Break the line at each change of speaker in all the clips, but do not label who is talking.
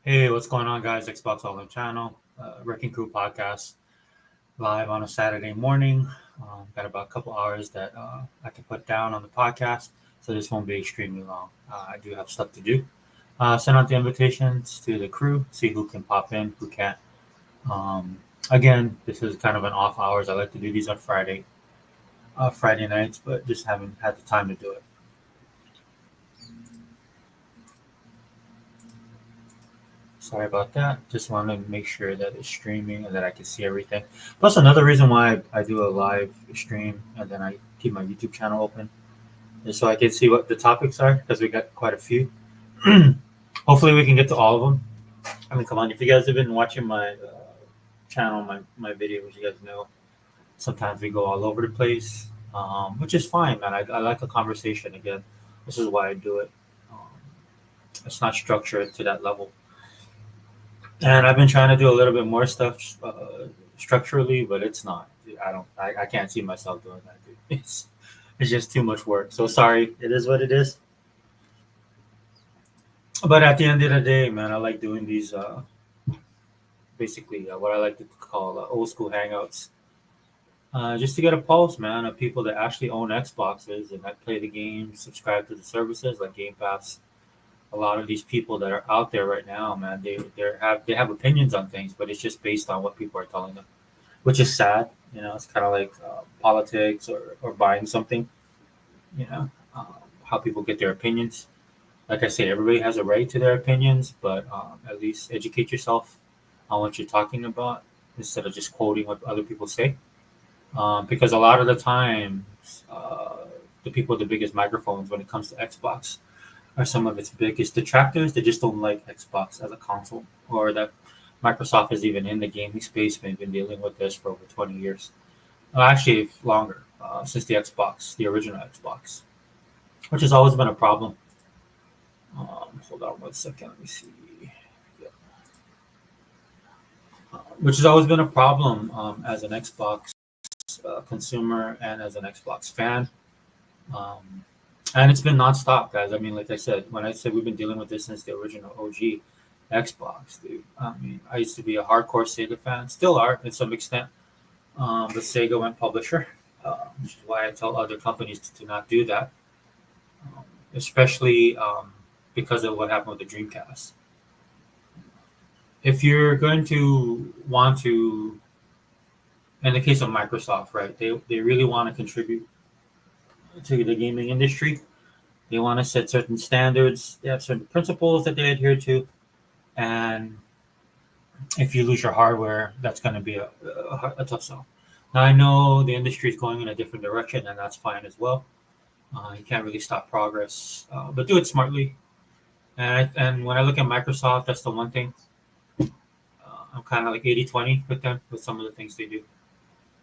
Hey, what's going on, guys? Xbox All In channel, Wrecking Crew podcast, live on a Saturday morning. Got about a couple hours that I can put down on the podcast, so this won't be extremely long. I do have stuff to do. Send out the invitations to the crew, see who can pop in, who can't. Um, Again, this is kind of an off hours. I like to do these on Friday nights, but just haven't had the time to do it. Sorry about that. Just want to make sure that it's streaming and that I can see everything. Plus, another reason why I do a live stream and then I keep my YouTube channel open is so I can see what the topics are because we got quite a few. Hopefully, we can get to all of them. I mean, come on, if you guys have been watching my channel, my videos, you guys know sometimes we go all over the place, which is fine, man. I like a conversation again. This is why I do it. Um, it's not structured to that level. And I've been trying to do a little bit more stuff structurally, but it's not. I can't see myself doing that, dude. It's just too much work. So sorry. It is what it is. But at the end of the day, man, I like doing these. Basically, what I like to call old school hangouts. Just to get a pulse, man, of people that actually own Xboxes and that play the games, subscribe to the services like Game Pass. A lot of these people that are out there right now, man, they have opinions on things, but it's just based on what people are telling them, which is sad. It's kind of like politics or buying something. You know, how people get their opinions. Like I say, everybody has a right to their opinions, but at least educate yourself on what you're talking about instead of just quoting what other people say. Because a lot of the times, the people with the biggest microphones when it comes to Xbox are some of its biggest detractors. They just don't like Xbox as a console, or that Microsoft is even in the gaming space. They've been dealing with this for over 20 years. Actually, longer, since the Xbox, the original Xbox, which has always been a problem. Hold on one second. Let me see. Yeah. Which has always been a problem as an Xbox consumer and as an Xbox fan. Um, and it's been nonstop, guys. I mean, like I said, when I said we've been dealing with this since the original OG Xbox, dude. I mean, I used to be a hardcore Sega fan, still are to some extent. But Sega went publisher, which is why I tell other companies to not do that, um, especially because of what happened with the Dreamcast. If you're going to want to, in the case of Microsoft, right, they really want to contribute to the gaming industry. They want to set certain standards. They have certain principles that they adhere to, and if you lose your hardware, that's going to be a tough sell. Now I know the industry is going in a different direction, and that's fine as well. You can't really stop progress, but do it smartly. And when I look at Microsoft, that's the one thing. I'm kind of like 80-20 with them with some of the things they do.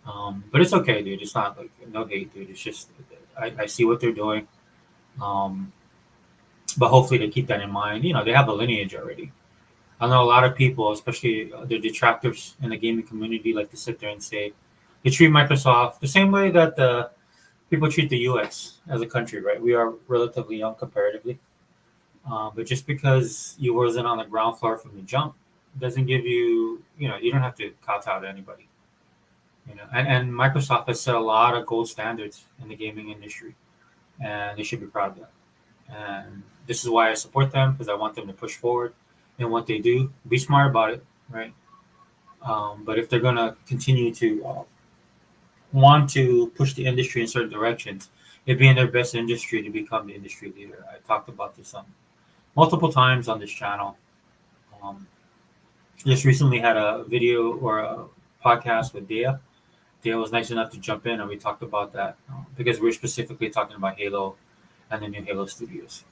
But it's okay, dude. It's not like no hate, dude. It's just I see what they're doing. Um, but hopefully they keep that in mind. They have a lineage already. I know a lot of people, especially the detractors in the gaming community, like to sit there and say they treat Microsoft the same way that the people treat the U.S. as a country, right? We are relatively young comparatively, but just because you wasn't on the ground floor from the jump doesn't give you, you don't have to kowtow to anybody. And Microsoft has set a lot of gold standards in the gaming industry, and they should be proud of that. And this is why I support them because I want them to push forward in what they do. Be smart about it, right? But if they're gonna continue to want to push the industry in certain directions, it'd be in their best industry to become the industry leader. I talked about this multiple times on this channel. Um, just recently had a video or a podcast with Dea. Dale was nice enough to jump in, and we talked about that because we're specifically talking about Halo and the new Halo Studios.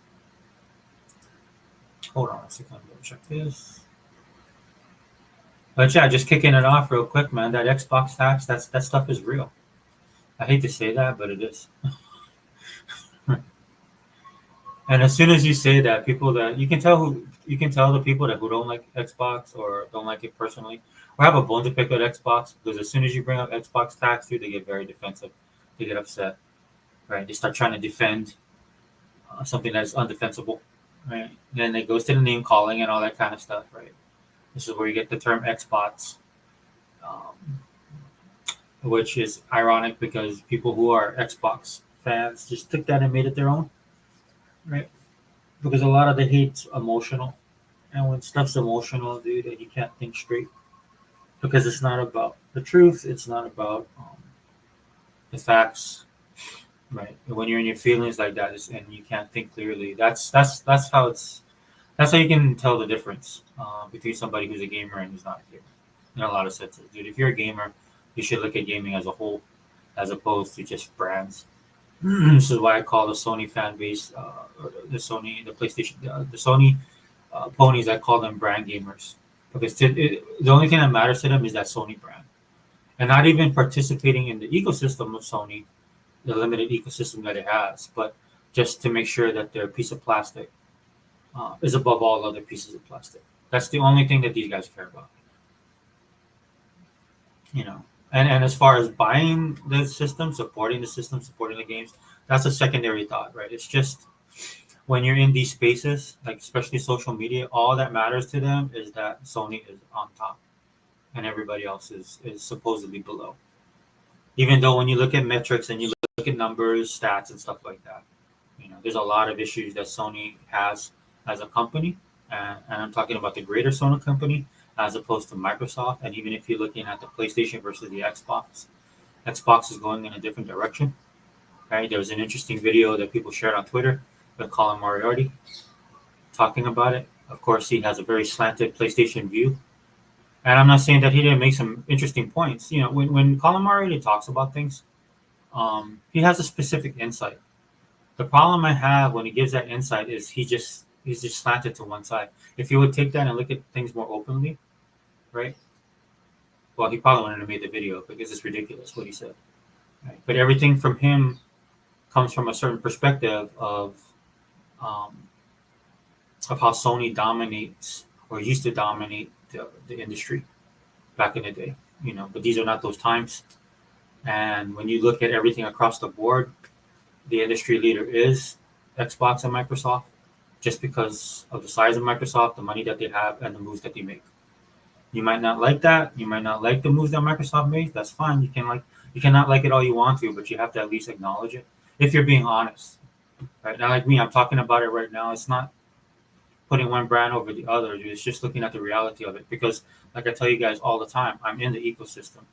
Hold on a second, I'm gonna check this. But yeah, just kicking it off real quick, man. That Xbox tax, that stuff is real. I hate to say that, but it is. And as soon as you say that, people that you can tell the people that who don't like Xbox or don't like it personally, or have a bone to pick with Xbox, because as soon as you bring up Xbox tax, dude, they get very defensive. They get upset, right? They start trying to defend something that is undefensible. right? Then it goes to the name calling and all that kind of stuff, right? This is where you get the term Xbox, um, which is ironic because people who are Xbox fans just took that and made it their own, right? Because a lot of the hate's emotional, and when stuff's emotional, dude, you can't think straight because it's not about the truth. It's not about the facts, right? When you're in your feelings like that, and you can't think clearly, that's how it's that's how you can tell the difference between somebody who's a gamer and who's not a gamer. In a lot of senses, dude. If you're a gamer, you should look at gaming as a whole, as opposed to just brands. This is why I call the Sony fan base, or the PlayStation, the Sony ponies. I call them brand gamers because the only thing that matters to them is that Sony brand, and not even participating in the ecosystem of Sony, the limited ecosystem that it has, but just to make sure that their piece of plastic is above all other pieces of plastic. That's the only thing that these guys care about, you know. And as far as buying the system, supporting the games, that's a secondary thought, right? It's just when you're in these spaces, like especially social media, all that matters to them is that Sony is on top and everybody else is supposedly below. Even though when you look at metrics and you look at numbers, stats, and stuff like that, you know, there's a lot of issues that Sony has as a company, and I'm talking about the greater Sony company as opposed to Microsoft. And even if you're looking at the PlayStation versus the Xbox, Xbox is going in a different direction. Right? There was an interesting video that people shared on Twitter with Colin Moriarty talking about it. Of course, he has a very slanted PlayStation view. And I'm not saying that he didn't make some interesting points. You know, when Colin Moriarty talks about things, he has a specific insight. The problem I have when he gives that insight is he's just slanted to one side. If you would take that and look at things more openly, right? Well, he probably wouldn't have made the video because it's ridiculous what he said. Right? But everything from him comes from a certain perspective um, of how Sony dominates or used to dominate the industry back in the day. You know, but these are not those times. And when you look at everything across the board, the industry leader is Xbox and Microsoft, just because of the size of Microsoft, the money that they have, and the moves that they make. You might not like that. You might not like the moves that Microsoft makes. That's fine. You cannot like it all you want to, but you have to at least acknowledge it if you're being honest. Right now, like me, I'm talking about it right now. It's not putting one brand over the other. It's just looking at the reality of it. Because, like I tell you guys all the time, I'm in the ecosystem.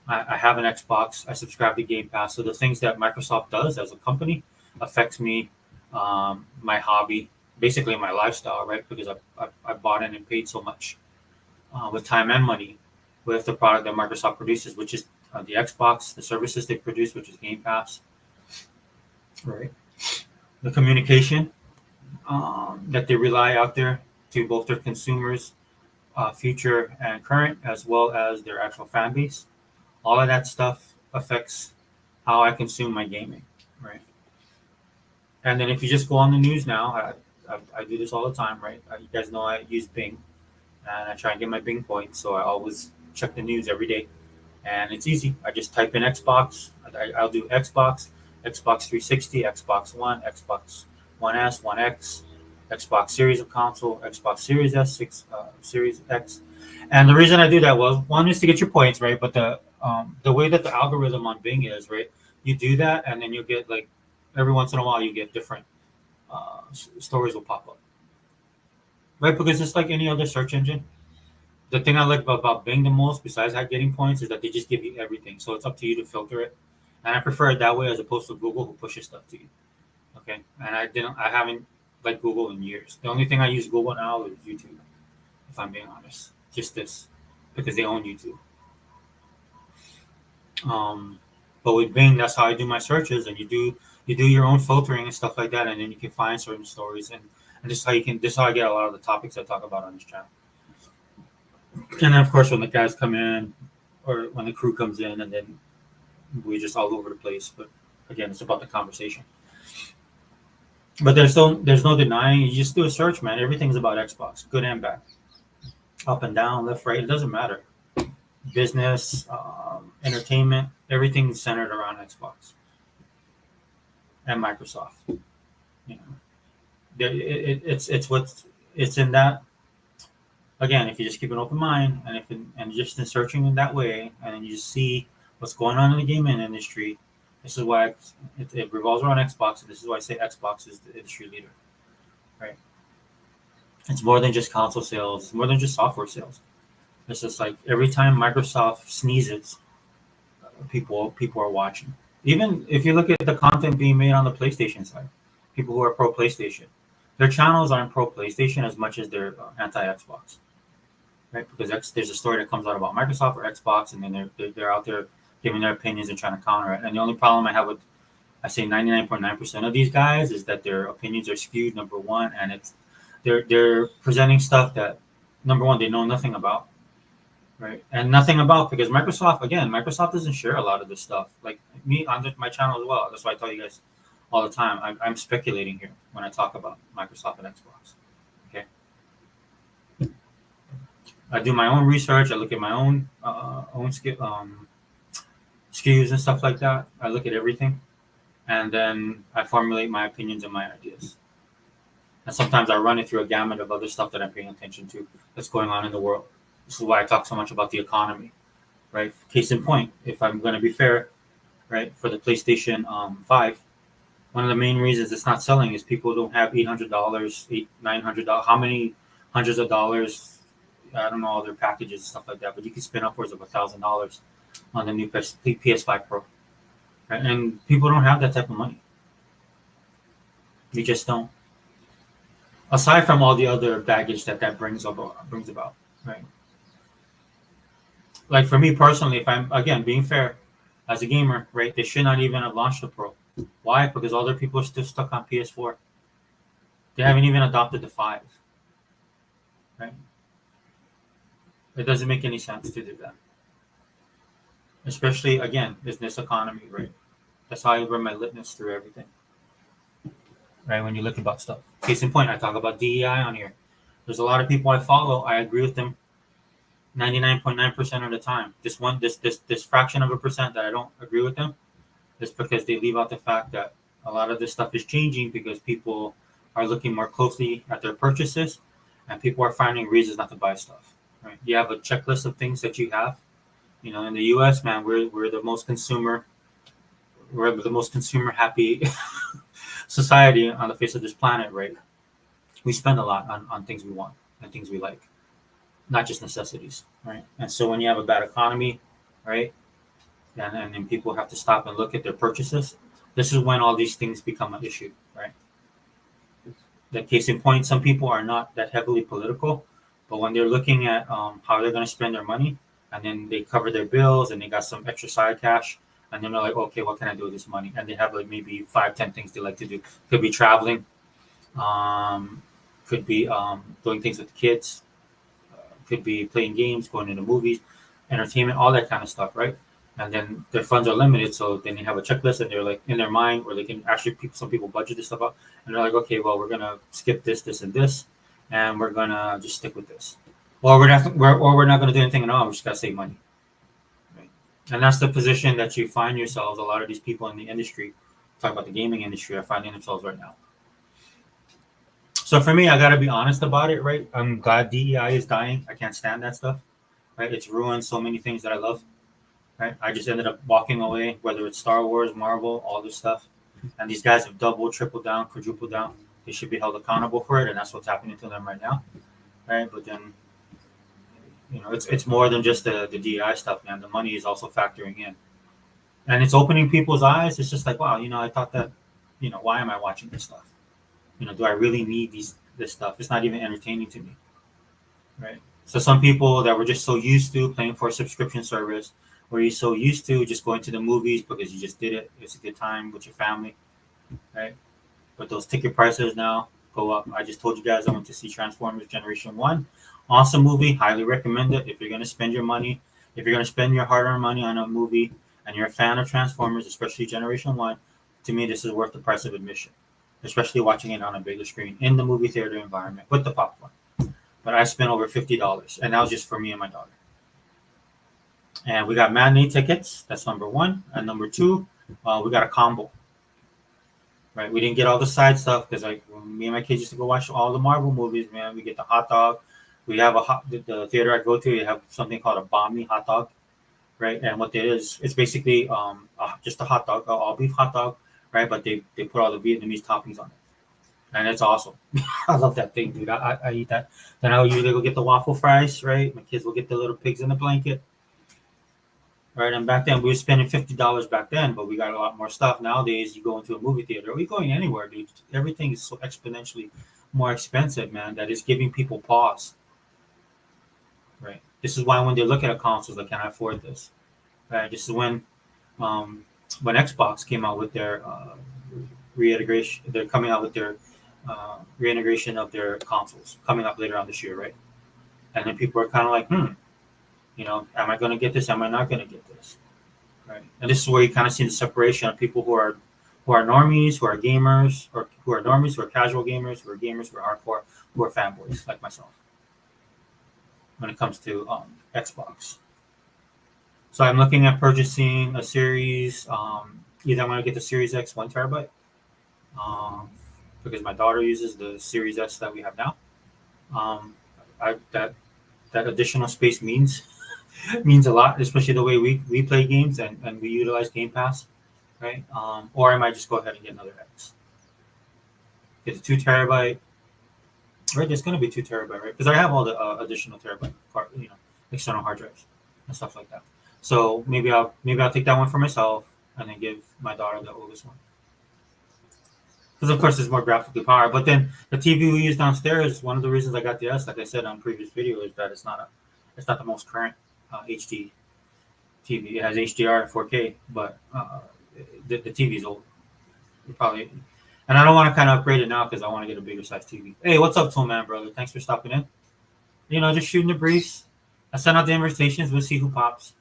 I have an Xbox. I subscribe to Game Pass. So the things that Microsoft does as a company affects me, my hobby, basically my lifestyle, right? Because I bought in and paid so much with time and money with the product that Microsoft produces, which is the Xbox, the services they produce, which is Game Pass, right? The communication that they rely out there to both their consumers, future and current, as well as their actual fan base. All of that stuff affects how I consume my gaming, right? And then if you just go on the news now, I do this all the time, right? You guys know I use Bing, and I try and get my Bing points, so I always check the news every day. And it's easy. I just type in Xbox. I'll do Xbox, Xbox 360, Xbox One, Xbox One S, One X, Xbox Series of console, Xbox Series S, Series X. And the reason I do that was one is to get your points, right? But the way that the algorithm on Bing is, right? You do that, and then you get like every once in a while you get different stories will pop up, right? Because it's like any other search engine. The thing I like about Bing the most, besides getting points, is that they just give you everything. So it's up to you to filter it, and I prefer it that way as opposed to Google, who pushes stuff to you. Okay, and I haven't liked Google in years. The only thing I use Google now is YouTube, if I'm being honest. Just this, because they own YouTube. Um, but with Bing, that's how I do my searches, and you do your own filtering and stuff like that, and then you can find certain stories, and this is how I get a lot of the topics I talk about on this channel. And then of course when the guys come in, or when the crew comes in, and then we're just all over the place. But again, it's about the conversation. But there's no denying. You just do a search, man. Everything's about Xbox, good and bad, up and down, left, right. It doesn't matter. Business, entertainment, everything's centered around Xbox and Microsoft. You know. It's in that. Again, if you just keep an open mind and just in searching in that way, and then you just see what's going on in the gaming industry, this is why it revolves around Xbox, and this is why I say Xbox is the industry leader. Right? It's more than just console sales. It's more than just software sales. It's just like every time Microsoft sneezes, people are watching. Even if you look at the content being made on the PlayStation side, people who are pro PlayStation, their channels aren't pro PlayStation as much as they're anti Xbox, right? Because there's a story that comes out about Microsoft or Xbox, and then they're out there giving their opinions and trying to counter it. And the only problem I have with, I say 99.9% of these guys is that their opinions are skewed. Number one, and it's they're presenting stuff that number one they know nothing about, right? And nothing about, because Microsoft doesn't share a lot of this stuff. Like me on my channel as well. That's why I tell you guys all the time. I'm speculating here when I talk about Microsoft and Xbox. Okay, I do my own research. I look at my own SKUs and stuff like that. I look at everything, and then I formulate my opinions and my ideas. And sometimes I run it through a gamut of other stuff that I'm paying attention to that's going on in the world. This is why I talk so much about the economy, right? Case in point, if I'm going to be fair, right, for the PlayStation 5, one of the main reasons it's not selling is people don't have $800, $900. How many hundreds of dollars? I don't know all their packages and stuff like that, but you can spend upwards of $1,000 on the new PS5 Pro, right? And people don't have that type of money. You just don't. Aside from all the other baggage that brings about, right? Like for me personally, if I'm again being fair, as a gamer, right, they should not even have launched the Pro. Why? Because other people are still stuck on PS4. They haven't even adopted the 5, right? It doesn't make any sense to do that. Especially again, business economy, right? That's how I run my litmus through everything. Right? When you look about stuff. Case in point, I talk about DEI on here. There's a lot of people I follow, I agree with them 99.9% of the time. This fraction of a percent that I don't agree with them is because they leave out the fact that a lot of this stuff is changing because people are looking more closely at their purchases and people are finding reasons not to buy stuff. Right? You have a checklist of things that you have. You know, in the US, man, we're the most consumer happy society on the face of this planet, right? We spend a lot on things we want and things we like, not just necessities, right? And so when you have a bad economy, right, and then people have to stop and look at their purchases, this is when all these things become an issue, right? The case in point, some people are not that heavily political, but when they're looking at how they're going to spend their money, and then they cover their bills and they got some extra side cash, and then they're like, okay, what can I do with this money? And they have like maybe 5, 10 things they like to do. Could be traveling, could be doing things with the kids, could be playing games, going to the movies, entertainment, all that kind of stuff, right? And then their funds are limited, so then they have a checklist, and they're like in their mind, or they can actually some people budget this stuff out, and they're like, okay, well, we're gonna skip this, this, and this, and we're gonna just stick with this, or we're not gonna do anything at all. We just gotta save money, right? And that's the position that you find yourselves. A lot of these people in the industry, talk about the gaming industry, are finding themselves right now. So for me, I gotta be honest about it, right? I'm glad DEI is dying. I can't stand that stuff, right? It's ruined so many things that I love. Right? I just ended up walking away, whether it's Star Wars, Marvel, all this stuff. And these guys have doubled, tripled down, quadrupled down. They should be held accountable for it, and that's what's happening to them right now. Right? But then, you know, it's more than just the DEI stuff, man. The money is also factoring in. And it's opening people's eyes. It's just like, wow, you know, I thought that, you know, why am I watching this stuff? You know, do I really need this stuff? It's not even entertaining to me. Right? So some people that were just so used to paying for a subscription service, where you're so used to just going to the movies because you just did it. It's a good time with your family, right? But those ticket prices now go up. I just told you guys I went to see Transformers Generation 1. Awesome movie. Highly recommend it. If you're going to spend your money, if you're going to spend your hard-earned money on a movie and you're a fan of Transformers, especially Generation 1, to me, this is worth the price of admission, especially watching it on a bigger screen in the movie theater environment with the popcorn. But I spent over $50, and that was just for me and my daughter. And we got matinee tickets. That's number one. And number two, we got a combo. right? We didn't get all the side stuff because like when me and my kids used to go watch all the Marvel movies, man. We get the hot dog. We have the theater I go to. You have something called a Bommy hot dog, right? And what it is, it's basically just a hot dog, all beef hot dog, right? But they put all the Vietnamese toppings on it, and it's awesome. I love that thing, dude. I eat that. Then I'll usually go get the waffle fries, right? My kids will get the little pigs in the blanket, right? And back then we were spending $50 back then, but we got a lot more stuff. Nowadays, you go into a movie theater, or you going anywhere, dude. Everything is so exponentially more expensive, man. That is giving people pause, right? This is why when they look at a console, like, can I afford this? Right? This is um, when Xbox came out with their reintegration. They're coming out with their reintegration of their consoles coming up later on this year, right? And then people are kind of like, am I going to get this? Am I not going to get this? Right. And this is where you kind of see the separation of people who are normies, who are gamers, or who are normies, who are casual gamers, who are gamers, who are hardcore, who are fanboys like myself. When it comes to Xbox, so I'm looking at purchasing a series. Either I'm going to get the Series X 1 TB, because my daughter uses the Series S that we have now. That additional space means means a lot, especially the way we play games and we utilize Game Pass, right? Or I might just go ahead and get another X. Get a 2 TB, right? It's going to be 2 TB, right? Because I have all the additional terabyte, external hard drives and stuff like that. So maybe I'll take that one for myself and then give my daughter the oldest one. Because of course it's more graphically powered. But then the TV we use downstairs, one of the reasons I got the S, like I said on previous video, is that it's not the most current HD TV. It has HDR and 4K, but the TV is old. Probably, and I don't want to kind of upgrade it now because I want to get a bigger size TV. Hey, what's up, Tool Man, brother? Thanks for stopping in. Just shooting the briefs. I send out the invitations. We'll see who pops.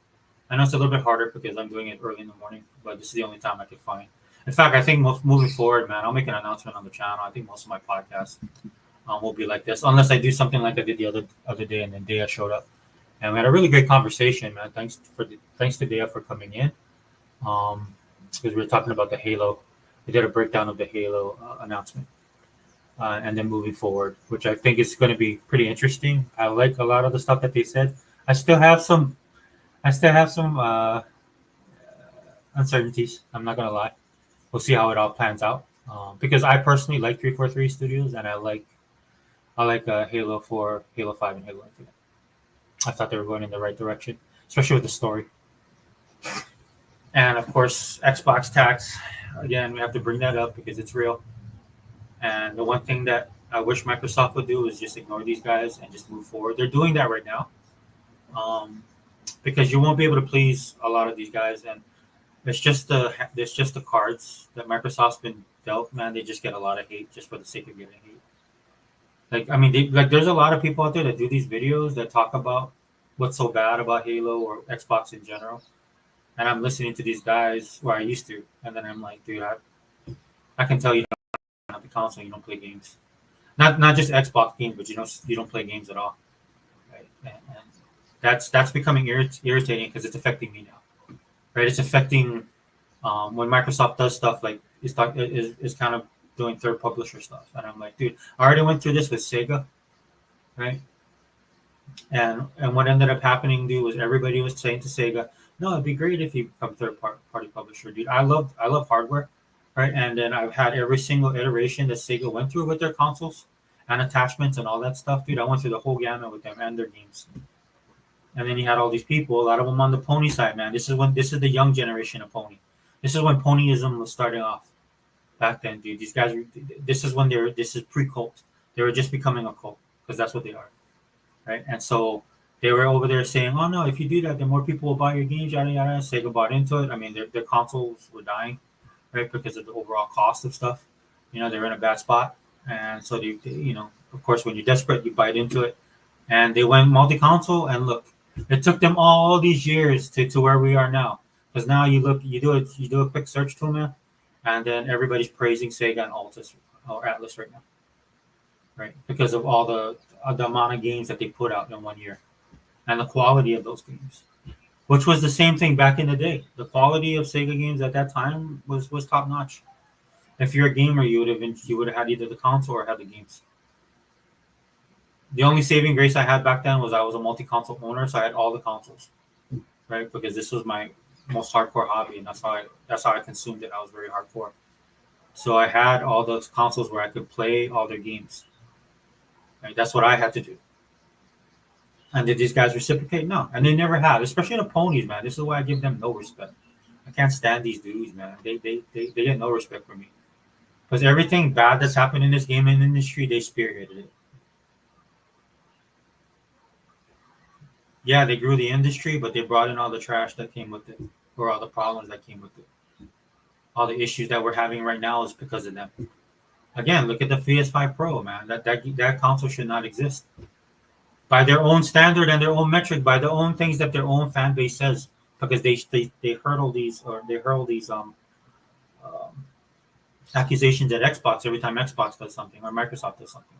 I know it's a little bit harder because I'm doing it early in the morning, but this is the only time I can find. In fact, I think moving forward, man, I'll make an announcement on the channel. I think most of my podcasts will be like this, unless I do something like I did the other day, and then Dea showed up, and we had a really great conversation, man. Thanks to Dea for coming in, because we were talking about the Halo. We did a breakdown of the Halo announcement, and then moving forward, which I think is going to be pretty interesting. I like a lot of the stuff that they said. I still have some uncertainties. I'm not going to lie. We'll see how it all plans out. Because I personally like 343 Studios, and I like Halo 4, Halo 5, and Halo Infinite. I thought they were going in the right direction, especially with the story. And of course, Xbox tax. Again, we have to bring that up because it's real. And the one thing that I wish Microsoft would do is just ignore these guys and just move forward. They're doing that right now, because you won't be able to please a lot of these guys, and it's just the cards that Microsoft's been dealt. Man, they just get a lot of hate just for the sake of getting hate. Like, I mean, there's a lot of people out there that do these videos that talk about what's so bad about Halo or Xbox in general. And I'm listening to these guys, where I used to, and then I'm like, dude, I can tell you don't have the console, you don't play games. Not just Xbox games, but you don't play games at all. Right? And that's becoming irritating because it's affecting me now. Right? It's affecting when Microsoft does stuff like is kind of doing third publisher stuff, and I'm like, dude, I already went through this with Sega, right? And what ended up happening, dude, was everybody was saying to Sega, no, it'd be great if you become third party publisher, dude. I love hardware, right? And then I've had every single iteration that Sega went through with their consoles and attachments and all that stuff, dude. I went through the whole gamut with them and their games. And then you had all these people, a lot of them on the Pony side, man. This is the young generation of Pony. This is when Ponyism was starting off back then, dude. These guys, this is pre-cult. They were just becoming a cult because that's what they are, right? And so they were over there saying, oh no, if you do that, then more people will buy your games, yada yada. Sega bought into it. I mean, their consoles were dying, right, because of the overall cost of stuff. They were in a bad spot, and so they of course, when you're desperate, you bite into it, and they went multi-console. And look, it took them all these years to where we are now. Because now you do a quick search tool, man, and then everybody's praising Sega and Altus or Atlas right now, right? Because of all the amount of games that they put out in 1 year. And the quality of those games, which was the same thing back in the day. The quality of Sega games at that time was top notch. If you're a gamer, you would have had either the console or had the games. The only saving grace I had back then was I was a multi-console owner, so I had all the consoles, right? Because this was my most hardcore hobby, and that's how I consumed it. I was very hardcore, so I had all those consoles where I could play all their games. Right? That's what I had to do. And did these guys reciprocate? No, and they never have. Especially the ponies, man. This is why I give them no respect. I can't stand these dudes, man. They get no respect from me because everything bad that's happened in this gaming industry, they spearheaded it. Yeah, they grew the industry, but they brought in all the trash that came with it, or all the problems that came with it. All the issues that we're having right now is because of them. Again, look at the PS5 Pro, man. That console should not exist by their own standard and their own metric, by their own things that their own fan base says, because they hurl these um, accusations at Xbox every time Xbox does something or Microsoft does something.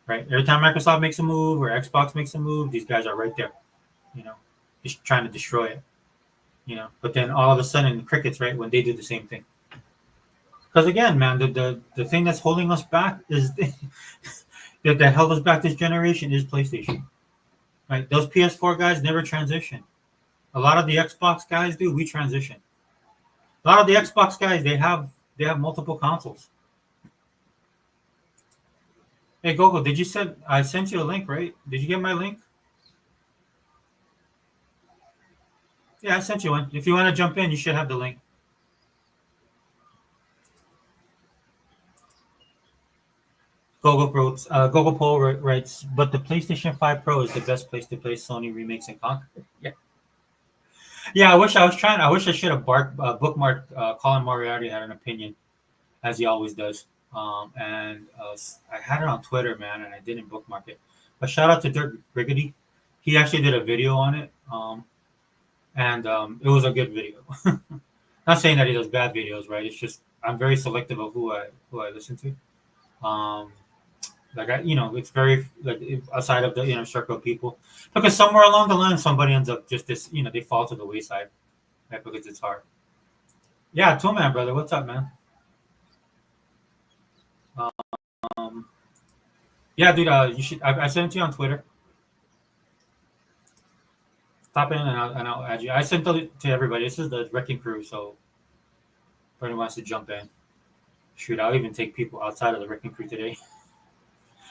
Right? Every time Microsoft makes a move or Xbox makes a move, these guys are right there, you know, just trying to destroy it. But then all of a sudden, crickets, right, when they do the same thing. Because again, man, the thing that's holding us back is that held us back this generation is PlayStation. Right? Those PS4 guys never transition. A lot of the Xbox guys do. We transition. A lot of the Xbox guys they have multiple consoles. Hey Gogo, did you send? I sent you a link, right? Did you get my link? Yeah, I sent you one. If you want to jump in, you should have the link. Gogo Pro writes, but the PlayStation 5 Pro is the best place to play Sony remakes and Conquer. Yeah, yeah. I wish I should have bookmarked. Colin Moriarty had an opinion, as he always does. And I had it on Twitter, man, and I didn't bookmark it. But shout out to Dirk Briggity. He actually did a video on it, and it was a good video. Not saying that he does bad videos, right? It's just I'm very selective of who I listen to. It's very like outside of the inner circle of people, because somewhere along the line, somebody ends up just this, they fall to the wayside, right? Because it's hard. Yeah, Two Man brother, what's up, man? Um, yeah, dude, you should. I sent it to you on Twitter. Stop in and I'll add you. I sent it to everybody. This is the Wrecking Crew, so if anyone wants to jump in, shoot, I'll even take people outside of the Wrecking Crew today.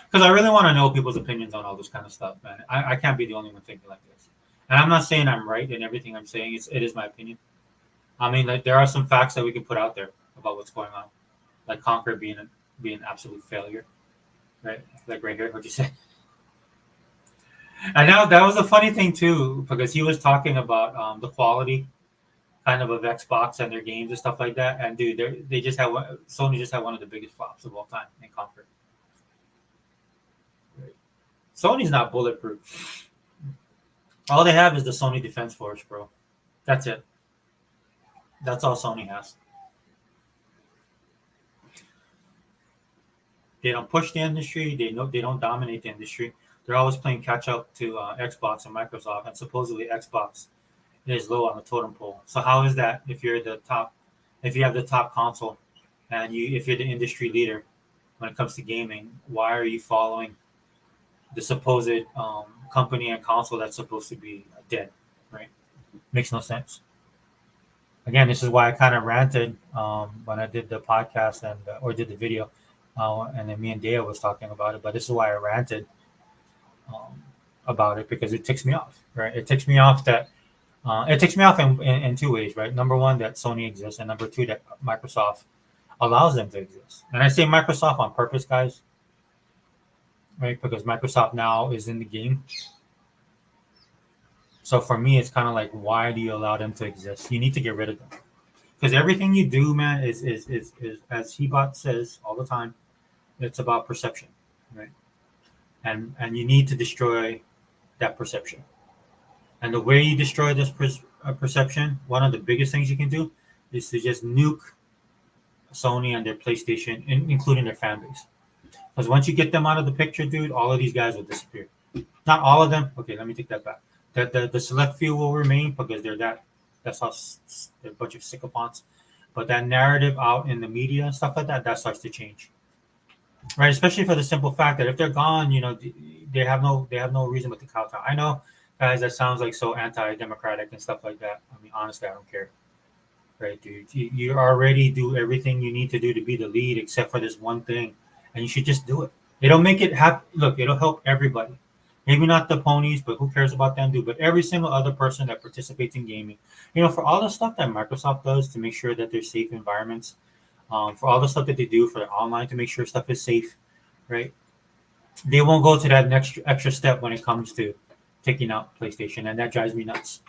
Because I really want to know people's opinions on all this kind of stuff, man. I can't be the only one thinking like this. And I'm not saying I'm right in everything I'm saying. It is my opinion. I mean, like there are some facts that we can put out there about what's going on, like Conquer being an absolute failure, right? Like right here, what you say. And now that was a funny thing too, because he was talking about the quality kind of Xbox and their games and stuff like that. And dude, they just have Sony just had one of the biggest flops of all time in Conquer. Sony's not bulletproof. All they have is the Sony Defense Force, bro. That's it. That's all Sony has. They don't push the industry. They don't dominate the industry. They're always playing catch up to Xbox and Microsoft, and supposedly Xbox is low on the totem pole. So how is that if you're the top, if you have the top console, and if you're the industry leader when it comes to gaming, why are you following the supposed company and console that's supposed to be dead, right? Makes no sense. Again, this is why I kind of ranted when I did the podcast or did the video, and then me and Dale was talking about it. But this is why I ranted um, about it, because it ticks me off, right? It ticks me off that it ticks me off in two ways, right? Number one, that Sony exists, and number two, that Microsoft allows them to exist. And I say Microsoft on purpose, guys, right? Because Microsoft now is in the game. So for me, it's kind of like, why do you allow them to exist? You need to get rid of them, because everything you do, man, is as Hebot says all the time, it's about perception, right? And you need to destroy that perception. And the way you destroy this perception, one of the biggest things you can do is to just nuke Sony and their PlayStation, including their fan base. Because once you get them out of the picture, dude, all of these guys will disappear. Not all of them. Okay, let me take that back. The select few will remain because that's how they're a bunch of sycophants. But that narrative out in the media and stuff like that, that starts to change, right? Especially for the simple fact that if they're gone, they have no reason but to kowtow. I know, guys, that sounds like so anti-democratic and stuff like that. I mean, honestly, I don't care, right, dude? You already do everything you need to do to be the lead, except for this one thing, and you should just do it. It'll make it happen. Look, it'll help everybody. Maybe not the ponies, but who cares about them, dude? But every single other person that participates in gaming, for all the stuff that Microsoft does to make sure that there's safe environments, for all the stuff that they do for their online to make sure stuff is safe, right? They won't go to that next extra step when it comes to taking out PlayStation, and that drives me nuts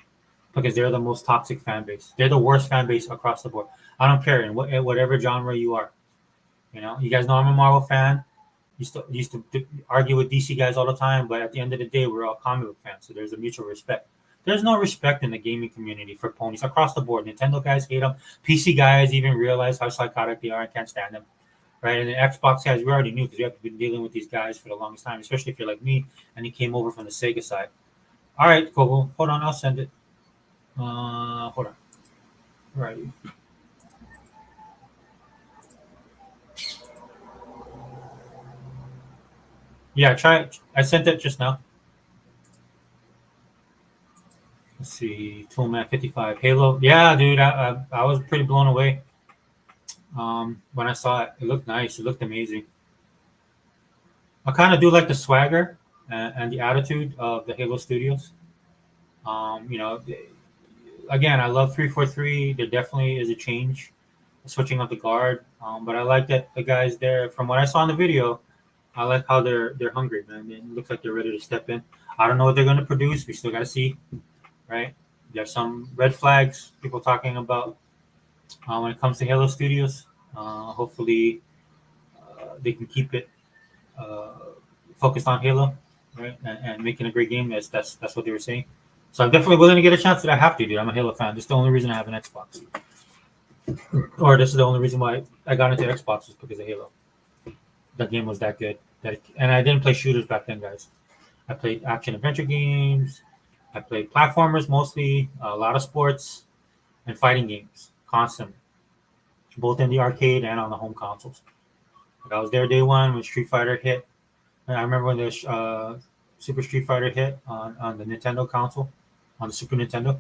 because they're the most toxic fan base. They're the worst fan base across the board. I don't care in whatever genre you are. You guys know I'm a Marvel fan. Used to argue with DC guys all the time, but at the end of the day, we're all comic book fans, so there's a mutual respect. There's no respect in the gaming community for ponies across the board. Nintendo guys hate them. PC guys even realize how psychotic they are and can't stand them, right? And the Xbox guys, we already knew because we have been dealing with these guys for the longest time, especially if you're like me and he came over from the Sega side. All right, Kobo, hold on, I'll send it. Hold on. Where are you? Yeah, try it. I sent it just now. Let's see, Toolman 55, Halo. Yeah, dude, I was pretty blown away. When I saw it, it looked nice. It looked amazing. I kind of do like the swagger and the attitude of the Halo Studios. Um, you know, Again, I love 343. There definitely is a change, switching up the guard. But I like that the guys there, from what I saw in the video, I like how they're hungry, man. It looks like they're ready to step in. I don't know what they're going to produce. We still got to see, right? There's some red flags people talking about when it comes to Halo Studios. Hopefully, they can keep it uh, focused on Halo, right, and making a great game. That's what they were saying. So I'm definitely willing to get a chance that I have to, dude. I'm a Halo fan. This is the only reason I have an Xbox, or this is the only reason why I got into Xbox was because of Halo. That game was that good. And I didn't play shooters back then, guys. I played action adventure games. I played platformers mostly, a lot of sports, and fighting games constantly, both in the arcade and on the home consoles. Like I was there day one when Street Fighter hit. And I remember when the Super Street Fighter hit on the Nintendo console, on the Super Nintendo.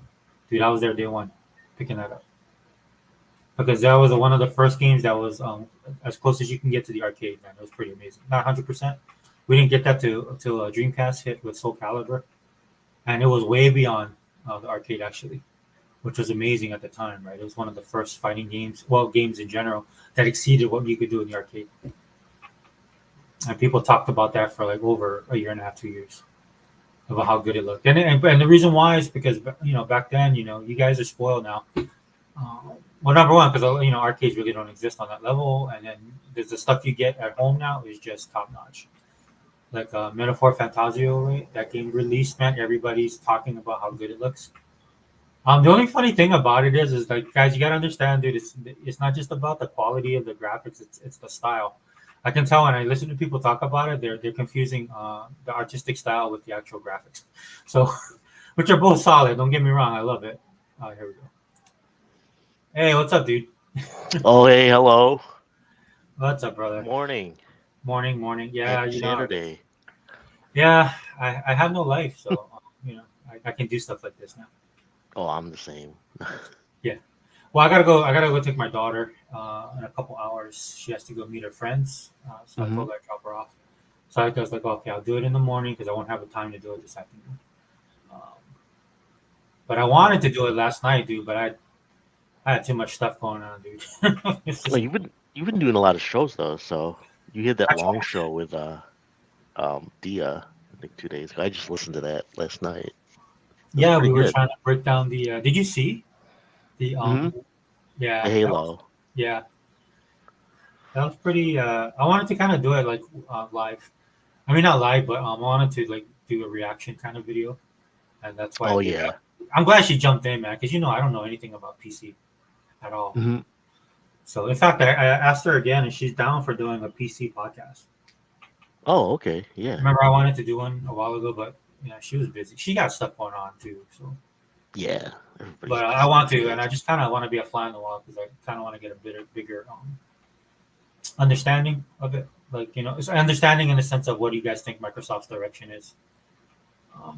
Dude, I was there day one, picking that up because that was one of the first games that was as close as you can get to the arcade. Man, it was pretty amazing. Not 100%. We didn't get that until Dreamcast hit with Soul Calibur, and it was way beyond the arcade actually, which was amazing at the time. Right, it was one of the first fighting games, well, games in general, that exceeded what you could do in the arcade. And people talked about that for like over a year and a half, 2 years, about how good it looked. And the reason why is because back then, you guys are spoiled now. Well, number one, because arcades really don't exist on that level, and then there's the stuff you get at home now is just top notch. Like Metaphor Fantasio, right? That game released, man. Everybody's talking about how good it looks. The only funny thing about it is like, guys, you gotta understand, dude. It's not just about the quality of the graphics. It's the style. I can tell when I listen to people talk about it, they're confusing the artistic style with the actual graphics. So, which are both solid. Don't get me wrong, I love it. Here we go. Hey, what's up, dude?
Oh, hey, hello.
What's up, brother?
Morning.
Morning. Yeah,
Happy Saturday.
Yeah, I have no life, so I can do stuff like this now.
Oh, I'm the same.
Yeah. Well, I gotta go. I gotta go take my daughter in a couple hours. She has to go meet her friends, so I told her I'd drop her off. So I was like, okay, I'll do it in the morning because I won't have the time to do it this afternoon. Um, but I wanted to do it last night, dude. But I had too much stuff going on, dude. It's
Well,
just,
you've been doing a lot of shows though, so you had that
I
long
tried.
show with Dia, I think 2 days ago. I just listened to that last night. It was
Yeah, we
pretty
were
good.
trying to break down the. Did you see the?
Mm-hmm. The
Yeah, that was.
Halo.
Yeah, that was pretty. I wanted to kind of do it like live. I mean, not live, but I wanted to like do a reaction kind of video, and that's why I
Oh
did
yeah.
that. I'm glad she jumped in, man, because I don't know anything about PC at all.
Mm-hmm.
So in fact, I asked her again, and she's down for doing a PC podcast.
Oh, okay. Yeah.
Remember, I wanted to do one a while ago, but she was busy. She got stuff going on too. So
Yeah, everybody's
But I
busy
want
these
to, and I
days.
just kind of want to be a fly on the wall because I kind of want to get a bigger understanding of it. Like it's understanding in the sense of what do you guys think Microsoft's direction is,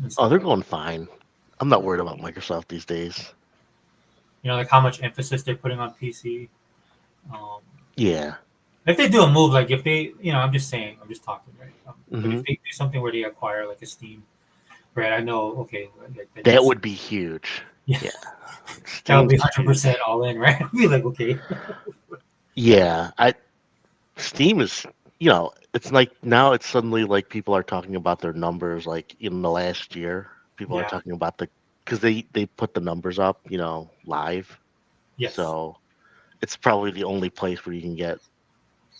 and
Oh,
stuff
they're
like that.
going fine. I'm not worried about Microsoft these days.
Like how much emphasis they're putting on PC. Um,
Yeah.
if they do a move, like if they, I'm just saying, I'm just talking, right? But
Hmm.
if they do something where they acquire like a Steam, right? I know, okay,
That
that's
would be huge.
yeah,
Yeah.
that would
Steam's
be 100%
huge.
all in, right? I'd be like, okay,
Yeah. Steam is, it's like now it's suddenly like people are talking about their numbers like in the last year. People are
yeah,
talking about because they put the numbers up, live.
yes.
So it's probably the only place where you can get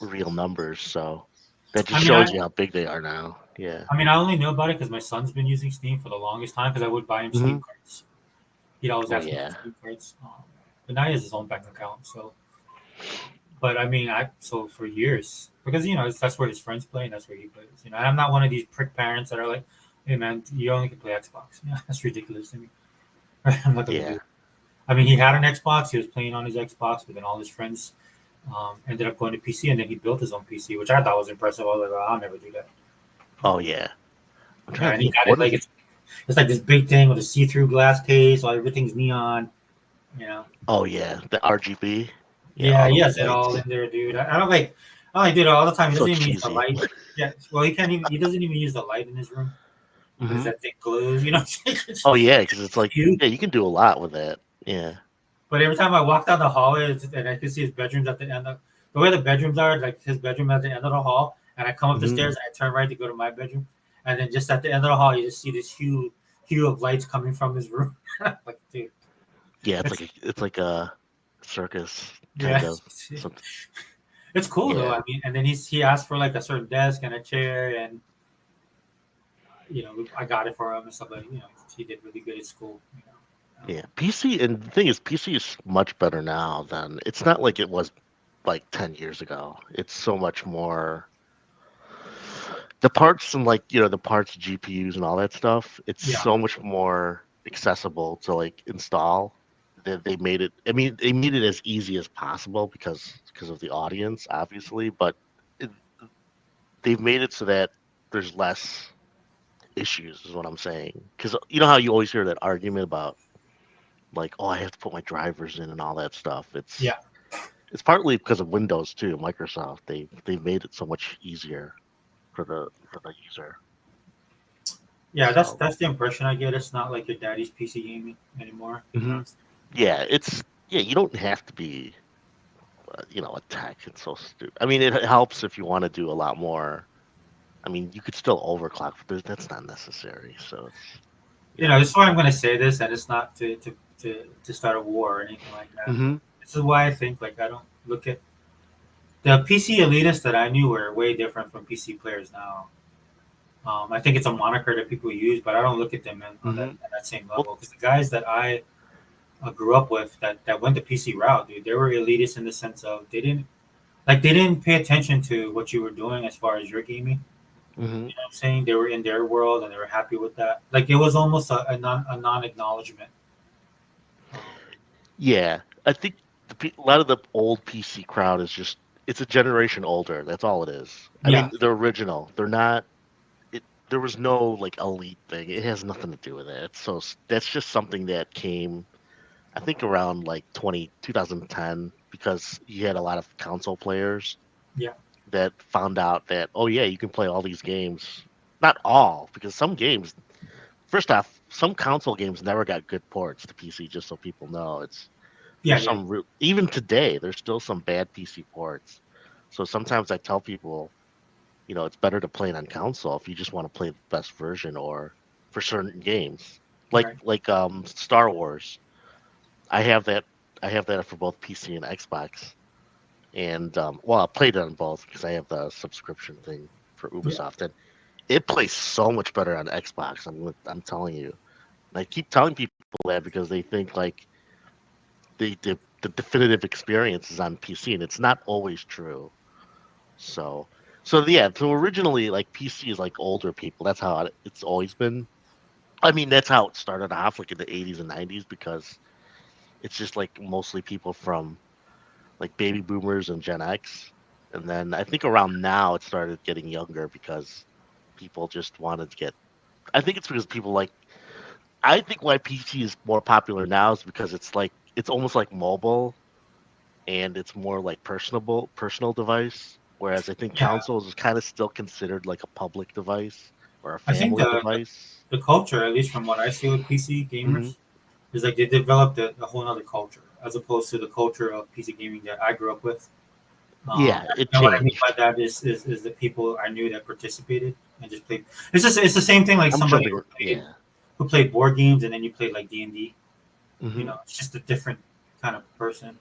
real numbers. So that
I
just
mean,
shows you how big they are now. Yeah.
I only knew about it because my son's been using Steam for the longest time because I would buy him
Hmm.
Steam cards. He'd always
Oh
ask me for
yeah.
Steam cards, but now he has his own bank account. So, but I mean, I so for years because that's where his friends play and that's where he plays. And I'm not one of these prick parents that are like, "Hey man, you only can play Xbox." Yeah, that's ridiculous to me. I'm not gonna do
Yeah.
it. I mean, he had an Xbox. He was playing on his Xbox, but then all his friends ended up going to PC, and then he built his own PC, which I thought was impressive. I was like, oh, I'll never do that. Um,
Oh yeah. I'm
yeah,
trying to
and he
think.
got it
What
like
is?
it's like this big thing with a see-through glass case, so everything's neon. You know.
Oh yeah, the RGB. Yeah,
Yeah,
all
he
those
has it all
lights.
in there, dude. I don't like. I like do it all the time. He
So
doesn't even use the
cheesy.
light. Yeah, well, he can't even. He doesn't even use the light in his room because
Hmm.
that thing glows. It's
Oh yeah, because it's like
cute.
yeah, you can do a lot with that. Yeah.
But every time I walk down the hallway and I can see his bedrooms at the end of the way the bedrooms are, like his bedroom at the end of the hall, and I come up the
Hmm.
stairs and I turn right to go to my bedroom, and then just at the end of the hall, you just see this hue of lights coming from his room. Like, dude,
Yeah,
it's
it's like a circus
yeah,
kind of something.
it's cool though.
Yeah.
I mean, and then he asked for like a certain desk and a chair, and I got it for him and stuff like he did really good at school.
Yeah. PC and the thing is PC is much better now than it's not like it was like 10 years ago. It's so much more the parts and like the parts GPUs and all that stuff, it's
Yeah,
so much more accessible to like install. They made it. I mean, they made it as easy as possible because of the audience, obviously. But it, they've made it so that there's less issues, is what I'm saying. Because you know how you always hear that argument about like, oh, I have to put my drivers in and all that stuff.
yeah,
It's partly because of Windows too. Microsoft they've made it so much easier for the user.
yeah. That's
So.
that's the impression I get. It's not like your daddy's PC gaming anymore.
Mhm. Yeah, yeah. You don't have to be, a tech. It's so stupid. I mean, it helps if you want to do a lot more. I mean, you could still overclock, but that's not necessary. So it's,
This is why I'm going to say this, and it's not to start a war or anything like that.
Hmm.
This is why I think like I don't look at the PC elitists that I knew were way different from PC players now. I think it's a moniker that people use, but I don't look at them on
Hmm.
at that same
Well,
level because the guys that I grew up with that went the PC route, dude, they were elitist in the sense of they didn't pay attention to what you were doing as far as your gaming.
hmm.
You know what I'm saying? They were in their world and they were happy with that. Like it was almost a non acknowledgement. Um,
Yeah, I think a lot of the old PC crowd is just it's a generation older. That's all it is. I
yeah,
mean, they're original. They're not. There was no like elite thing. It has nothing to do with it. That's just something that came I think around like 2010 because you had a lot of console players
yeah,
that found out that oh yeah you can play all these games, not all because some games first off some console games never got good ports to PC, just so people know.
yeah,
There's
yeah,
some even today there's still some bad PC ports. So sometimes I tell people it's better to play it on console if you just want to play the best version or for certain games like
right.
Star Wars. I have that. I have that for both PC and Xbox, and well, I played it on both because I have the subscription thing for
Yeah,
Ubisoft, and it plays so much better on Xbox. I'm telling you. And I keep telling people that because they think like the definitive experience is on PC, and it's not always true. So so yeah. So originally, like PC is like older people. That's how it's always been. I mean, that's how it started off, like in the 80s and 90s, because it's just like mostly people from like baby boomers and Gen X. And then I think around now it started getting younger because people just wanted to get. I think it's because people like. I think why PC is more popular now is because it's almost like mobile and it's more like personal device. Whereas I think
Yeah,
consoles is kind of still considered like a public device or a
I think
family device.
the culture, at least from what I see with PC
Hmm.
gamers, is like they developed a whole other culture as opposed to the culture of PC gaming that I grew up with. Um,
Yeah, it
and what I mean by
changed.
that is the people I knew that participated and just played. It's the same thing like
I'm
somebody
jumping. Yeah.
who played board games and then you played like D&D. You
Hmm.
know, it's just a different kind of person.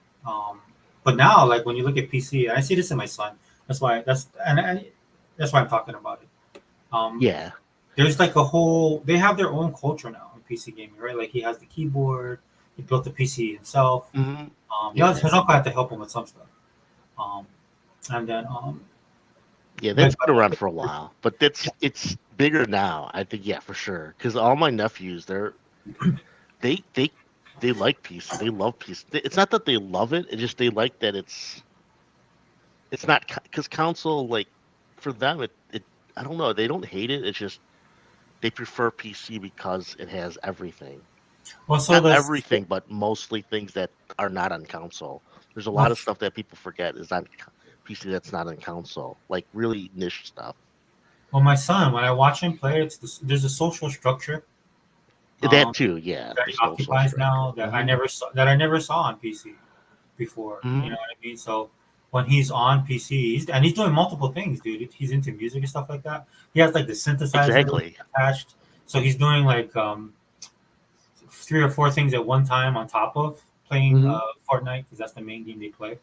But now, like when you look at PC, I see this in my son. That's why I'm talking about it.
Yeah.
There's like a whole. They have their own culture now in PC gaming, right? Like he has the keyboard. He built the PC himself.
Hmm.
His
Yeah.
uncle had to help him with some stuff. Um, and then
Yeah,
but,
that's been around for a while, but it's bigger now. I think, yeah, for sure. Because all my nephews, they they they like PC. They love PC. It's not that they love it. It's just they like that it's not because console like for them it I don't know. They don't hate it. It's just they prefer PC because it has everything.
well, so
Not
this
everything, but mostly things that are not on console. There's a lot
well,
of stuff that people forget is on PC that's not on console, like really niche stuff.
well, my son, when I watch him play, there's a social structure
That
um,
too, yeah,
that
the
he
social
occupies
structure.
now that I never saw on PC before. You
Hmm.
know what I mean? So when he's on PC, he's doing multiple things, dude. He's into music and stuff like that. He has like the synthesizer
Exactly.
attached, so he's doing like three or four things at one time on top of playing
Hmm.
Fortnite because that's the main game they play.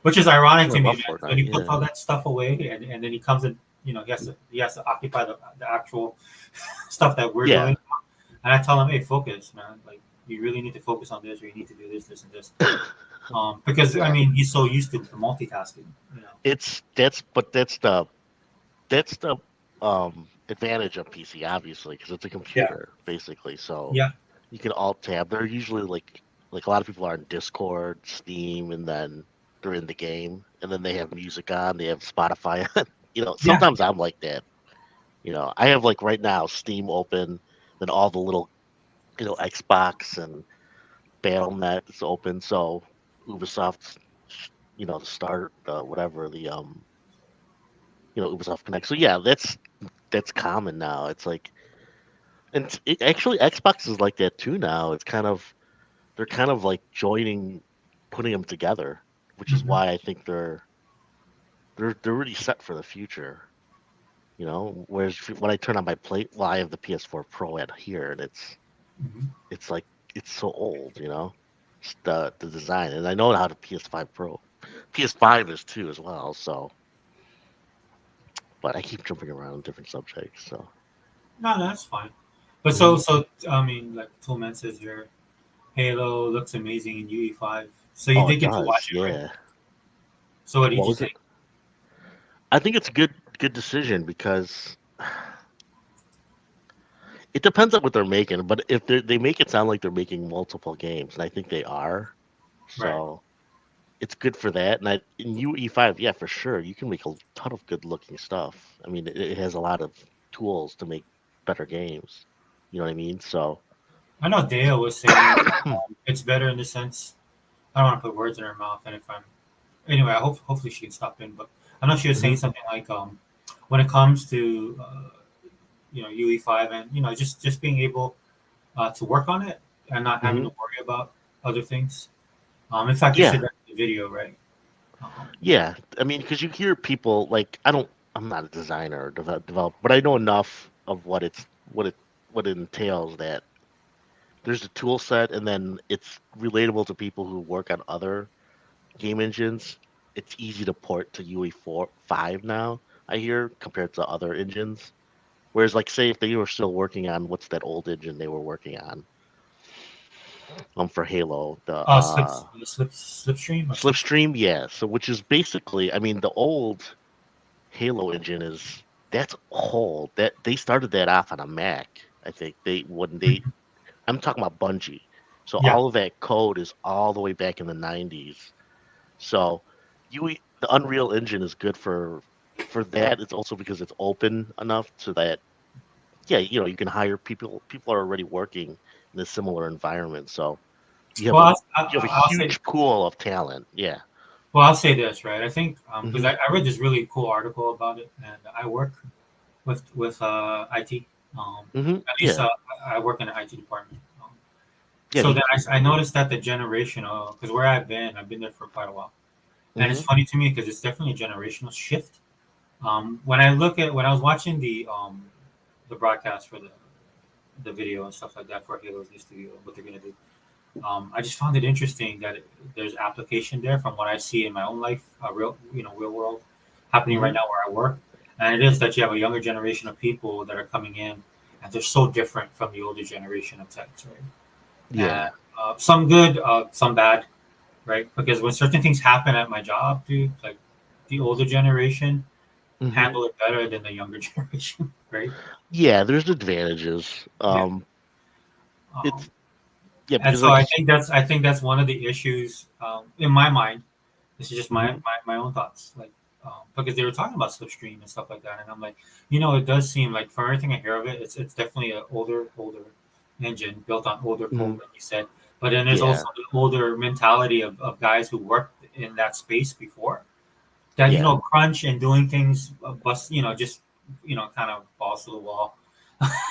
Which is ironic
I
to me,
love
man. So he
Fortnite.
puts
Yeah.
all that stuff away, and then he comes in. You know, he has to occupy the actual stuff that we're
Yeah.
doing. And I tell him, hey, focus, man. Like you really need to focus on this, or you need to do this, this, and this. Because I
Yeah.
mean, he's so used to the multitasking. You know.
It's but that's the advantage of PC, obviously, because it's a
Yeah.
computer basically. So
Yeah.
you can alt tab. They're usually like a lot of people are in Discord, Steam, and then they're in the game, and then they have music on. They have Spotify on.
Yeah.
Sometimes I'm like that. I have like right now Steam open, then all the little Xbox and BattleNet is open. So Ubisoft, the start whatever the Ubisoft Connect. So yeah, that's common now. It's like, and actually Xbox is like that too now. They're kind of like putting them together, which is
Hmm.
why I think they're really set for the future. Whereas when I turn on my plate, well, I have the PS4 Pro at here, and
Hmm.
it's like it's so old. It's the design, and I know how the PS5 Pro, PS5 is too as well. So, but I keep jumping around different subjects. So,
No, that's fine. But
hmm.
so I mean, like Toolman says here, Halo looks amazing in UE5. So you
Oh, it
did get to
does.
watch it, right?
Yeah.
So what did
What
you
was it?
think?
I think it's a good decision because it depends on what they're making. But if they make it sound like they're making multiple games, and I think they are,
Right.
so it's good for that. And in UE5, yeah, for sure, you can make a ton of good looking stuff. I mean, it has a lot of tools to make better games. You know what I mean? So,
I know Dale was saying it's better in the sense. I don't want to put words in her mouth, and if I'm anyway, hopefully she can stop in. But I know she was saying
hmm.
something like when it comes to UE5 and just being able to work on it and not having to
Hmm.
worry about other things. In fact, you said
Yeah,
that in the video, right? Um,
yeah. I mean, because you hear people like I'm not a designer or develop, but I know enough of what it entails that there's a tool set, and then it's relatable to people who work on other game engines. It's easy to port to UE4 5 now, I hear, compared to other engines. Whereas, like, say if they were still working on what's that old engine they were working on, for Halo, the
slipstream or slip.
Slipstream, yeah. So which is basically, I mean, the old Halo engine that's old. That they started that off on a Mac. I think they I'm talking about Bungie. So
Yeah.
all of that code is all the way back in the 90s. So the Unreal Engine is good for that. It's also because it's open enough to that. Yeah, you can hire people. People are already working in a similar environment. So you have
Well,
a you have a
I'll say
huge pool of talent. Yeah.
well, I'll say this, right? I think because
Hmm.
I read this really cool article about it, and I work with IT.
Hmm.
At least
Yeah.
I work in the IT department.
Yeah.
So
Me
then
too.
I noticed that the generation, because where I've been there for quite a while, and it's
Hmm.
funny to me because it's definitely a generational shift. When I was watching the broadcast for the video and stuff like that for Halo's new studio, what they're gonna do. I just found it interesting that there's application there from what I see in my own life, real world happening right
Hmm.
now where I work, and it is that you have a younger generation of people that are coming in, and they're so different from the older generation of techs, right? And
Yeah.
some good, some bad, right? Because when certain things happen at my job, dude, like the older generation
Hmm.
handle it better than the younger generation, right?
Yeah. There's advantages.
Yeah. Um,
It's yeah
and
because
so
like
I think that's one of the issues in my mind. This is just
Mhm.
my own thoughts, like because they were talking about slipstream and stuff like that, and I'm like, it does seem like from everything I hear of it, it's definitely an older engine built on older code,
Mhm.
like you said. But then there's also
Yeah.
the older mentality of guys who worked in that space before that
Yeah.
crunch and doing things, bust, just kind of balls to the wall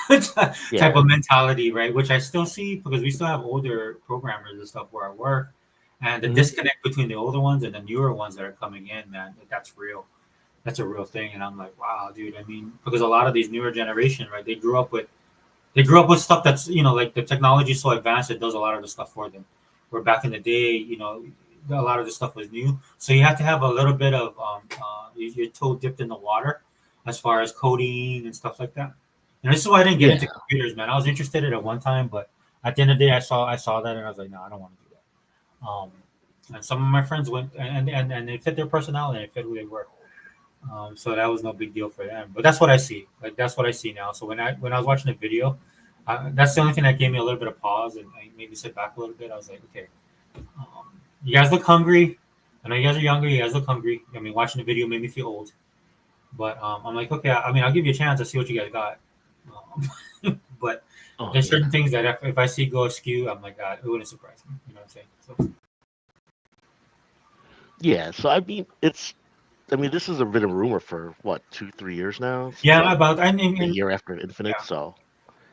type
Yeah.
of mentality, right? Which I still see because we still have older programmers and stuff where I work, and the
Mhm.
disconnect between the older ones and the newer ones that are coming in, man, that's real. That's a real thing, and I'm like, wow, dude. I mean, because a lot of these newer generation, right? They grew up with stuff that's like the technology is so advanced it does a lot of the stuff for them. Where back in the day, a lot of the stuff was new, so you have to have a little bit of your toe dipped in the water, as far as coding and stuff like that. And this is why I didn't get into
Yeah.
computers, man. I was interested in it at one time, but at the end of the day, I saw that and I was like, no, I don't want to do that. And some of my friends went and it fit their personality, and it fit who they were. So that was no big deal for them. But that's what I see. Like that's what I see now. So when I was watching the video, that's the only thing that gave me a little bit of pause and made me sit back a little bit. I was like, okay, you guys look hungry. I know you guys are younger. You guys look hungry. I mean, watching the video made me feel old. But I'm like, okay. I mean, I'll give you a chance to see what you guys got. But
Oh
there's certain
yeah.
things that if I see go askew, I'm like, God, it wouldn't surprise me. You know what I'm saying? So
Yeah. So I mean this has been a rumor for what 2 3 years now since
yeah,
like
about I
the
mean,
year after Infinite.
yeah.
So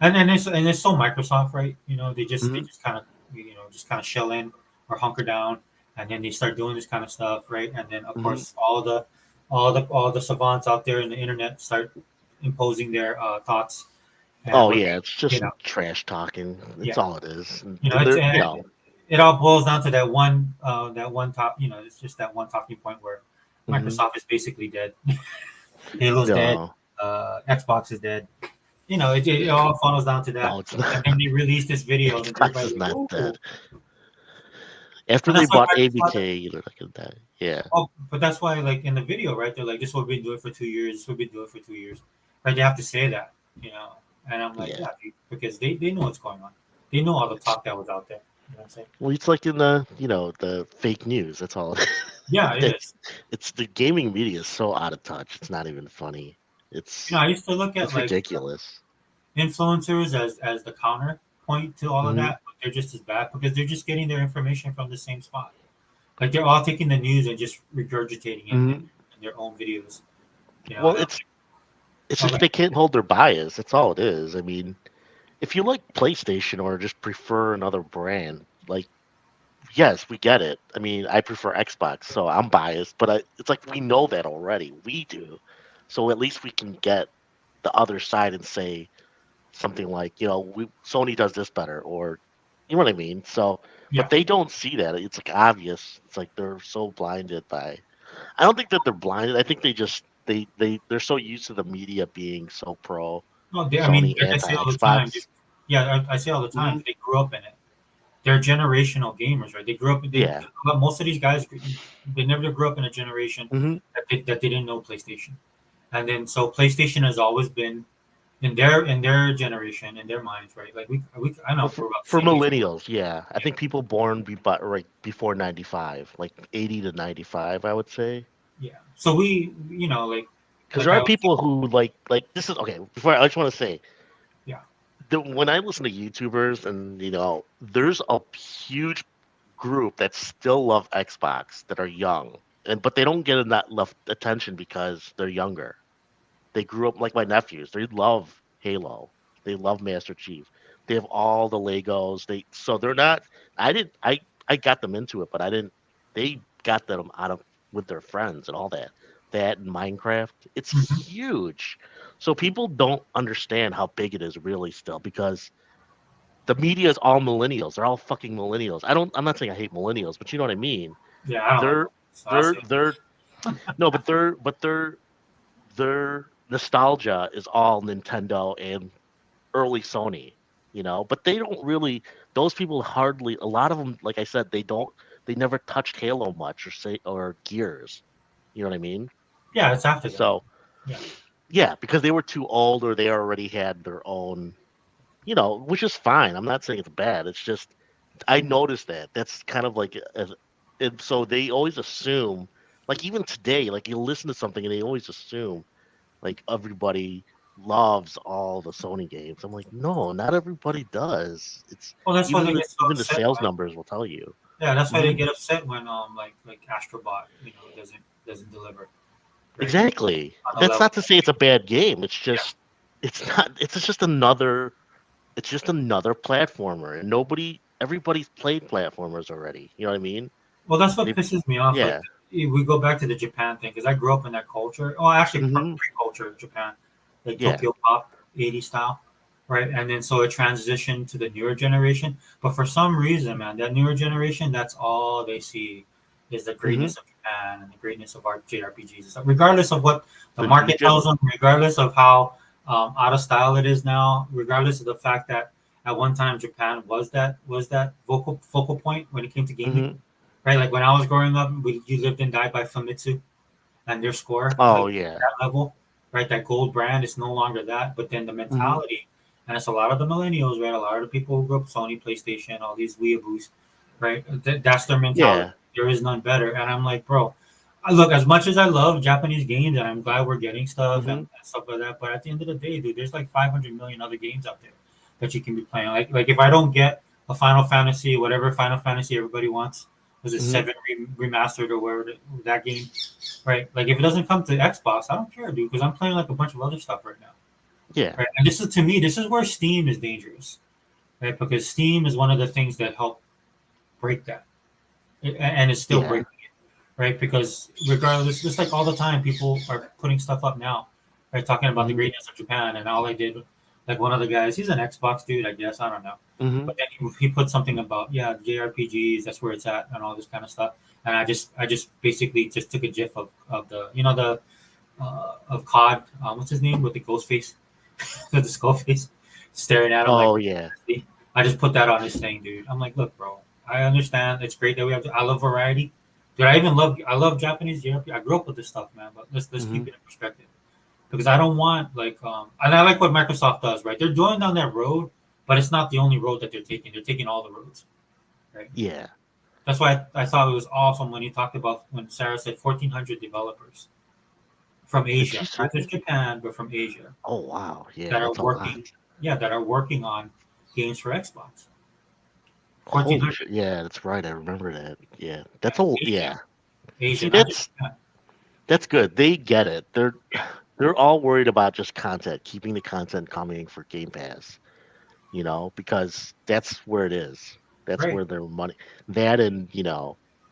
And it's so Microsoft, right? They
Mhm.
just kind of shell in or hunker down, and then they start doing this kind of stuff, right? And then of
Mhm.
course all the savants out there in the internet start imposing their thoughts, and
Oh
what
yeah, it's
you
just
know,
trash talking. It's
yeah,
all it is. And
it's
they're
it all boils down to that one top, it's just that one talking point where
Mhm.
Microsoft is basically dead, Halo's dead,
No,
Xbox is dead. It all funnels down to that.
no, it's
And
not.
then they release this video, and
Xbox
everybody's
is
like,
not
"Oh!"
dead. After
And
they
that's why
bought
Microsoft.
ABK, they're not gonna die. Yeah.
Oh, but that's why, like in the video, right? They're like, "This is what we've been doing for 2 years. This is what we've been doing for 2 years." Right? They have to say that, you know. And I'm like,
Yeah.
yeah, dude, because they know what's going on. They know all the
It's
talk that was out there. You know what I'm saying?
well, it's like in the fake news. That's all.
Yeah, it is.
That's it's the gaming media is so out of touch. It's not even funny. It's
I used to look at
it's
like
ridiculous.
influencers as the counterpoint to all of
Hmm.
that, but they're just as bad because they're just getting their information from the same spot. Like they're all taking the news and just regurgitating it
Hmm.
in their own videos.
Well,
And I'm
it's
like,
just
okay,
they can't hold their bias. That's all it is. I mean, if you like PlayStation or just prefer another brand, like yes, we get it. I mean, I prefer Xbox, so I'm biased, but it's like we know that already. We do. So at least we can get the other side and say something like, Sony does this better, or you know what I mean. So,
yeah,
but they don't see that. It's like obvious. It's like they're so blinded by. I don't think that they're blinded. I think they just they're so used to the media being so pro
no, I mean,
Sony,
like I
anti
say all the time,
Xbox.
yeah, I say all the time,
Hmm.
they grew up in it. They're generational gamers, right? They grew up.
Yeah.
But most of these guys, they never grew up in a generation
Hmm.
that they didn't know PlayStation, and then so PlayStation has always been in their generation, in their minds, right? Like we I
Well,
know we're about the
for
same age.
millennials, yeah, I
Yeah,
think people born but right before 95, like 80 to 95, I would say.
yeah. So we,
Because
like
there
I
are
was
people who like this is okay. Before I just want to say,
yeah.
when I listen to YouTubers, and there's a huge group that still love Xbox that are young, and but they don't get enough attention because they're younger. They grew up like my nephews. They love Halo. They love Master Chief. They have all the Legos. They're not. I didn't. I got them into it, but I didn't. They got them out of with their friends and all that. That and Minecraft. It's
Mhm.
huge. So people don't understand how big it is really still because the media is all millennials. They're all fucking millennials. I'm not saying I hate millennials, but you know what I mean.
Yeah, I don't like
They're
them. So I'll
they're
say
they're no, their nostalgia is all Nintendo and early Sony, but they don't really, those people hardly, a lot of them, like I said, they never touched Halo much or Gears. You know what I mean?
yeah, it's after that.
So,
Yeah.
yeah, because they were too old or they already had their own, which is fine. I'm not saying it's bad. It's just, I noticed that. That's kind of like, and so they always assume, like even today, like you listen to something and they always assume like everybody loves all the Sony games. I'm like, no, not everybody does. It's
Well, that's why they get so
even the
upset,
sales
right?
numbers will tell you.
Yeah, that's why they
Hmm.
get upset when like Astrobot, doesn't deliver, right?
Exactly.
On the
That's
level.
not to say it's a bad game. It's
Yeah.
just it's not. It's just another platformer, and everybody's played platformers already. You know what I mean?
Well, that's what
They,
pisses me off. Like,
yeah.
if we go back to the Japan thing because I grew up in that culture. Oh, actually,
Hmm.
pre-culture of Japan, like
Yeah.
Tokyo Pop, 80s style, right? And then so it transitioned to the newer generation. But for some reason, man, that newer generation, that's all they see is the
Hmm.
greatness of Japan and the greatness of our JRPGs and stuff. Regardless of what the market
Fujita.
tells them, regardless of how out of style it is now, regardless of the fact that at one time Japan was that focal point when it came to gaming,
Hmm.
right? Like when I was growing up, you lived and died by Famitsu and their score,
Oh
like
yeah.
that level, right? That gold brand is no longer that, but then the
Hmm.
mentality, and it's a lot of the millennials, right? A lot of the people who grew up Sony, PlayStation, all these weeaboos, right? That's their mentality.
Yeah.
There is none better, and I'm like, bro. Look, as much as I love Japanese games, and I'm glad we're getting stuff and
Hmm.
stuff like that, but at the end of the day, dude, there's like 500 million other games out there that you can be playing. Like if I don't get a Final Fantasy, whatever Final Fantasy everybody wants, was it
Hmm.
seven remastered or whatever that game, right? Like if it doesn't come to Xbox, I don't care, dude, because I'm playing like a bunch of other stuff right now,
Yeah.
right? And this is to me, this is where Steam is dangerous, right? Because Steam is one of the things that help break that, and it's still
Yeah.
breaking it, right? Because regardless, just like all the time, people are putting stuff up now, right? Talking about the
Hmm.
greatness of Japan, and all I did, like one of the guys, he's an Xbox dude, I guess, I don't know,
Hmm.
but then he put something about yeah, JRPGs, that's where it's at, and all this kind of stuff, and I just basically just took a GIF of the the of COD, what's his name with the ghost face, with the skull face, staring at him like
Oh yeah.
I just put that on his thing, dude. I'm like, look, bro, I understand. It's great that we have. I love variety, dude. I love Japanese JRPG. I grew up with this stuff, man. But let's
Hmm.
keep it in perspective because I don't want and I like what Microsoft does, right? They're going down that road, but it's not the only road that they're taking. They're taking all the roads, right?
Yeah.
That's why I thought it was awesome when he talked about when Sarah said 1,400 developers from
Did she
Asia,
say
not just
that?
Japan, but from Asia
Oh wow, yeah,
that are
that's a lot.
working, yeah, that are working on games for Xbox.
Holy
1,400.
shit, yeah, that's right. I remember that. Yeah,
Yeah, Asia,
yeah.
Asia,
See,
not just
that's
Japan.
that's good. They get it. They're all worried about just content, keeping the content coming for Game Pass. Because that's where it is. That's
Right.
where their money. That and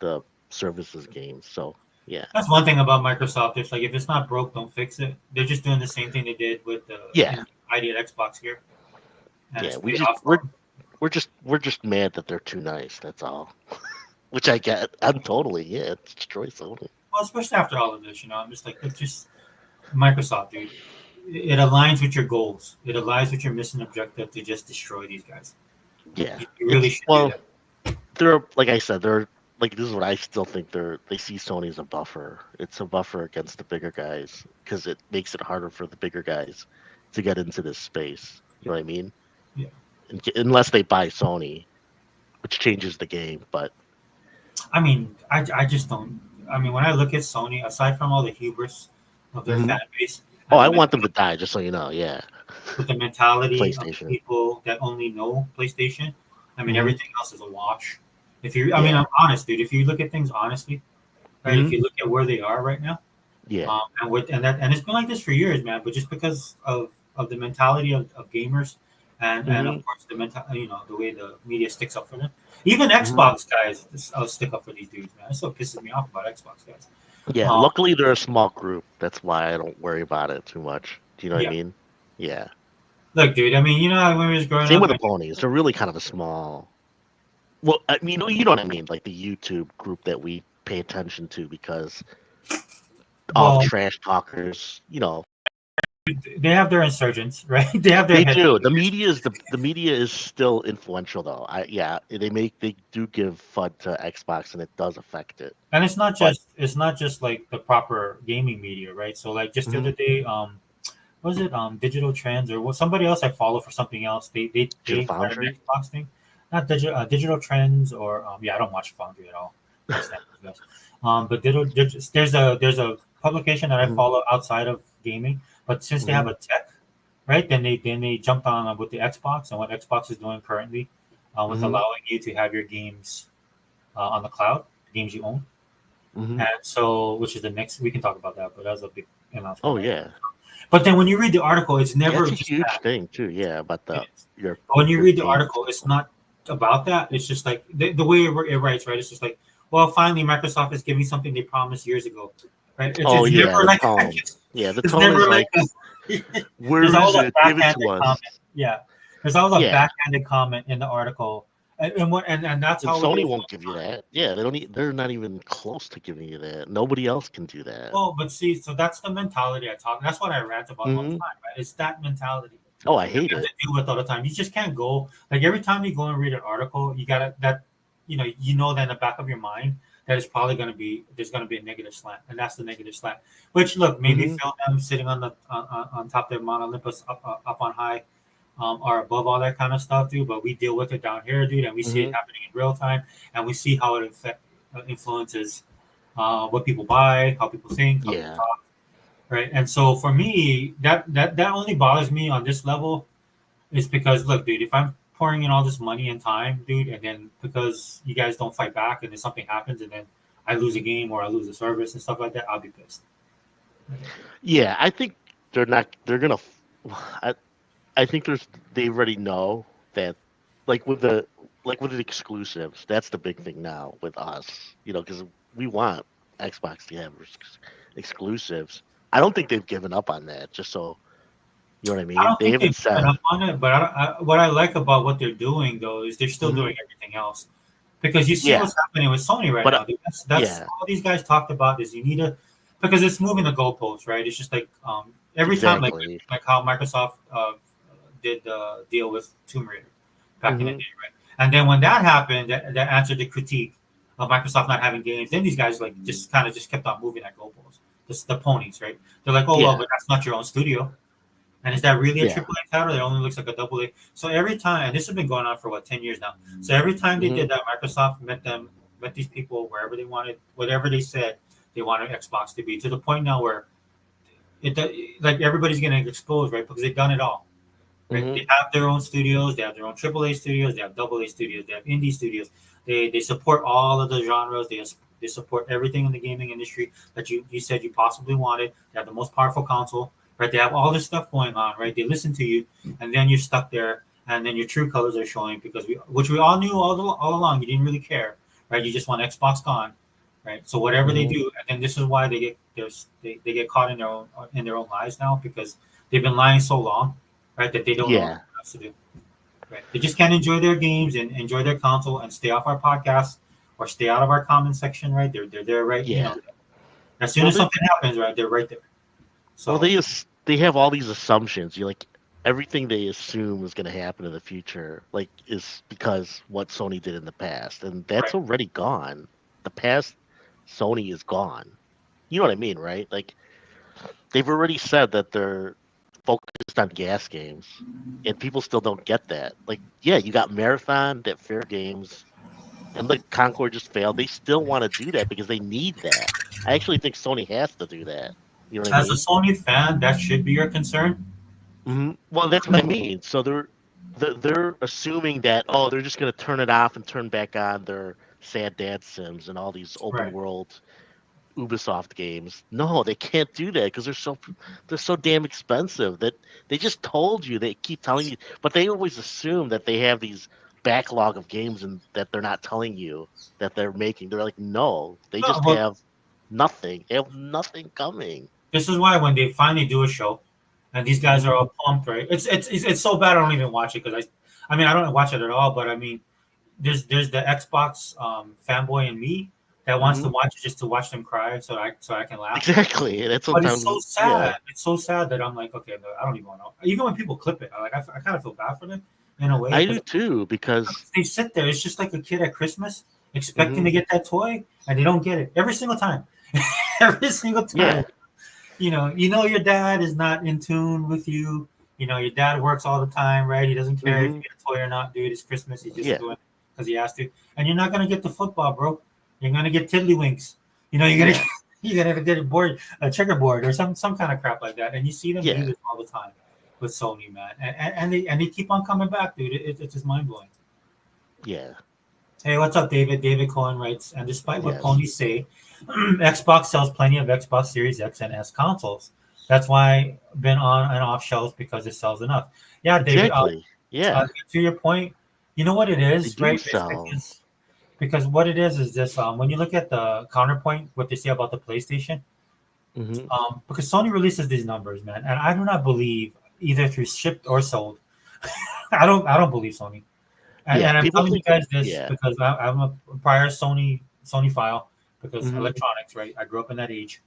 the services games. So yeah,
That's one thing about Microsoft. It's like if it's not broke, don't fix it. They're just doing the same thing they did with the
yeah,
ID at Xbox here, and
yeah.
it's
We
paid
just
off for them.
we're just mad that they're too nice. That's all. Which I get. I'm totally It's destroy Sony.
Well, especially after all of this, I'm just like, look, just Microsoft, dude. It aligns with your goals. It aligns with your mission objective to just destroy these guys.
Yeah,
You really
it's
should do
well.
that.
They're like I said, they're like this is what I still think they see Sony as a buffer. It's a buffer against the bigger guys because it makes it harder for the bigger guys to get into this space. You know what I mean?
Yeah.
Unless they buy Sony, which changes the game. But
I mean, I just don't. I mean, when I look at Sony, aside from all the hubris of their
Mhm.
fan base
Oh,
and
I want them to die, just so you know. Yeah,
with the mentality of the
PlayStation.
people that only know PlayStation, I mean,
Hmm.
everything else is a wash. If you, I mean,
Yeah.
I'm honest, dude. If you look at things honestly, right? If
Hmm.
you look at where they are right now,
Yeah.
and it's been like this for years, man. But just because of the mentality of gamers, and
Hmm.
of course the mental, the way the media sticks up for them. Even
Hmm.
Xbox guys stick up for these dudes, man. It still pisses me off about Xbox guys.
Yeah.
Um,
Luckily, they're a small group. That's why I don't worry about it too much. Do you know what I
yeah,
mean? Yeah.
look, dude. I mean, when we was growing
Same
up,
with the
man,
ponies. They're really kind of a small. Well, I mean, you know what I mean, like the YouTube group that we pay attention to because all the
well,
trash talkers,
they have their insurgents, right? They have their
they
head.
do. The media is still influential though. They do give FUD to Xbox and it does affect it.
And
But
it's not just like the proper gaming media, right? So like just the
mhm,
other day, was it Digital Trends or what? Somebody else I follow for something else.
Digital
They had an
Foundry.
Xbox thing, not Digital Trends or yeah, I don't watch Foundry at all. Can't stand those guys. But there's a publication that I
Hmm.
follow outside of gaming, but since they have
Hmm.
a tech, right? Then they jumped on with the Xbox and what Xbox is doing currently, with
Hmm.
allowing you to have your games on the cloud, games you own.
Hmm.
And so, which is the next, we can talk about that, but that was a big
Oh
announcement, right?
yeah,
But then when you read the article, it's never
that's a
just
huge
that.
thing too. Yeah, about
It
the
is.
your
But when you
your
read the
games.
article, it's not about that. It's just like the way it writes, right? It's just like, well, finally, Microsoft is giving something they promised years ago, right?
Oh
It's
yeah,
never
the
like
tone. Yeah, the
it's
tone is
never
like,
like there's
where is
always a
it? Give it to
backhanded
us.
comment. Yeah, there's always a
Yeah.
backhanded comment in the article, and that's
And
how it
Sony
is
won't
all
give
the
you
time.
that. Yeah, they don't. They're not even close to giving you that. Nobody else can do that.
Well, but see, so that's the mentality I talk. That's what I rant about all the
Hmm.
time, right? It's that mentality
Oh, I
that
hate
we have
it.
to deal with all the time. You just can't go like every time you go and read an article, you gotta that that in the back of your mind that it's probably gonna be there's gonna be a negative slant, and that's the negative slant. Which look, maybe
Hmm.
Phil them sitting on top of Mount Olympus up on high, are above all that kind of stuff, dude. But we deal with it down here, dude, and we see it
Hmm.
happening in real time, and we see how it influences what people buy, how people think, how people
Yeah.
talk, right? And so for me, that only bothers me on this level is because look, dude, if I'm pouring in all this money and time, dude, and then because you guys don't fight back, and then something happens, and then I lose a game or I lose a service and stuff like that, I'll be pissed. Right?
Yeah. I think they're not. They're gonna. I, I think they already know that, like with the exclusives. That's the big thing now with us. Because we want Xbox to have exclusives. I don't think they've given up on that. Just so you know what I
I
mean.
don't
They
think
haven't
they've given
said.
up on it, but what I like about what they're doing though is they're still
Hmm.
doing everything else because you see
Yeah.
what's happening with Sony right
But
now. Dude. That's
yeah.
all these guys talked about is you need to because it's moving the goalposts, right? It's just like every time
Exactly.
like how Microsoft did the deal with Tomb Raider back in the
Hmm.
day, right? And then when that happened, that answered the critique of Microsoft not having games. Then these guys like just kept on moving that goalpost. Just the ponies, right? They're like, oh well,
Yeah.
but that's not your own studio. And is that really a
Yeah.
triple A title? It only looks like a double A. So every time, and this has been going on for what 10 years now. So every time they
Hmm.
did that, Microsoft met these people wherever they wanted, whatever they said they wanted Xbox to be, to the point now where like everybody's getting exposed, right? Because they've done it all, right?
Hmm.
They have their own studios, they have their own triple A studios, they have double A studios, they have indie studios. They support all of the genres. They support everything in the gaming industry that you said you possibly wanted. They have the most powerful console, right? They have all this stuff going on, right? They listen to you, and then you're stuck there, and then your true colors are showing because which we all knew all along. You didn't really care, right? You just want Xbox gone, right? So whatever they
Hmm.
do, and then this is why they get caught in their own lies now because they've been lying so long, right? That they don't know what
Yeah.
else to do. Right. They just can't enjoy their games and enjoy their console and stay off our podcast or stay out of our comment section, right? They're there, right?
Yeah.
As soon
Well,
as something happens, right, they're right there. So
they have all these assumptions. You like everything they assume is going to happen in the future, like is because what Sony did in the past, and that's
right,
already gone. The past Sony is gone. You know what I mean, right? Like they've already said that focused on gas games, and people still don't get that. Like, yeah, you got Marathon, that Fair Games, and like Concord just failed. They still want to do that because they need that. I actually think Sony has to do that. You know what I
As a
mean?
Sony fan, that should be your concern.
Well, that's what I mean. So they're assuming that, oh, they're just gonna turn it off and turn back on their Sad Dad Sims and all these open
Right.
world Ubisoft games. No, they can't do that because they're so damn expensive that they just told you. They keep telling you, but they always assume that they have these backlog of games and that they're not telling you that they're making. They're like, no, they
No,
just
but
have nothing. They have nothing coming.
this is why when they finally do a show, and these guys are all pumped, right? It's so bad I don't even watch it because I mean I don't watch it at all. But I mean, there's the Xbox fanboy in me that wants to
Mhm.
watch it just to watch them cry, so I can laugh.
Exactly. That's
But it's
sometimes,
so
yeah.
sad. It's so sad that I'm like, okay, no, I don't even want to. Even when people clip it, I kind of feel bad for them in a way
I
because
do too because
they sit there. It's just like a kid at Christmas expecting
mhm,
to get that toy and they don't get it every single time. Every single
yeah,
time. Your dad is not in tune with you. Your dad works all the time, right? He doesn't care if you
mhm,
get a toy or not, dude. It's Christmas. He's just
yeah,
doing it because he has to. And you're not gonna get the football, bro. You're gonna get tiddlywinks. You're gonna
yeah,
you're gonna get a checkerboard or some kind of crap like that. And you see them do
yeah,
this all the time with Sony, man. And they keep on coming back, dude. It's just mind blowing.
yeah,
Hey, what's up, David? David Cohen writes, and despite what
yes,
ponies say, Xbox sells plenty of Xbox Series X and S consoles. That's why been on and off shelves because it sells enough. Yeah, David.
exactly, yeah.
To your point, you know what it
They
is,
do
right? It's
sell.
because what it is this. When you look at the counterpoint, what they say about the PlayStation,
Hmm.
because Sony releases these numbers, man, and I do not believe either through shipped or sold. I don't believe Sony. And,
Yeah,
and I'm
people
telling you
think,
guys this
yeah,
because I'm a prior Sony file because
hmm,
electronics, right? I grew up in that age,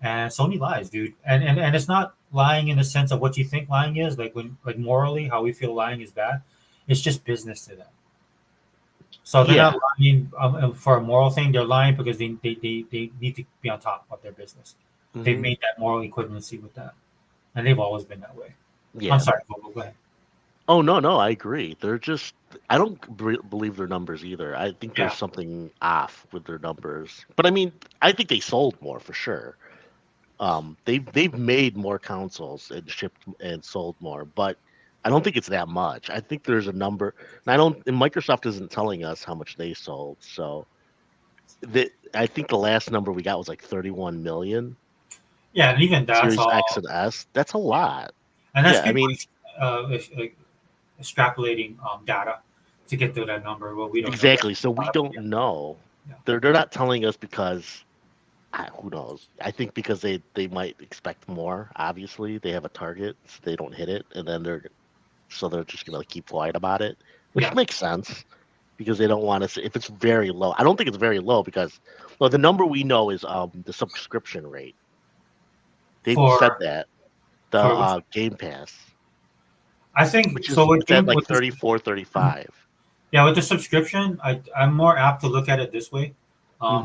and Sony lies, dude. And it's not lying in the sense of what you think lying is, like morally how we feel lying is bad. It's just business to them. So they're
yeah,
not lying for a moral thing. They're lying because they need to be on top of their business. They've
hmm,
made that moral equivalency with that, and they've always been that way. I'm
yeah.
sorry, go ahead.
Oh no, no, I agree. They're just, I don't believe their numbers either. I think there's
Yeah,
something off with their numbers. But I mean, I think they sold more for sure. They've made more consoles and shipped and sold more, but I don't think it's that much. I think there's a number, and I don't. And Microsoft isn't telling us how much they sold, so I think the last number we got was like 31 million
yeah, and even that's
Series X
all.
and S. That's a
Yeah,
lot.
and that's
Yeah, I
people
mean,
extrapolating data to get to that number. Well, we don't know that.
exactly. So we don't
Yeah,
know.
yeah,
They're not telling us because who knows? I think because they might expect more. Obviously, they have a target, so they don't hit it, and then they're just gonna keep quiet about it, which
yeah.
makes sense because they don't want to say if it's very low. I don't think it's very low because well, the number we know is the subscription rate. They've said
For
that the
for which
Game Pass,
I think
which
so.
is
With
it's at
game
like
with this,
34, 35.
yeah, with the subscription, I'm more apt to look at it this way.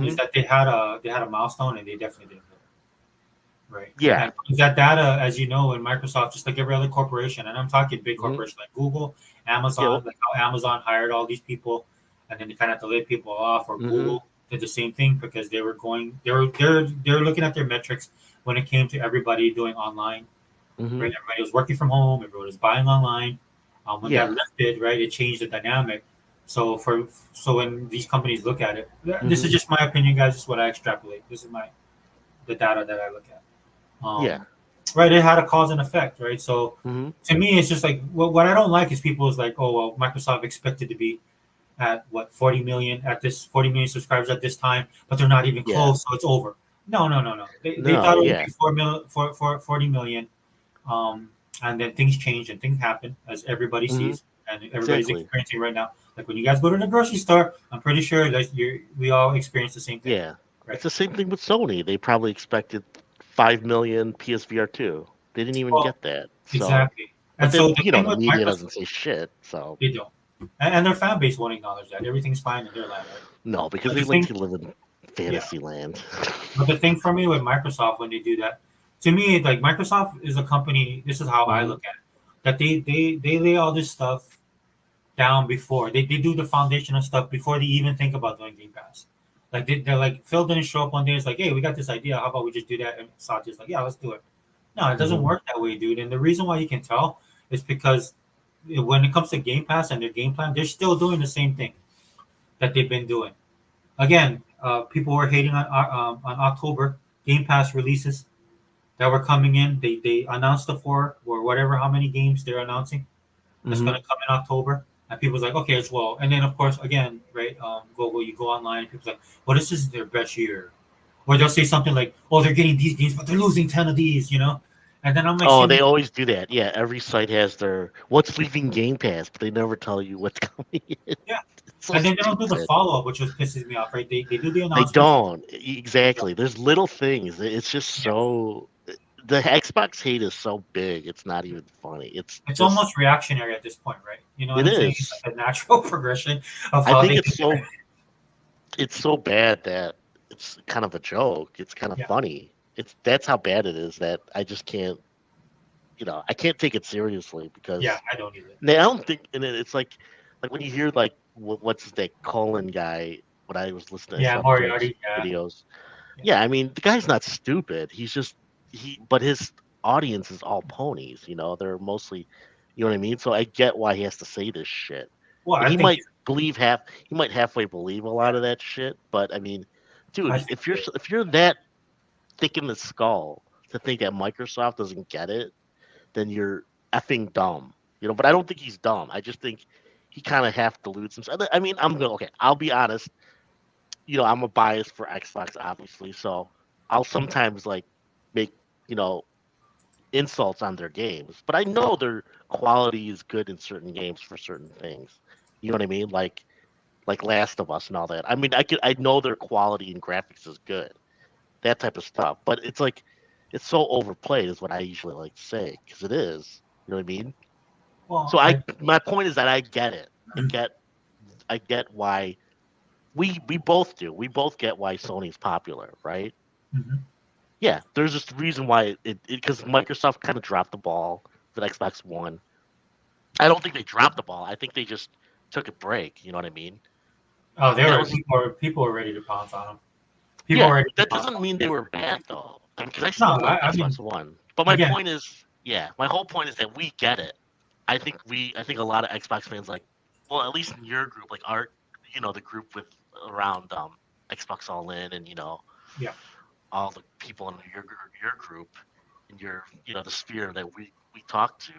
Is
Mm-hmm.
that they had a milestone and they definitely didn't hit it, right?
Yeah.
And that data, as you know, in Microsoft, just like every other corporation, and I'm talking big
Mm-hmm.
corporations like Google,
Yeah. Well,
Amazon, like how Amazon hired all these people, and then they kind of had to lay people off, or
mm-hmm.
Google did the same thing because they were looking at their metrics when it came to everybody doing online,
Mm-hmm.
right? Everybody was working from home, everybody was buying online. When that
Yeah.
lifted, right, it changed the dynamic. So when these companies look at it, this is
Mm-hmm.
just my opinion, guys. This is what I extrapolate. This is the data that I look at.
Yeah.
Right, it had a cause and effect, right? So
Mm-hmm.
to me, it's just like what I don't like is people is like, oh well, Microsoft expected to be at what 40 million at this 40 million subscribers at this time, but they're not even
Yeah.
close, so it's over. No, no, no, no. They
No.
thought it would
Yeah.
be 40 million, um, and then things change and things happen as everybody
Mm-hmm.
sees and everybody's
Exactly.
experiencing right now. Like when you guys go to the grocery store, I'm pretty sure that we all experience the same thing,
Yeah.
right?
It's the same thing with Sony. They probably expected 5 million PSVR 2. They didn't even
Well,
get that. So,
exactly.
but
And so
then,
the thing
the
with
media
Microsoft,
doesn't say shit. So,
they don't, and their fan base won't acknowledge that everything's fine in their land, right?
no, because
But
they
the
like
thing,
to live in
yeah.
fantasy land.
But the thing for me with Microsoft when they do that, to me, like Microsoft is a company. This is how I look at it. That they lay all this stuff down before they do the foundational stuff before they even think about doing Game Pass. Like they're like Phil didn't show up one day. It's like, hey, we got this idea. How about we just do that? And Satya's like, yeah, let's do it. No, it doesn't work that way, dude. And the reason why you can tell is because when it comes to Game Pass and their game plan, they're still doing the same thing that they've been doing. Again, people were hating on October Game Pass releases that were coming in. They announced the four or whatever how many games they're announcing that's going to come in October. And people's like, okay, as well. And then of course, again, right? You go online. And people's like, well, this is their best year, or they'll say something like, oh, they're getting these games, but they're losing 10 of these, you know. And then I'm like,
oh, they always do that. Yeah, every site has their what's leaving Game Pass, but they never tell you what's coming in.
yeah.
So
And then they don't do the
stupid.
follow up, which just pisses me off, right? They do the
They
announcement.
don't exactly. There's little things. It's just so the Xbox hate is so big. It's not even funny. It's just,
almost reactionary at this point, right? You know what
It
I'm saying?
is.
It's like a natural progression of
I
how
think
they
it's so bad that it's kind of a joke. It's kind of
Yeah.
funny. That's how bad it is that I just can't. I can't take it seriously because
Yeah, I don't either.
I don't think, and it's like when you hear like what's that Colin guy? When I was listening to
Yeah,
some of
Moriarty.
those
Yeah.
videos, yeah, I mean the guy's not stupid. He's just but his audience is all ponies. They're mostly, you know what I mean. So I get why he has to say this shit,
Well,
and
I
he
think
might he might halfway believe a lot of that shit. But I mean, dude,
I think
if you're that thick in the skull to think that Microsoft doesn't get it, then you're effing dumb. But I don't think he's dumb. I just think he kind of half deludes himself. I mean, okay. I'll be honest. I'm a bias for Xbox, obviously. So I'll sometimes like make you know insults on their games, but I know their quality is good in certain games for certain things. You know what I mean? Like Last of Us and all that. I mean, I know their quality and graphics is good, that type of stuff. But it's like it's so overplayed, is what I usually like to say, because it is. You know what I mean?
well,
So my point is that I get it. I get why we both do. We both get why Sony's popular, right?
Mhm.
Yeah, there's just a reason why because Microsoft kind of dropped the ball with Xbox One. I don't think they dropped the ball. I think they just took a break. You know what I mean?
Oh,
And that was
people are ready to pounce on them. People
yeah.
are ready to
That
pounce
doesn't
on
mean they were bad though. Because I
No,
still like
I mean,
Xbox One. But my
again,
point is, yeah, my whole point is that we get it. I think a lot of Xbox fans like, well, at least in your group, like our, the group with around Xbox All In, and
Yeah.
all the people in your group, in your the sphere that we talk to,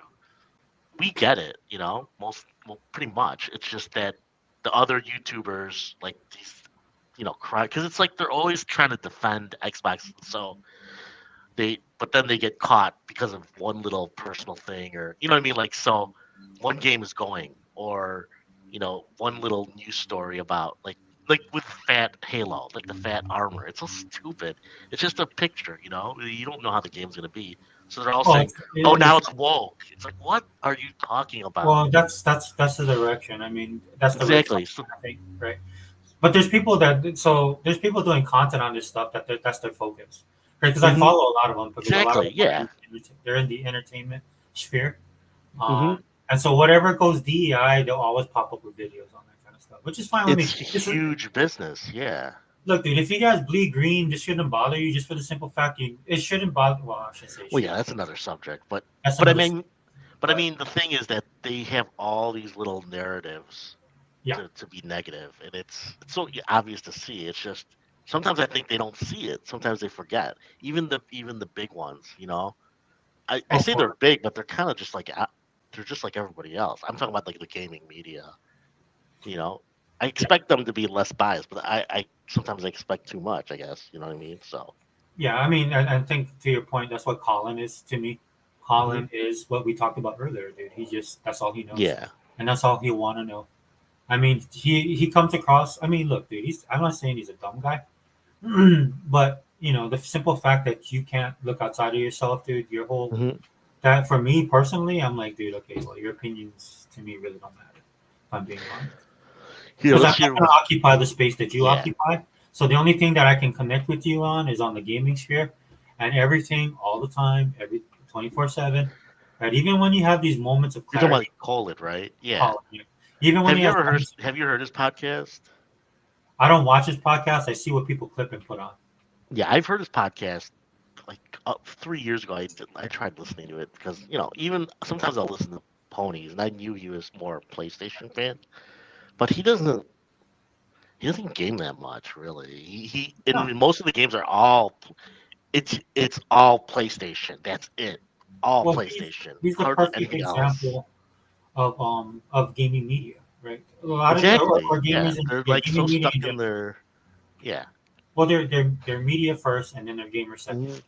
we get it. Pretty much. It's just that the other YouTubers like these, cry because it's like they're always trying to defend Xbox, so but then they get caught because of one little personal thing, or you know what I mean. Like, so one game is going, or one little news story about like with fat Halo, like the fat armor. It's so stupid. It's just a picture. You don't know how the game's gonna be. So they're all
well,
saying, "Oh, now it's woke." It's like, what are you talking about?
that's the direction. I mean, that's the right
Exactly.
direction,
So
I think, right? But there's people doing content on this stuff that's their focus, right? Because I follow a lot of them because a lot of
exactly,
them
yeah.
they're in the entertainment sphere,
hmm
and so whatever goes DEI, they'll always pop up with videos on that kind of stuff, which is fine with
It's
me.
huge business, yeah.
Look, dude, if you guys bleed green, this shouldn't bother you just for the simple fact it shouldn't bother. Well, I should say it
Well, yeah,
shouldn't.
that's another subject, but
That's
but I
another.
mean,
But
the thing is that they have all these little narratives
yeah,
to be negative, and it's so obvious to see. It's just sometimes I think they don't see it. Sometimes they forget. Even the big ones, I
oh,
say they're big, but they're kind of just like they're just like everybody else. I'm talking about like the gaming media. You know, I expect them to be less biased, but I sometimes I expect too much. I guess you know what I mean. So.
yeah. I mean, I think to your point, that's what Colin is to me.
hmm
Colin is what we talked about earlier, dude. That's all he knows,
Yeah.
and that's all he want to know. I mean, he comes across. I mean, look, dude. I'm not saying he's a dumb guy, but the simple fact that you can't look outside of yourself, dude. Your whole
hmm
that for me personally, I'm like, dude. Okay, well, your opinions to me really don't matter. If I'm being honest.
Yeah.
Because I'm
Let's
not
hear.
going to occupy the space that you
Yeah.
occupy. So the only thing that I can connect with you on is on the gaming sphere, and everything all the time, every 24/7. Right? Even when you have these moments of
You're talking about
clarity,
like Colin, right? Yeah.
call it. Even when
Have
he
you
has
ever heard?
moments,
Have you heard his podcast?
I don't watch his podcast. I see what people clip and put on.
Yeah, I've heard his podcast like 3 years ago. I tried listening to it because even sometimes I'll listen to Ponies, and I knew he was more a PlayStation fan, but he doesn't game that much really. He
No,
and most of the games are all it's all PlayStation. That's it. All
well,
PlayStation.
he's the
Hardly
perfect
anything else.
example of gaming media, right? A lot of
Exactly.
or
Yeah.
gamers in
They're
yeah,
like so
gaming media
stuck
in
in
general.
their yeah.
Well, they're media first, and then they're gamers second.
Mhm.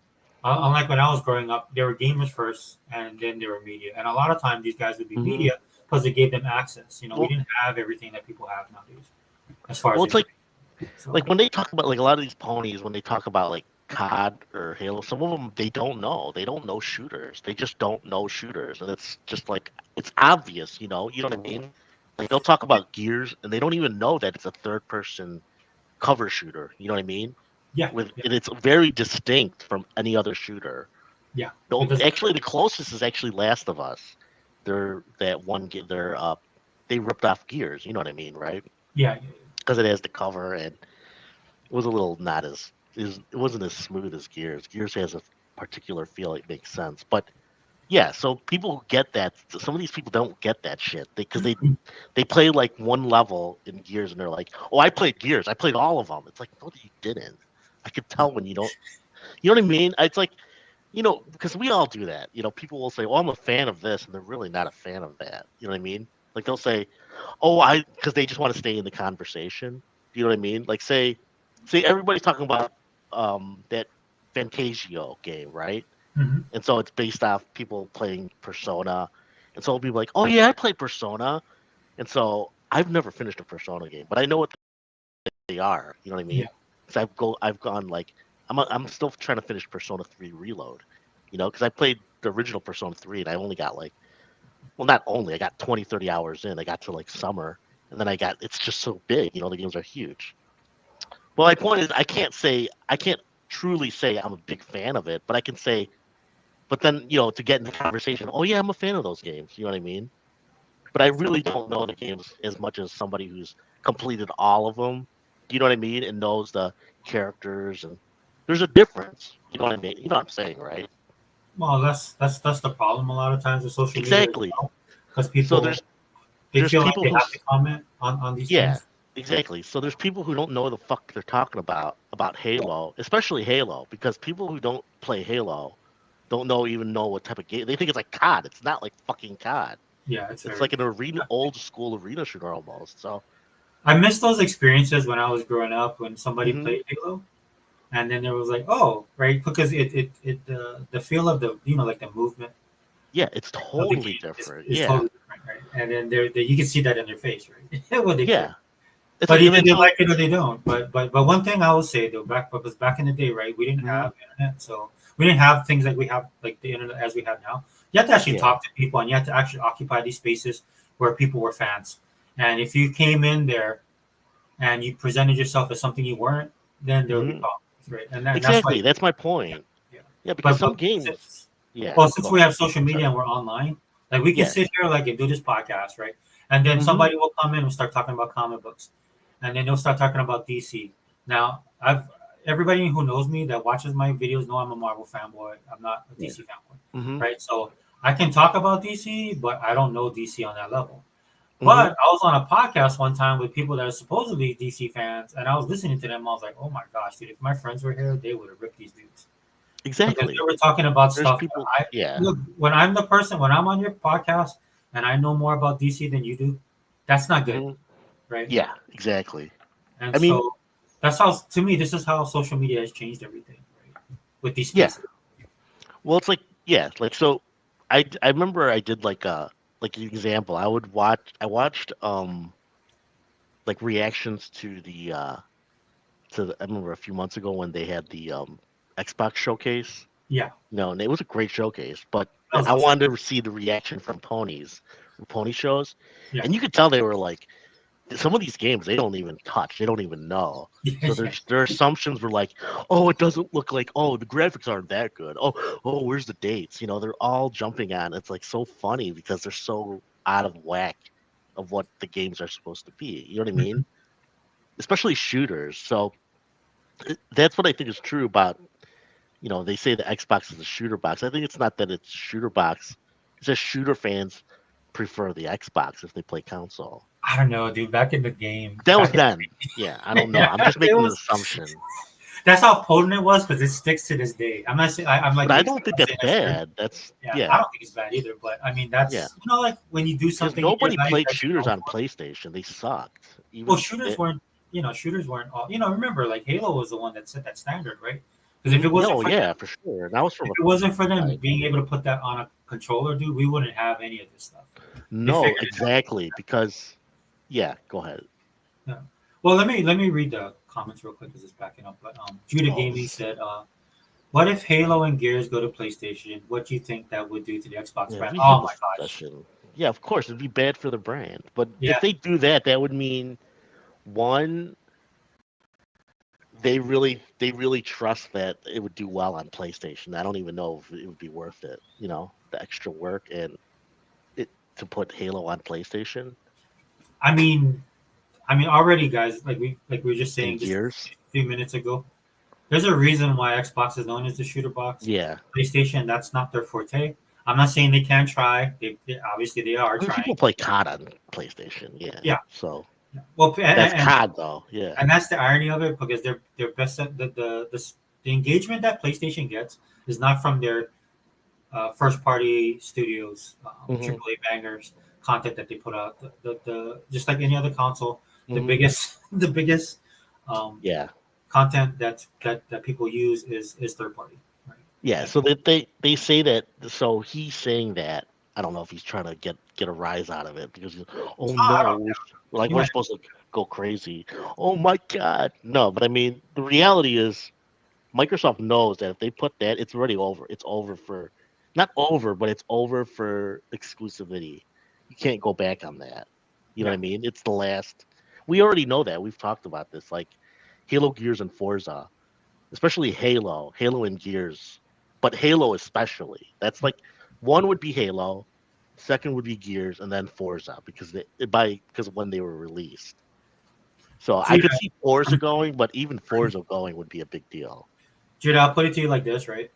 Unlike when I was growing up, they were gamers first, and then they were media. And a lot of times, these guys would be
Mhm.
media because they gave them access. We
Well,
didn't have everything that people have nowadays as far as
well, it's like
information. So,
like when they talk about like a lot of these ponies when they talk about like COD or Halo, some of them they don't know. They don't know shooters. They just don't know shooters, and it's just like it's obvious. You know what I mean? Like they'll talk about Gears, and they don't even know that it's a third-person cover shooter. You know what I mean?
yeah, yeah,
And it's very distinct from any other shooter.
yeah. It
Don't
doesn't.
actually the closest is actually Last of Us. They're that one. They're they ripped off Gears. You know what I mean, right?
Yeah, yeah,
Because it has the cover and it was a little not as it wasn't as smooth as Gears. Gears has a particular feel. It makes sense, but yeah. So people who get that, some of these people don't get that shit because they play like one level in Gears and they're like, "Oh, I played Gears. I played all of them." It's like, no, you didn't. I could tell when you don't. You know what I mean? It's like because we all do that. People will say, "Well, I'm a fan of this," and they're really not a fan of that. You know what I mean? Like they'll say, "Oh, because they just want to stay in the conversation." Do you know what I mean? Like say everybody's talking about that Fantasio game, right?
hmm
And so it's based off people playing Persona, and so it'll be like, "Oh yeah, I played Persona," and so I've never finished a Persona game, but I know what they are. You know what I
yeah.
mean? So I've gone like I'm still trying to finish Persona 3 Reload, because I played the original Persona 3 and I only got like well not only I got 20 30 hours in. I got to like summer and then it's just so big, the games are huge. Well, my point is I can't truly say I'm a big fan of it, but I can say but then, to get in the conversation, oh yeah, I'm a fan of those games, you know what I mean? But I really don't know the games as much as somebody who's completed all of them. Do you know what I mean? And knows the characters and there's a difference. You know what I mean? You know what I'm saying, right?
Well, that's the problem a lot of times with social media as
Exactly.
well, because
So
people they
there's
feel like
people
they have to
who's
comment on these
yeah,
things.
exactly. So there's people who don't know the fuck they're talking about Halo, especially Halo, because people who don't play Halo don't even know what type of game they think it's like COD. It's not like fucking COD.
Yeah, it's
It's
very.
like an arena old school arena shooter almost. So
I miss those experiences when I was growing up when somebody
mhm.
played Halo, and then there was like, oh, right, because it the feel of the like the movement
Yeah, it's
of the
totally
game
different.
is
Yeah.
totally different, right? And then you can see that in their face, right? When they play.
Yeah. It's
But
like and
either
then
they
so
like it or they don't. But one thing I will say though, because back in the day, right, we didn't
mhm.
have internet, so we didn't have things like we have like the internet as we have now. You have to actually
Yeah.
talk to people, and you have to actually occupy these spaces where people were fans. And if you came in there and you presented yourself as something you weren't, then there would be
Mhm.
problems, right? And that's why,
Exactly. That's my
yeah,
point.
yeah.
Yeah, because
But
some games.
since
Yeah.
well, since
Go
we
ahead.
have social media
Sorry.
and we're online, like we can sit
Yes.
here like and do this podcast, right? And then
Mhm.
somebody will come in and start talking about comic books, and then they'll start talking about DC. Now, everybody who knows me that watches my videos know I'm a Marvel fanboy. I'm not a
Yeah.
DC fanboy,
Mhm.
right? So I can talk about DC, but I don't know DC on that level. But
Mhm.
I was on a podcast one time with people that are supposedly DC fans, and I was listening to them. I was like, "Oh my gosh, dude! If my friends were here, they would have ripped these dudes." Because they
Exactly.
were talking about
There's
stuff that
people.
I
Yeah.
look when I'm the person when I'm on your podcast and I know more about DC than you do, that's not good,
Mhm.
right?
Yeah. Exactly.
And
I mean,
so that's how to me this is how social media has changed everything, right? With these
yeah.
spaces.
Well, it's like yeah, like so. I remember I did like an example. I watched like reactions to I remember a few months ago when they had the Xbox showcase.
Yeah,
No, and it was a great showcase, but
that was
I
awesome.
wanted to see the reaction from ponies, from pony shows,
Yeah,
and you could tell they were like, some of these games they don't even touch, they don't even know. So
Yeah.
their assumptions were like, oh, it doesn't look like, oh, the graphics aren't that good. Oh, where's the dates? You know, they're all jumping on. It's like so funny because they're so out of whack of what the games are supposed to be. You know what I mean? Especially shooters. So that's what I think is true about. You know, they say the Xbox is a shooter box. I think it's not that it's shooter box. It's just shooter fans prefer the Xbox if they play console.
I don't know, dude. Back in the game,
That was
back in,
then. Yeah, I don't know.
yeah,
I'm just
it
making an
was.
assumption.
That's how potent it was because it sticks to this day. I'm not saying I'm like
But I
I'm
don't think
saying
that's
that's true.
bad. That's
Yeah, I
yeah,
don't think it's bad either. But I mean,
yeah.
that's like when you do
Because
something in your
nobody
life
played
that you're
shooters
known
on
for.
PlayStation. They sucked.
Well,
Even
shooters
it,
weren't. Shooters weren't all. Remember, like Halo was the one that set that standard, right? Because if it wasn't
no,
for them,
yeah, for sure. And that was
if
from a
it wasn't for them
side.
being able to put that on a controller, dude, we wouldn't have any of this stuff. They
No,
figured it out.
exactly. Because yeah, go ahead.
Yeah. Well, let me read the comments real quick because it's backing up. But Judah
Oh,
Gaming said, "What if Halo and Gears go to PlayStation? What do you think that would do to the Xbox
yeah,
brand?"
we
Oh
had
my
this
gosh.
discussion. Yeah, of course, it'd be bad for the brand. But if
Yeah.
they do that, that would mean one, they really trust that it would do well on PlayStation. I don't even know if it would be worth it. You know, the extra work and it to put Halo on PlayStation
I mean, already, guys. Like we were just
in
saying just
Gears.
a few minutes ago. There's a reason why Xbox is known as the shooter box.
Yeah,
PlayStation, that's not their forte. I'm not saying they can't try. They obviously they are
I mean,
trying.
people play COD on PlayStation. Yeah,
Yeah.
so
Well,
that's COD though. Yeah.
and that's the irony of it because their best the engagement that PlayStation gets is not from their first party studios,
Hmm.
AAA bangers content that they put out. The just like any other console, the
Hmm.
biggest the biggest um,
Yeah.
content that people use is third party. Right?
Yeah,
That,
so that they say that. So he's saying that. I don't know if he's trying to get a rise out of it because oh
I
no,
don't.
like
You
we're
might.
supposed to go crazy. Oh my god, no! But I mean, the reality is Microsoft knows that if they put that, it's already over. It's over for not over, but it's over for exclusivity. You can't go back on that. You know what
Yeah.
I mean? It's the last. We already know that. We've talked about this, like Halo, Gears, and Forza, especially Halo and Gears, but Halo especially. That's like one would be Halo, second would be Gears, and then Forza because of when they were released. So I
Judah,
could see Forza going, but even Forza going would be a big deal.
Judah, I'll put it to you like this, right?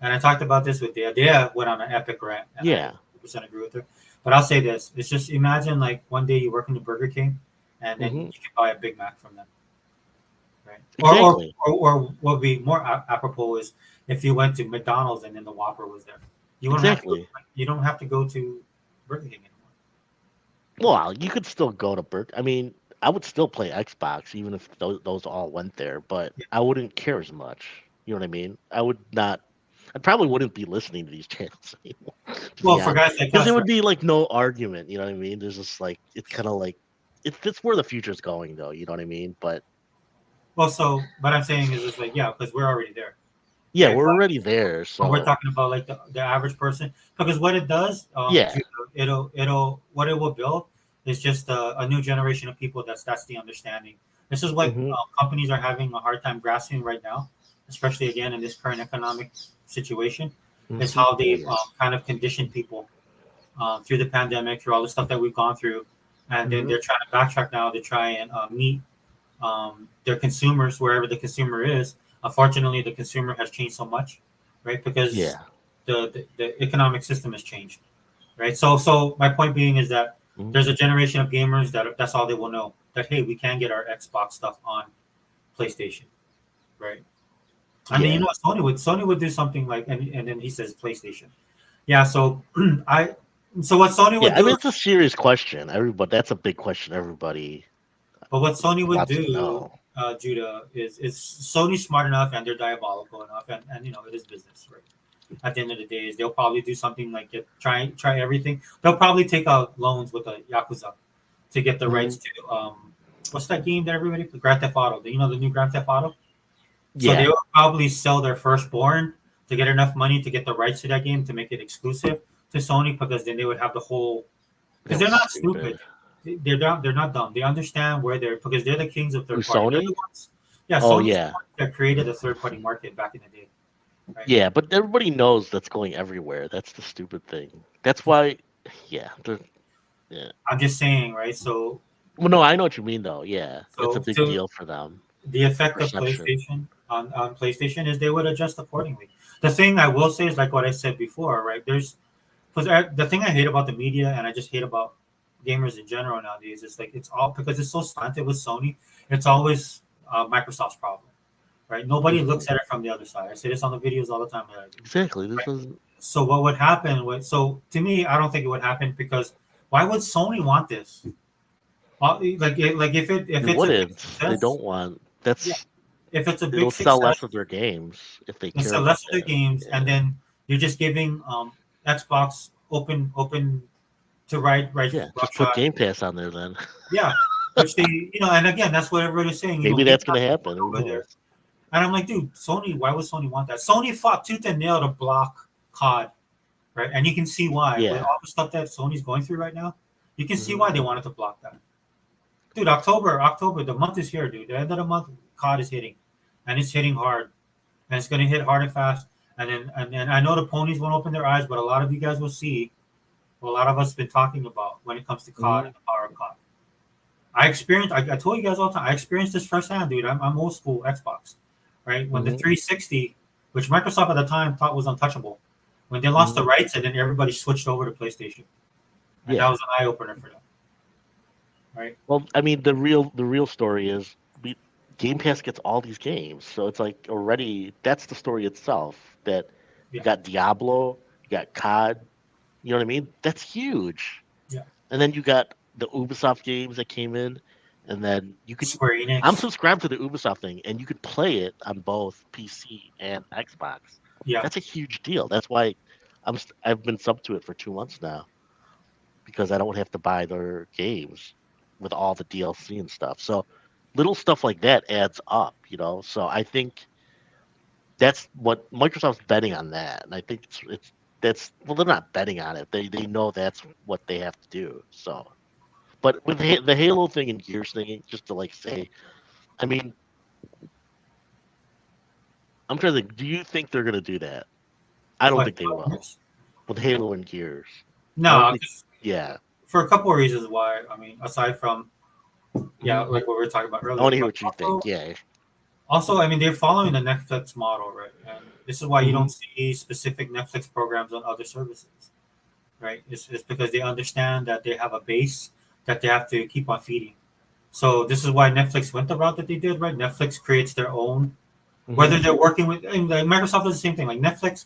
And I talked about this with Dea. Dea went on an epic rant, and I
Yeah.
100% agree with her. But I'll say this: it's just imagine like one day you work in the Burger King, and then
Hmm.
you can buy a Big Mac from them, right?
Exactly.
Or what would be more apropos is if you went to McDonald's and then the Whopper was there. You wouldn't have to.
Exactly.
You don't have to go to Burger King anymore.
Well, you could still go to I mean, I would still play Xbox even if those all went there, but
Yeah.
I wouldn't care as much. You know what I mean? I would not. I probably wouldn't be listening to these channels anymore, to be
Well, for
honest,
guys like
because it
us,
would
right?
be like no argument. You know what I mean? There's just like it's kind of like it's where the future's going, though. You know what I mean? But
Well, so what I'm saying is, it's like yeah, because we're already there,
yeah,
right?
we're already there,
But we're
so
talking about like the average person because what it does,
yeah.
it'll what it will build is just a new generation of people. That's the understanding. This is what
Hmm.
companies are having a hard time grasping right now, especially again in this current economic situation. Is
Hmm.
how
Oh
they've
yeah.
kind of conditioned people through the pandemic, through all the stuff that we've gone through, and then
Hmm.
they're trying to backtrack now to try and meet their consumers wherever the consumer is. Unfortunately, the consumer has changed so much, right? Because
Yeah.
the economic system has changed, right? So my point being is that
Hmm.
there's a generation of gamers that that's all they will know. That hey, we can get our Xbox stuff on PlayStation, right? I mean, you
Yeah.
know what Sony would do something like, and then he says PlayStation. Yeah. So I so what Sony
Yeah.
would
I mean,
do,
it's a serious question. Everybody, that's a big question. Everybody
but what Sony would
wants to
do,
know.
Judah, is Sony's smart enough and they're diabolical enough, and it is business, right? At the end of the day, is they'll probably do something like try everything. They'll probably take out loans with the Yakuza to get the rights
Hmm.
to what's that game that everybody Grand Theft Auto? The new Grand Theft Auto. So they
Yeah.
will probably sell their firstborn to get enough money to get the rights to that game to make it exclusive to Sony because then they would have the whole because
That
they're
was
not stupid.
stupid.
they're not dumb. They understand where they're because they're the kings of
Who,
third party. They're
Sony?
the ones, yeah,
Oh
Sony's the
yeah,
one that created the third party market back in the day, right?
yeah, but everybody knows that's going everywhere. That's the stupid thing. That's why, yeah, yeah.
I'm just saying, right? So
Well, no, I know what you mean though. Yeah, it's a
so
big
to
deal for them.
the effect of
Perception.
PlayStation on PlayStation is they would adjust accordingly. The thing I will say is like what I said before, right? There's because the thing I hate about the media and I just hate about gamers in general nowadays is like it's all because it's so slanted with Sony. It's always Microsoft's problem, right? Nobody
Mhm.
looks at it from the other side. I say this on the videos all the time that I do.
Exactly. This
Right?
is
So what would happen? So to me, I don't think it would happen because why would Sony want this? Like if
they
it's a big
wouldn't. They
success,
don't want.
yeah.
That's
If it's a big
it'll sell
success,
less of their games if they
it's
care
the
about
less of the
that.
games, and
Yeah.
then you're just giving Xbox open to write
Yeah. Just put
roughshod.
Game Pass on there then.
Yeah, which they and again that's what everybody's saying.
Maybe
Game
that's
Pass
gonna happen. Who
over there,
knows?
and I'm like, dude, Sony. Why would Sony want that? Sony fought tooth and nail to block COD, right? And you can see why with
Yeah.
all the stuff that Sony's going through right now. You can see
Mhm.
why they wanted to block that. Dude, October, the month is here, dude. The end of the month, COD is hitting, and it's hitting hard, and it's gonna hit hard and fast. And then I know the ponies won't open their eyes, but a lot of you guys will see what a lot of us have been talking about when it comes to COD
Mhm.
and the power of COD. I told you guys all the time. I experienced this firsthand, dude. I'm old school Xbox, right? When the
Mhm.
360, which Microsoft at the time thought was untouchable, when they lost the
Mhm.
rights, and then everybody switched over to PlayStation, and that
Yeah.
was an eye opener for them, right?
Well, I mean, the real story is Game Pass gets all these games, so it's like already that's the story itself. That you
Yeah,
got Diablo, you got COD. You know what I mean? That's huge.
yeah.
And then you got the Ubisoft games that came in, and then you could.
Square
I'm
Enix,
subscribed to the Ubisoft thing, and you could play it on both PC and Xbox.
yeah.
That's a huge deal. That's why I've been sub to it for 2 months now because I don't have to buy their games with all the DLC and stuff. So little stuff like that adds up, you know. So I think that's what Microsoft's betting on that, and I think it's that's well, they're not betting on it. They know that's what they have to do. So, but with the Halo thing and Gears thing, just to like say, I mean, I'm trying to think. Do you think they're gonna do that? I don't
What?
think they will with Halo and Gears. I don't
No,
think. Yeah.
for a couple of reasons why. I mean, aside from yeah,
Mhm.
like what we were talking about
I want
earlier,
to hear
but
what you think. Yeah.
also, I mean, they're following the Netflix model, right? And this is why you
Hmm.
don't see specific Netflix programs on other services, right? It's because they understand that they have a base that they have to keep on feeding. So this is why Netflix went the route that they did, right? Netflix creates their own,
Hmm.
whether they're working with, and like Microsoft does the same thing. Like Netflix,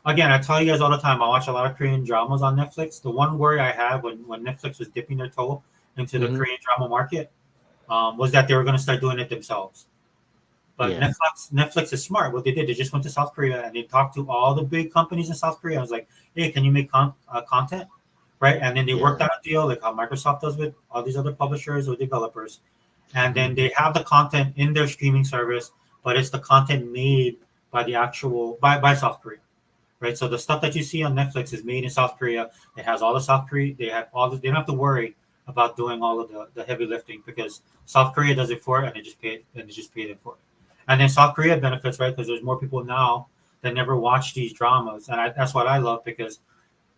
again, I tell you guys all the time, I watch a lot of Korean dramas on Netflix. The one worry I had when Netflix was dipping their toe into the
Hmm.
Korean drama market was that they were going to start doing it themselves. But
Yeah.
Netflix is smart. What they did, they just went to South Korea and they talked to all the big companies in South Korea. I was like, hey, can you make content? Right. And then they
Yeah.
worked out a deal like how Microsoft does with all these other publishers or developers. And then
Mhm.
they have the content in their streaming service, but it's the content made by the actual by South Korea. Right. So the stuff that you see on Netflix is made in South Korea. It has all the South Korea. They have all the, they don't have to worry about doing all of the heavy lifting because South Korea does it for it and they just paid it for it. And then South Korea benefits, right? Because there's more people now that never watch these dramas, and that's what I love because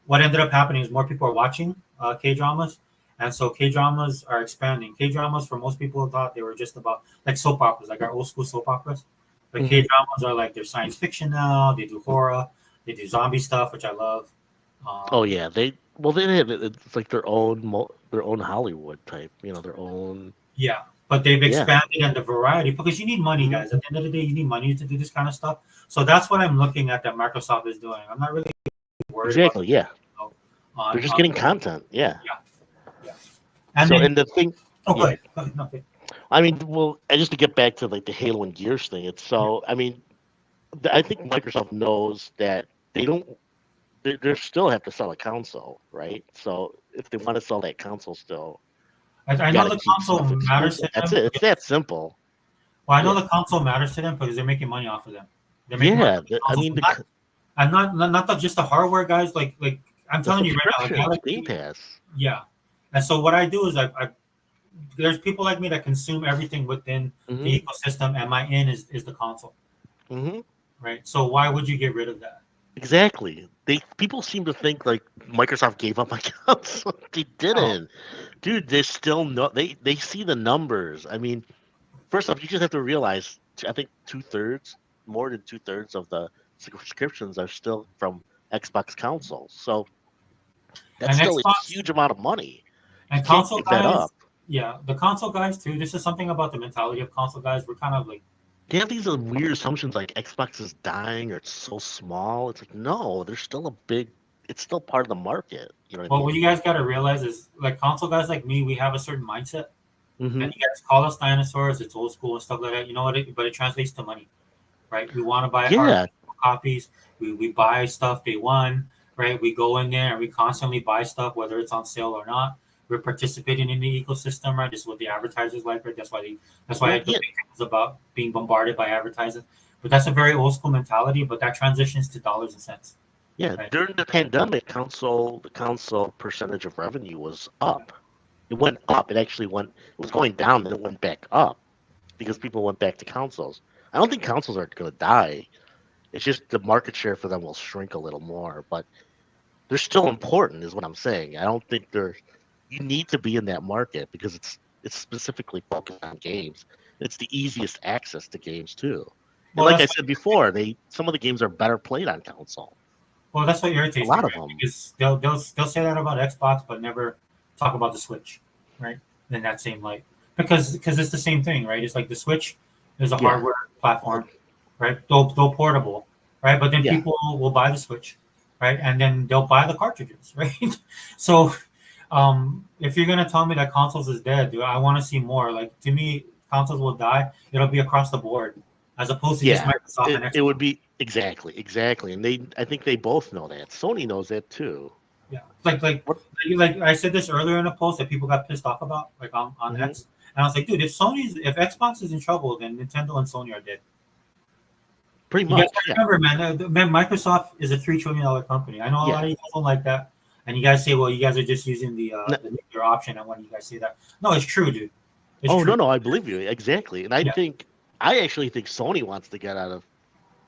what ended up happening is more people are watching K dramas, and so K dramas are expanding. K dramas for most people thought they were just about like soap operas, like our old school soap operas. But K
Mhm.
dramas are like they're science fiction now. They do horror, they do zombie stuff, which I love.
Oh
Um,
yeah, they have it's like their own Hollywood type, their own.
yeah, but they've
Yeah.
expanded on the variety because you need money,
Mhm.
guys. At the end of the day, you need money to do this kind of stuff. So that's what I'm looking at that Microsoft is doing. I'm not really worried about
Exactly. Yeah. They're just
on
getting content. Yeah.
yeah, yeah. And
So
then
and the thing,
oh,
yeah.
go ahead. No, okay.
I mean, well, and just to get back to like the Halo and Gears thing, it's
Yeah.
so. I mean, I think Microsoft knows that they don't. They still have to sell a console, right? So if they want to sell that console still,
I
you got
know
to
the
keep
console
stuff
matters
exclusive.
to
That's
them.
it. It's that simple.
Well, I know
Yeah.
the console matters to them because they're making money off of them. They're making money
Yeah.
off the
I
consoles.
mean,
And not just the hardware guys. Like I'm
the
telling you right now, like
subscriptions, Game
Galaxy,
Pass.
yeah. And so what I do is there's people like me that consume everything within the
Mm-hmm.
ecosystem, and my in is the console,
Mm-hmm.
right? So why would you get rid of that?
Exactly. People seem to think like Microsoft gave up on console. They
Oh,
didn't, dude. They still know they see the numbers. I mean, first off, you just have to realize. I think 2/3, more than 2/3 of the subscriptions are still from Xbox consoles. So that's
and
still a
Xbox
huge amount of money. You
and
can't
console
give that
guys,
up.
yeah, the console guys too. This is something about the mentality of console guys. We're kind of like,
They have these weird assumptions like Xbox is dying or it's so small. It's like no, there's still a big. It's still part of the market. You know what I
well,
mean?
what you guys got to realize is like console guys like me, we have a certain mindset,
Mm-hmm.
and you guys call us dinosaurs. It's old school and stuff like that. You know what? But it translates to money, right? We want to buy hard
Yeah,
copies. We buy stuff day one, right? We go in there and we constantly buy stuff, whether it's on sale or not. We're participating in the ecosystem, right? This is what the advertisers like, right? That's why
well,
the
yeah,
big thing is about being bombarded by advertising. But that's a very old school mentality. But that transitions to dollars and cents,
yeah.
right?
During the pandemic, the console percentage of revenue was up. It went up. It actually went. It was going down, then it went back up because people went back to consoles. I don't think consoles are going to die. It's just the market share for them will shrink a little more, but they're still important, is what I'm saying. I don't think they're. You need to be in that market because it's specifically focused on games. It's the easiest access to games too. And
Well,
like
that's
I said before, they some of the games are better played on console.
Well, that's what
A
irritates me,
lot of
right?
them.
Because they'll say that about Xbox, but never talk about the Switch, right? In that same light, because it's the same thing, right? It's like the Switch is a
Yeah.
hardware platform, right? Though portable, right? But then
Yeah.
people will buy the Switch, right? And then they'll buy the cartridges, right? So, if you're gonna tell me that consoles is dead, dude, I want to see more. Like to me, consoles will die. It'll be across the board, as opposed to just
Yeah.
Microsoft and
It
Xbox.
would be exactly. And I think they both know that. Sony knows that too.
Yeah, like I said this earlier in a post that people got pissed off about, like on
Hmm.
X, and I was like, dude, if Xbox is in trouble, then Nintendo and Sony are dead.
Pretty
You guys
much. Yeah.
gotta remember, man, Microsoft is a $3 trillion company. I know a
Yeah.
lot of you guys don't like that, and you guys say, well, you guys are just using
N-
the nuclear option, and when you guys say that, no, it's true, dude, it's
Oh
true.
no, I believe you. Exactly. And
Yeah,
I actually think Sony wants to get out of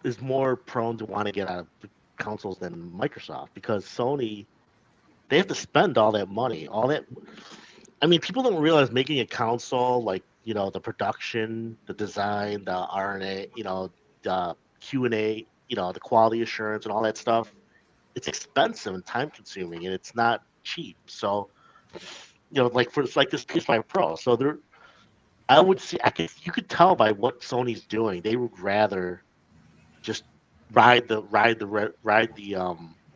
is more prone to want to get out of the consoles than Microsoft because Sony they have to spend all that money, all that. I mean, people don't realize making a console like the production, the design, the RNA, the Q&A, the quality assurance and all that stuff. It's expensive and time consuming, and it's not cheap. So like for it's like this PS5 Pro. So I would see, you could tell by what Sony's doing, they would rather just ride the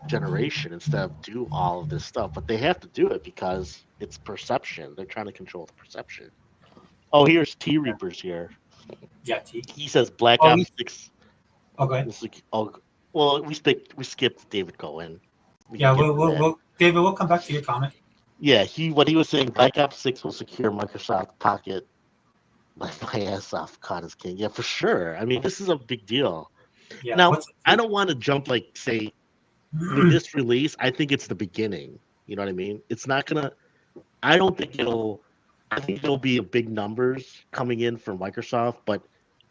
generation instead of do all of this stuff. But they have to do it because it's perception. They're trying to control the perception. Oh, here's T
yeah,
Reapers here.
yeah. T.
He says Black
Oh,
Ops 6.
okay.
This is, oh, well, we skipped David Cohen. We can
Yeah,
get to that.
David, we'll come back to your comment.
Yeah, what he was saying, Black Ops 6 will secure Microsoft Pocket. My ass off, caught as king. Yeah, for sure. I mean, this is a big deal.
Yeah,
Now,
what's
I don't want to jump like say with this release. I think it's the beginning. You know what I mean? It's not gonna. I don't think it'll. I think it'll be a big numbers coming in from Microsoft, but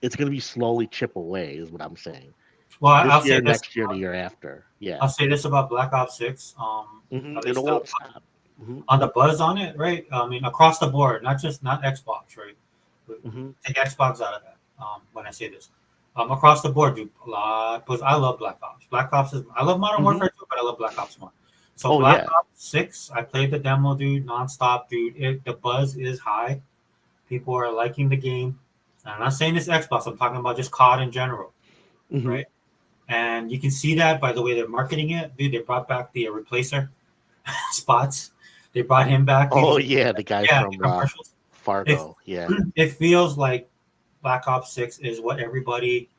it's gonna be slowly chip away. Is what I'm saying.
well,
This
I'll say
year,
this.
next year, and the year after. Yeah.
I'll say this about Black Ops 6. At
It
least
won't stop. Hmm.
on the buzz on it, right? I mean, across the board, not Xbox, right? But
Hmm.
take Xbox out of that. When I say this, across the board, dude, a lot. Because I love Black Ops. Black Ops is. I love Modern
Hmm.
Warfare too, but I love Black Ops more. So
Oh
Black
yeah.
Ops 6, I played the demo, dude, nonstop, dude. The buzz is high. People are liking the game. And I'm not saying this Xbox. I'm talking about just COD in general,
Hmm.
right? And you can see that by the way they're marketing it, dude. They brought back the replacer spots. They brought him back, dude.
Oh yeah, the guy
Yeah, the
from
commercials. It
Fargo. Yeah.
it feels like Black Ops 6 is what everybody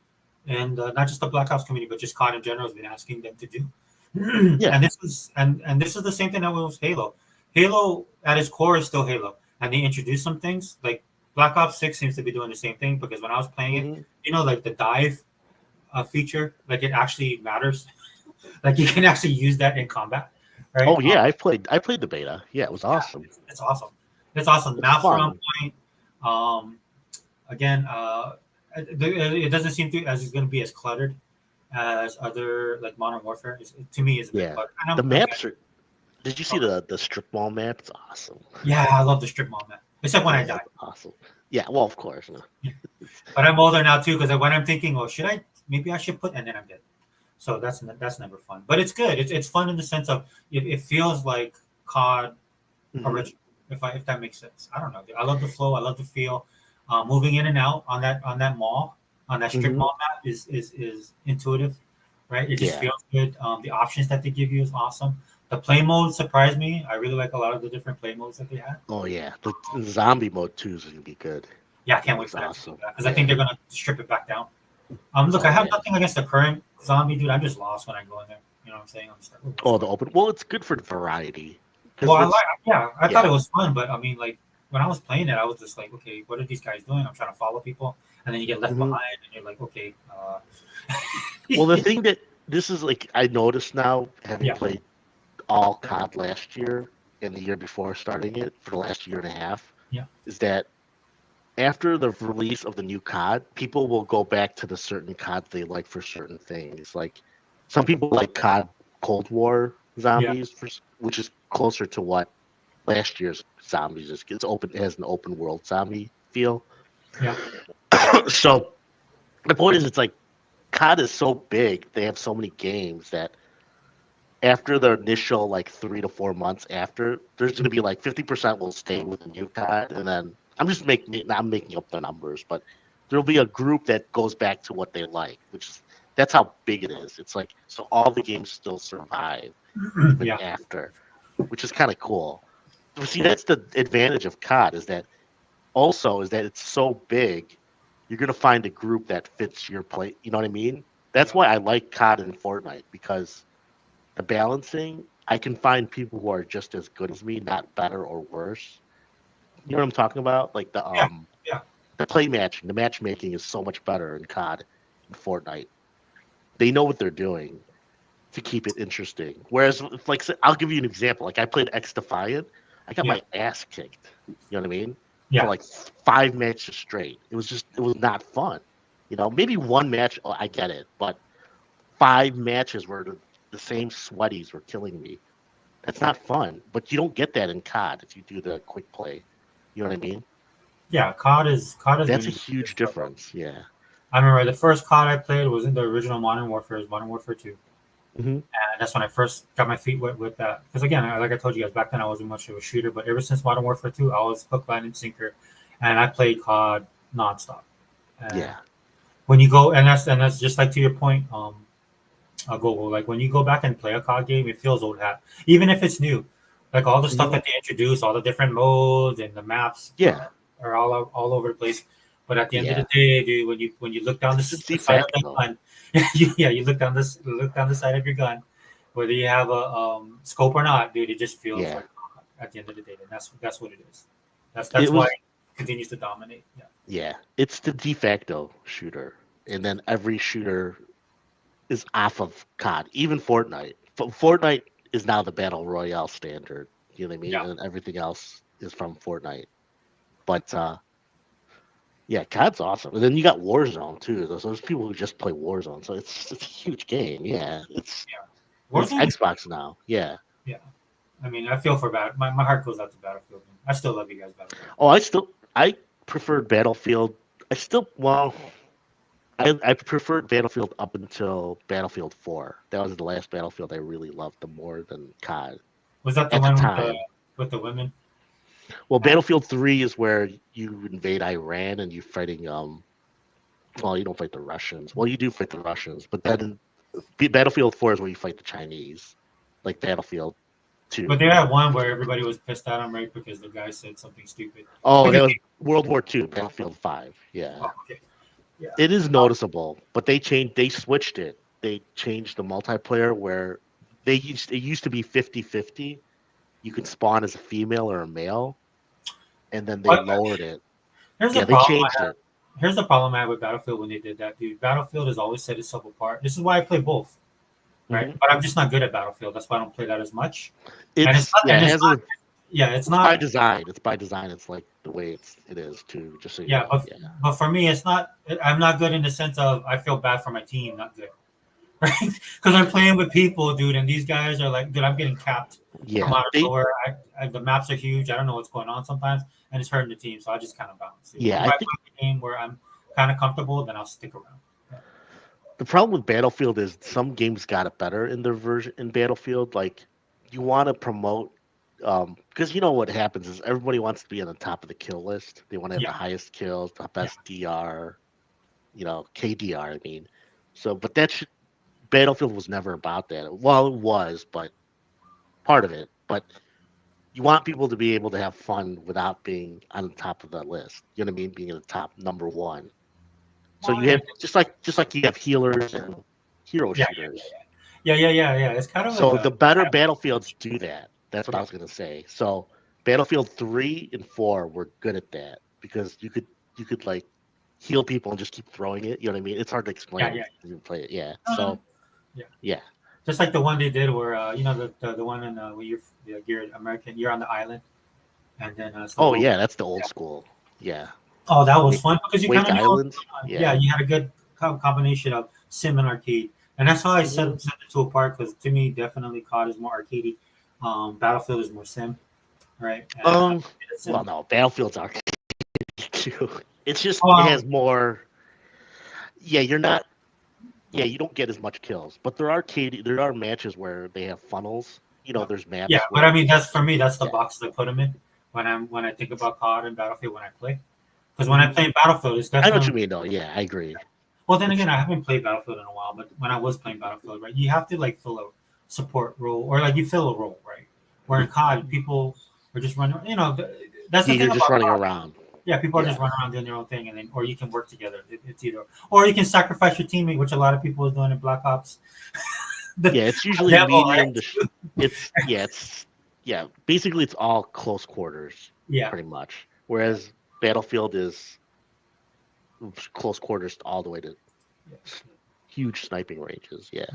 and not just the Black Ops community, but just COD in general has been asking them to do.
Yeah.
And this is the same thing that was Halo. Halo at its core is still Halo, and they introduced some things like Black Ops 6 seems to be doing the same thing because when I was playing it,
Hmm.
like the dive feature, like it actually matters. Like you can actually use that in combat. right?
Oh yeah, I played the beta. Yeah, it was
Yeah,
awesome.
it's awesome. It's awesome.
It's
Maps are on
fun.
point. Um, again, it doesn't seem to as it's going to be as cluttered as other like Modern Warfare. To me, is a bit
Yeah.
cluttered. And
The
I'm again,
maps are Did you see the strip mall map? It's awesome.
yeah, I love the strip mall map, except when I
Yeah,
die.
it's awesome. Yeah, well, of course. No. It's,
But I'm older now too, because when I'm thinking, oh, should I? Maybe I should put, and then I'm dead. So that's never fun. But it's good. It's fun in the sense of it feels like COD
Mhm.
original. If that makes sense. I don't know. I love the flow. I love the feel. Moving in and out on that mall on that strip
Mhm.
mall map is intuitive, right? It just
Yeah.
feels good. The options that they give you is awesome. The play mode surprised me. I really like a lot of the different play modes that they had.
Oh yeah. The zombie mode too is gonna be good.
Yeah, I
That
can't wait
looks
for that to come
awesome.
back because I think
Yeah.
they're gonna strip it back down. Look, I
Oh
have
yeah.
nothing against the current zombie dude. I'm just lost when I go in there. You know what I'm saying? I'm just like, "Ooh, what's
Oh,
going
the
on?"
open. Well, it's good for the variety
Well,
because it's
I thought it
yeah.
was fun, but I mean, like when I was playing it, I was just like, okay, what are these guys doing? I'm trying to follow people, and then you get left
Mhm.
behind, and you're like, okay,
Well, the thing that this is like I noticed now, having
yeah,
played all COD last year and the year before starting it for the last year and a half,
yeah,
is that after the release of the new COD, people will go back to the certain COD they like for certain things. Like some people like COD Cold War
yeah,
zombies, which is closer to what last year's zombies is. It's open, it has an open world zombie feel.
yeah,
So the point is, it's like COD is so big, they have so many games that after the initial like 3 to 4 months after, there's going to be like 50% will stay with the new COD, and then I'm making up the numbers, but there'll be a group that goes back to what they like, which is that's how big it is. It's like so all the games still survive even
yeah,
after, which is kind of cool. But see, that's the advantage of COD is that it's so big, you're gonna find a group that fits your play. You know what I mean? That's
yeah,
why I like COD and Fortnite because the balancing, I can find people who are just as good as me, not better or worse. You know what I'm talking about? Like
yeah, yeah,
the play matching, the matchmaking is so much better in COD and Fortnite. They know what they're doing to keep it interesting. Whereas, like, I'll give you an example. Like, I played X Defiant. I got
yeah,
my ass kicked. You know what I mean? For
yeah,
like 5 matches straight. It was not fun. You know, maybe one match, oh, I get it, but 5 matches where the same sweaties were killing me. That's not fun. But you don't get that in COD if you do the quick play. You know what I mean?
yeah. COD is
That's a
really good
huge
stuff.
difference. Yeah.
I remember the first COD I played was in the original Modern Warfare, it was Modern Warfare 2.
Hmm.
And that's when I first got my feet wet with that. Because again, like I told you guys back then, I wasn't much of a shooter, but ever since Modern Warfare 2, I was hook, line, and sinker, and I played COD nonstop. And
Yeah.
when you go, and that's just like to your point, Google. Like when you go back and play a COD game, it feels old hat, even if it's new. Like all the stuff
Hmm.
that they introduce, all the different modes and the maps
Yeah.
are all over the place. But at the end of the
Yeah.
day, dude, when you look down
It's
the sight of the
facto.
gun, you look down the sight of your gun, whether you have a scope or not, dude, it just feels
Yeah.
like at the end of the day, and that's what it is.
It
That's why
was
it continues to dominate. Yeah,
Yeah, it's the de facto shooter, and then every shooter is off of COD, even Fortnite. Fortnite is now the battle royale standard. You know what I mean?
yeah,
And everything else is from Fortnite. But yeah, COD's awesome. And then you got Warzone too. Those people who just play Warzone, so it's a huge game. Yeah,
yeah.
it's
Warzone is
Xbox now. Yeah.
yeah. I mean, I feel for my heart goes out to Battlefield. I still love you guys, Battlefield.
Oh, I preferred Battlefield. I still well. I preferred Battlefield up until Battlefield 4. That was the last Battlefield I really loved the more than COD
Was that the
at the
one
time.
with the women?
Well,
Uh,
Battlefield 3 is where you invade Iran and you're fighting well, you don't fight the Russians. Well, you do fight the Russians, but then Battlefield 4 is where you fight the Chinese, like Battlefield
but
2.
they had one where everybody was pissed at him, right, because the guy said something stupid.
Oh,
Like,
that was World War II, Battlefield 5. Yeah.
oh, okay, yeah,
It is noticeable, but they switched it. They changed the multiplayer where it used to be 50-50. You could spawn as a female or a male, and then they
but
lowered it.
here's the
Yeah, they
problem.
changed it.
Here's the problem I have with Battlefield when they did that, dude. Battlefield has always set itself apart. This is why I play both. right?
Mhm.
But I'm just not good at Battlefield. That's why I don't play that as much. And
It's yeah, it has a
it's
it's by
not.
design. It's by design. It's like the way it is too. Just so you
Yeah,
know. Yeah.
but for me, it's not. I'm not good in the sense of I feel bad for my team. Not good, right? Because I'm playing with people, dude, and these guys are like, dude, I'm getting capped from
Yeah.
out of nowhere. The maps are huge. I don't know what's going on sometimes, and it's hurting the team. So I just kind of bounce. If
Yeah,
I
I
find
think
a game where I'm kind of comfortable, then I'll stick around.
the problem with Battlefield is some games got it better in their version in Battlefield. Like you want to promote because you know what happens is everybody wants to be on the top of the kill list. They want to have
Yeah,
the highest kills, the
yeah,
best DR, KDR. I mean, so but Battlefield was never about that. Well, it was, but part of it. But you want people to be able to have fun without being on the top of the list. You know what I mean? Being in the top number one. So
well,
you have just like you have healers and hero
yeah,
shooters.
yeah. It's kind of like
So
a
the better battlefields do that. That's what I was gonna say. So Battlefield 3 and 4 were good at that because you could like heal people and just keep throwing it. You know what I mean? It's hard to
yeah,
explain
yeah.
if you play it. Yeah.
Uh,
So
yeah.
yeah.
Just like the one they did where the one in where you're American, you're on the island, and then it's the
Oh
world.
yeah, that's the old
Yeah.
school. Yeah.
Oh, that was
Wake,
fun because you kind
Wake
of knew what was
Island.
going on. Yeah,
Yeah.
you had a good combination of sim and arcade, and that's how I
Mhm.
set the two apart. Because to me, definitely COD is more arcadey. Battlefield is more sim, right? And
Um.
it's
Well,
sim.
no, Battlefield's are too. It's just it
Um,
has more. Yeah, you're not. Yeah, you don't get as much kills, but there are matches where they have funnels. There's
yeah,
maps
but I
where
mean that's for me. That's the
yeah.
box I put them in when I think about COD and Battlefield when I play. Because when I
Mhm.
play Battlefield, it's
I know what
definitely
you mean, though. Yeah, I agree.
well. Then
It's
again, I haven't played Battlefield in a while, but when I was playing Battlefield, right, you have to like fill a support role or like you fill a role, right? Where in COD, people are just running. That's the
yeah,
thing
you're
about
just running
COD.
around.
Yeah, people are
Yeah,
just running around doing their own thing, and then or you can work together. It's either or you can sacrifice your teammate, which a lot of people is doing in Black Ops. the
yeah. It's usually
demo, right?
medium to. It's basically it's all close quarters,
Yeah.
pretty much. Whereas Battlefield is close quarters all the way to
Yeah.
huge sniping ranges. Yeah.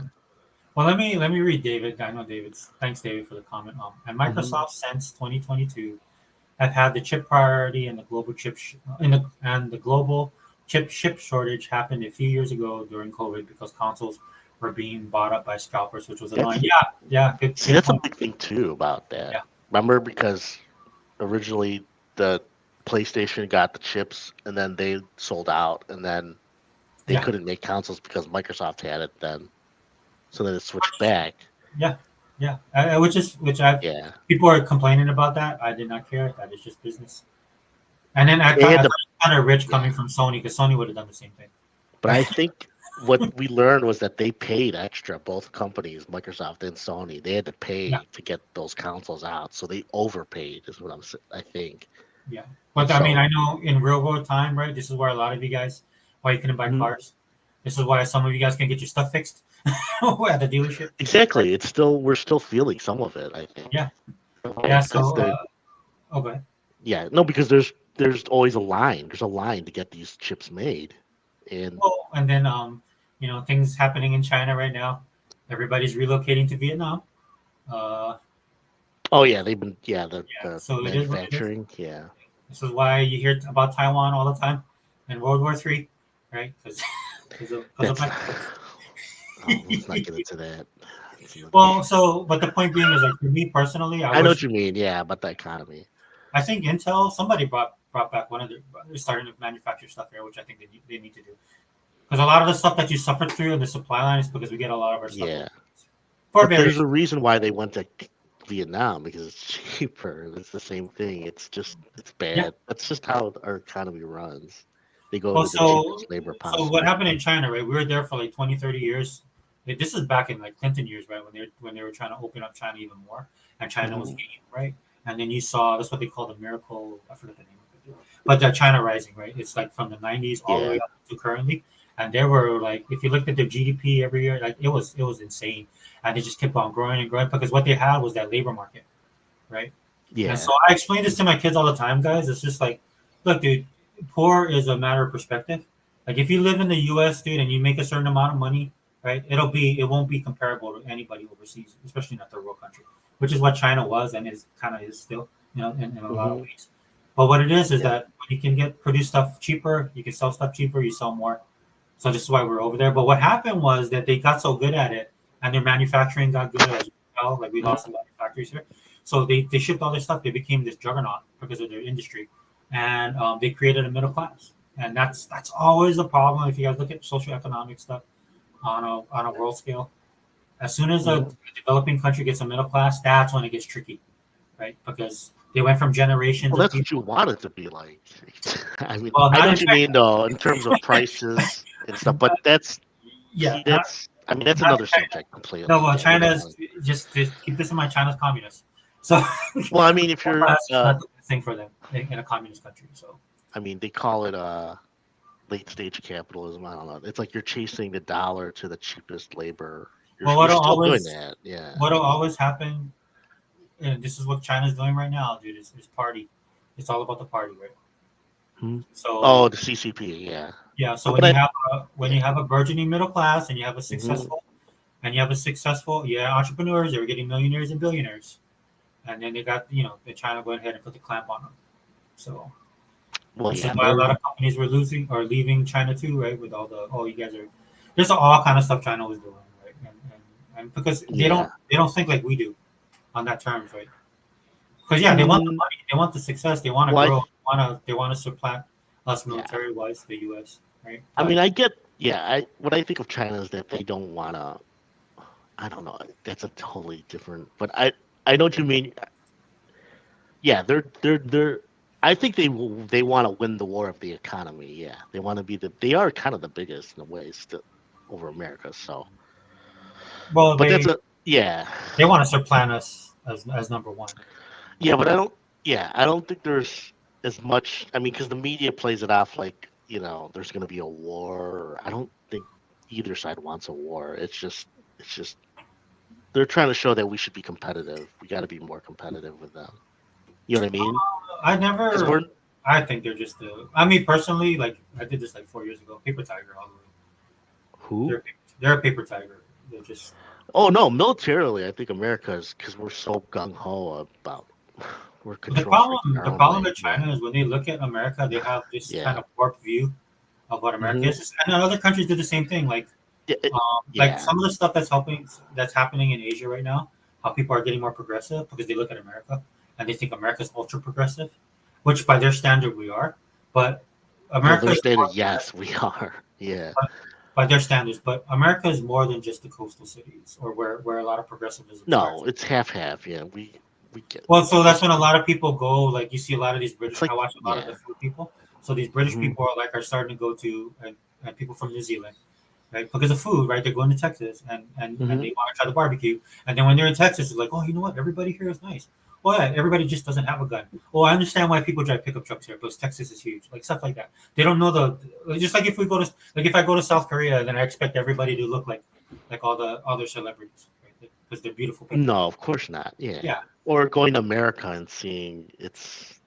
Well, let me read David. I know David's. Thanks, David, for the comment. And
Hmm.
Microsoft since 2022 have had the chip priority and the global and the global chip shortage happened a few years ago during COVID because consoles were being bought up by scalpers, which was
That's
annoying. Yeah,
See,
good
that's a
point.
big thing too about that.
Yeah,
Remember, because originally the PlayStation got the chips and then they sold out, and then they
yeah,
couldn't make consoles because Microsoft had it then. So then it switched back.
yeah, yeah. Which I
Yeah,
people are complaining about that. I did not care. That is just business. And then
they
I
had
thought
to.
it was kind of rich
Yeah,
coming from Sony because Sony would have done the same thing.
but I think what we learned was that they paid extra. Both companies, Microsoft and Sony, they had to
Yeah,
pay to get those consoles out. So they overpaid, is what I think.
yeah.
And
But I mean,
so
I know in real world time, right? This is where a lot of you guys why you couldn't buy
Mhm.
cars. This is why some of you guys can get your stuff fixed at the dealership. Right?
Exactly, we're still feeling some of it. I think
Yeah, yeah.
because
So,
the
okay.
Yeah, no, because there's always a line. There's a line to get these chips made, and
Well, and then things happening in China right now. Everybody's relocating to Vietnam. Uh,
oh yeah, they've been
yeah.
the
So it is what it is.
manufacturing. Yeah,
This is why you hear about Taiwan all the time in World War III, right? Because of
that's.
Mexico.
Let's not get into that. That's another
Well,
issue.
but the point being is like for me personally, I
I know
wish
what you mean. Yeah, about the economy.
I think Intel somebody brought back one of their they're starting to manufacture stuff here, which I think they need to do because a lot of the stuff that you suffered through in the supply line is because we get a lot of our stuff
Yeah,
for
but there's
various.
a reason why they went to Vietnam because it's cheaper. It's the same thing. It's
Yeah.
bad. That's just how our economy runs. They go
Well,
to the cheapest labor
so what
possible.
happened in China, right? We were there for like 20, 30 years. This is back in like Clinton years, right? When they were trying to open up China even more, and China was
Hmm.
game, right? And then you saw that's what they call the miracle. I forget the name of it, but the China Rising, right? It's like from the 90s all the way
Yeah,
up to currently, and there were like if you looked at their GDP every year, like it was insane, and they just kept on growing and growing because what they had was that labor market, right? And
yeah.
so I explain this to my kids all the time, guys. It's just like, look, dude, poor is a matter of perspective. Like if you live in the US, dude, and you make a certain amount of money, right? It won't be comparable to anybody overseas, especially not third world country, which is what China was and is kind of is still, in a lot of ways. But what it is
Yeah.
that when you can produce stuff cheaper, you can sell stuff cheaper, you sell more. So this is why we're over there. But what happened was that they got so good at it, and their manufacturing got good as well. Like we lost a lot of factories here, so they shipped all their stuff. They became this juggernaut because of their industry, and they created a middle class. And that's always a problem if you guys look at socioeconomic stuff on a world scale. As soon as a developing country gets a middle class, that's when it gets tricky, right? Because they went from generations
Well,
of
that's what you
people.
want it to be like. I mean,
Well,
I
not
know
in
what you
China.
mean though, in terms of prices and stuff, but that's
Yeah,
that's I mean that's
not
another
in China.
subject completely.
No, well,
Yeah, we don't
China's
want.
just keep this in mind. China's communist, so
Well, I mean, if you're,
that's just not the best thing for them in a communist country. So,
I mean, they call it late stage capitalism. I don't know. It's like you're chasing the dollar to the cheapest labor.
well,
You're still doing that. Yeah.
what'll always happen, and this is what China's doing right now, dude. Is party. It's all about the party, right?
Hmm? Oh,
So
the CCP. Yeah.
yeah, so
Oh,
when
but
you
I.
have when
Yeah.
you have a burgeoning middle class and you have a
Hmm.
successful entrepreneurs, they're getting millionaires and billionaires, and then they got they're trying to go ahead and put the clamp on them. So
Well,
this is
yeah.
why a lot of companies were losing or leaving China too, right? With all the you guys are there's all kind of stuff China was doing, right? And because
Yeah.
they don't think like we do on that terms, right? Because yeah, they want the
Mm,
money, they want the success, they want to
well,
grow, they want to supplant us
yeah.
military wise, the U.S. Right?
I
But
mean, I get. Yeah. What I think of China is that they don't want to. I don't know. That's a totally different. But I know what you mean. Yeah, they're. I think they want to win the war of the economy. Yeah, they want to be they are kind of the biggest in a way still over America. So,
well,
but that's a yeah,
they want to supplant us as number one.
yeah. But I don't. Yeah, I don't think there's as much. I mean, because the media plays it off like there's going to be a war. I don't think either side wants a war. It's just they're trying to show that we should be competitive. We got to be more competitive with them. You know what I mean?
I
Because
never.
we're
I think they're just the. I mean, personally, like I did this like 4 years ago. Paper tiger, all the way.
who?
They're a paper tiger. They're just.
Oh no, militarily, I think America is because we're so gung ho about we're control freaking our
The
own
problem
way.
with China is when they look at America, they have this kind
Yeah.
of warped view of what America
Hmm.
is, and other countries do the same thing.
Yeah.
Like
Yeah.
some of the stuff that's happening in Asia right now, how people are getting more progressive because they look at America and they think America's ultra progressive, which by their standard we are, but
Well,
America
they're
is
stated
more,
yes, we are. Yeah.
by their standards, but America is more than just the coastal cities or where a lot of progressivism starts.
No, it's half half. Yeah, we get
Well, so that's
it's
when a lot of people go. Like you see a lot of these
it's
British.
like
I watch a lot of the
yeah.
food people. So these British
Hmm.
people are starting to go to and people from New Zealand, right? Because of food, right? They're going to Texas and
Hmm.
they want to try the barbecue. And then when they're in Texas, it's like, oh, you know what? Everybody here is nice. Well, yeah, everybody just doesn't have a gun. Well, I understand why people drive pickup trucks here because Texas is huge, like stuff like that. They don't know just like if we go to like if I go to South Korea, then I expect everybody to look like all the other celebrities, right? Because they're beautiful people.
No, of course not. Yeah.
Yeah,
Or going to America and seeing it's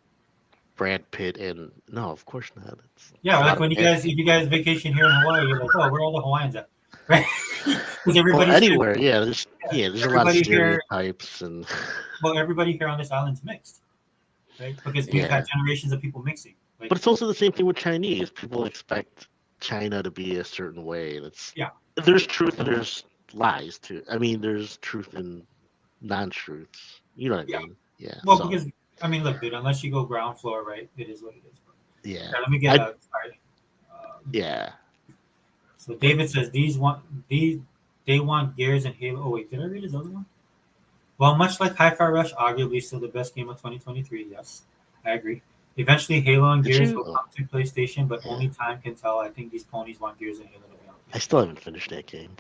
Brad Pitt and no, of course not. It's
yeah.
a lot
Like
of
when
bad.
if you guys vacation here in Hawaii, you're like, oh, where are all the Hawaiians at, right? Because
Well,
everybody's here.
anywhere, yeah.
Yeah,
There's a lot of
everybody here.
stereotypes and
Well, everybody here on this island's mixed, right? Because we've
yeah.
had generations of people mixing. Like,
But it's also the same thing with Chinese. People expect China to be a certain way, and
yeah.
there's truth and there's lies too. I mean, there's truth and non-truths. You know what I
Yeah.
mean? Yeah.
Well,
So
because I mean, look, dude. Unless you go ground floor, right? It is what it is.
yeah,
Yeah, let me get
I
a sorry.
yeah.
So David says these they want Gears and Halo. Oh wait, did I read his other one? Well, much like Hi-Fi Rush, arguably still the best game of 2023. Yes, I agree. Eventually, Halo and
Did
Gears
you?
will
Oh,
come to PlayStation, but
yeah.
only time can tell. I think these ponies want Gears and Halo to be on
I still
PlayStation.
haven't finished that game.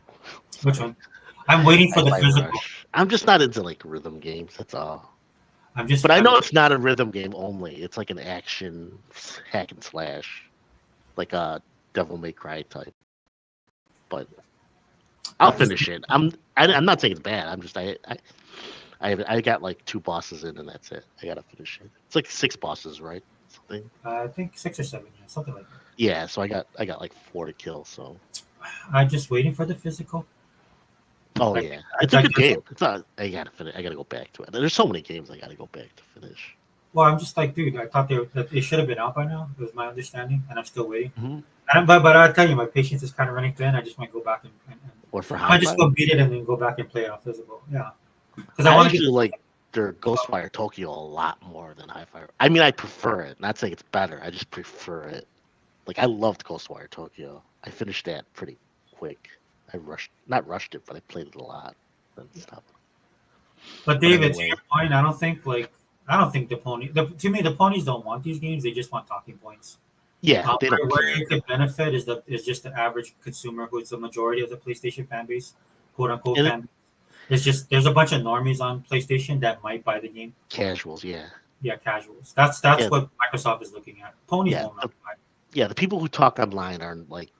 Which
Sorry.
one? I'm waiting for the
Hi-Fi
physical.
Rush. I'm just not into like rhythm games. That's all.
I'm just
But I
I'm
know it's not a rhythm game only. It's like an action hack and slash, like a Devil May Cry type. But I'll
just
finish it. I'm not saying it's bad. I'm just I got like 2 bosses in and that's it. I gotta finish it. It's like 6 bosses, right? Something.
I think 6 or 7, yeah, something like that.
Yeah, so I got like 4 to kill. So
I'm just waiting for the physical.
Oh
Like,
yeah, it's a
like
good game. It's not. I gotta finish. I gotta go back to it. There's so many games I gotta go back to finish.
well, I'm just like, dude, I thought that it should have been out by now. It was my understanding, and I'm still waiting.
Hmm.
But I tell you, my patience is kind of running thin. I just might go back and
Or for
I might just
Hi-Fi.
go beat it and then go back and play it on physical. Yeah, because I
I
want to get.
actually like their Ghostwire Tokyo a lot more than Hi-Fi. I mean, I prefer it. Not saying it's better. I just prefer it. Like I loved Ghostwire Tokyo. I finished that pretty quick. Not rushed it, but I played it a lot and stuff.
But
But
David, to
anyway,
your point, I don't think to me the ponies don't want these games. They just want talking points.
yeah, they don't
Where
care.
it could benefit is just the average consumer who is the majority of the PlayStation fan base, quote unquote
And it,
fan. It's just there's a bunch of normies on PlayStation that might buy the game.
casuals, yeah,
Yeah, casuals. That's
yeah,
what Microsoft is looking at. Ponies
yeah,
won't really buy.
yeah. The people who talk online are like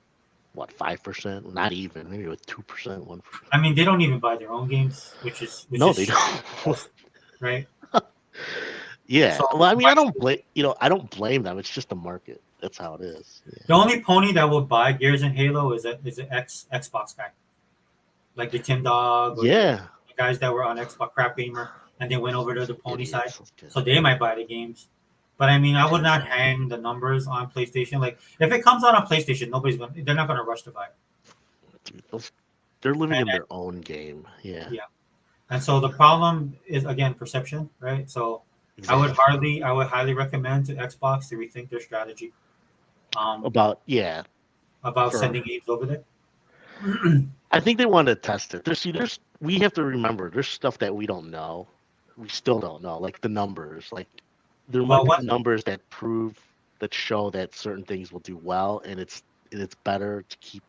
what 5%? Not even maybe like 2%, 1%.
I mean, they don't even buy their own games, which
No,
is
they don't.
right.
Yeah.
So
Well, I mean, I don't blame I don't blame them. It's just the market. That's how it is. Yeah.
the only pony that will buy Gears and Halo is an Xbox guy, like the Tim Dog or the
Yeah.
guys that were on Xbox Crap Gamer and they went over to the
Some
pony side,
idiots. Okay.
so they might buy the games. But I mean, I would not hang the numbers on PlayStation. Like if it comes out on PlayStation, they're not gonna rush to buy it.
Dude, they're living in
And
their own game. Yeah.
yeah, and so the problem is again perception, right? So
Exactly.
I would highly recommend to Xbox to rethink their strategy um,
About yeah.
about
For
sending games over there.
I think they want to test it. There's we have to remember there's stuff that we don't know. We still don't know, like the numbers. Like there might
Well,
be
what
numbers that show that certain things will do well, and it's better to keep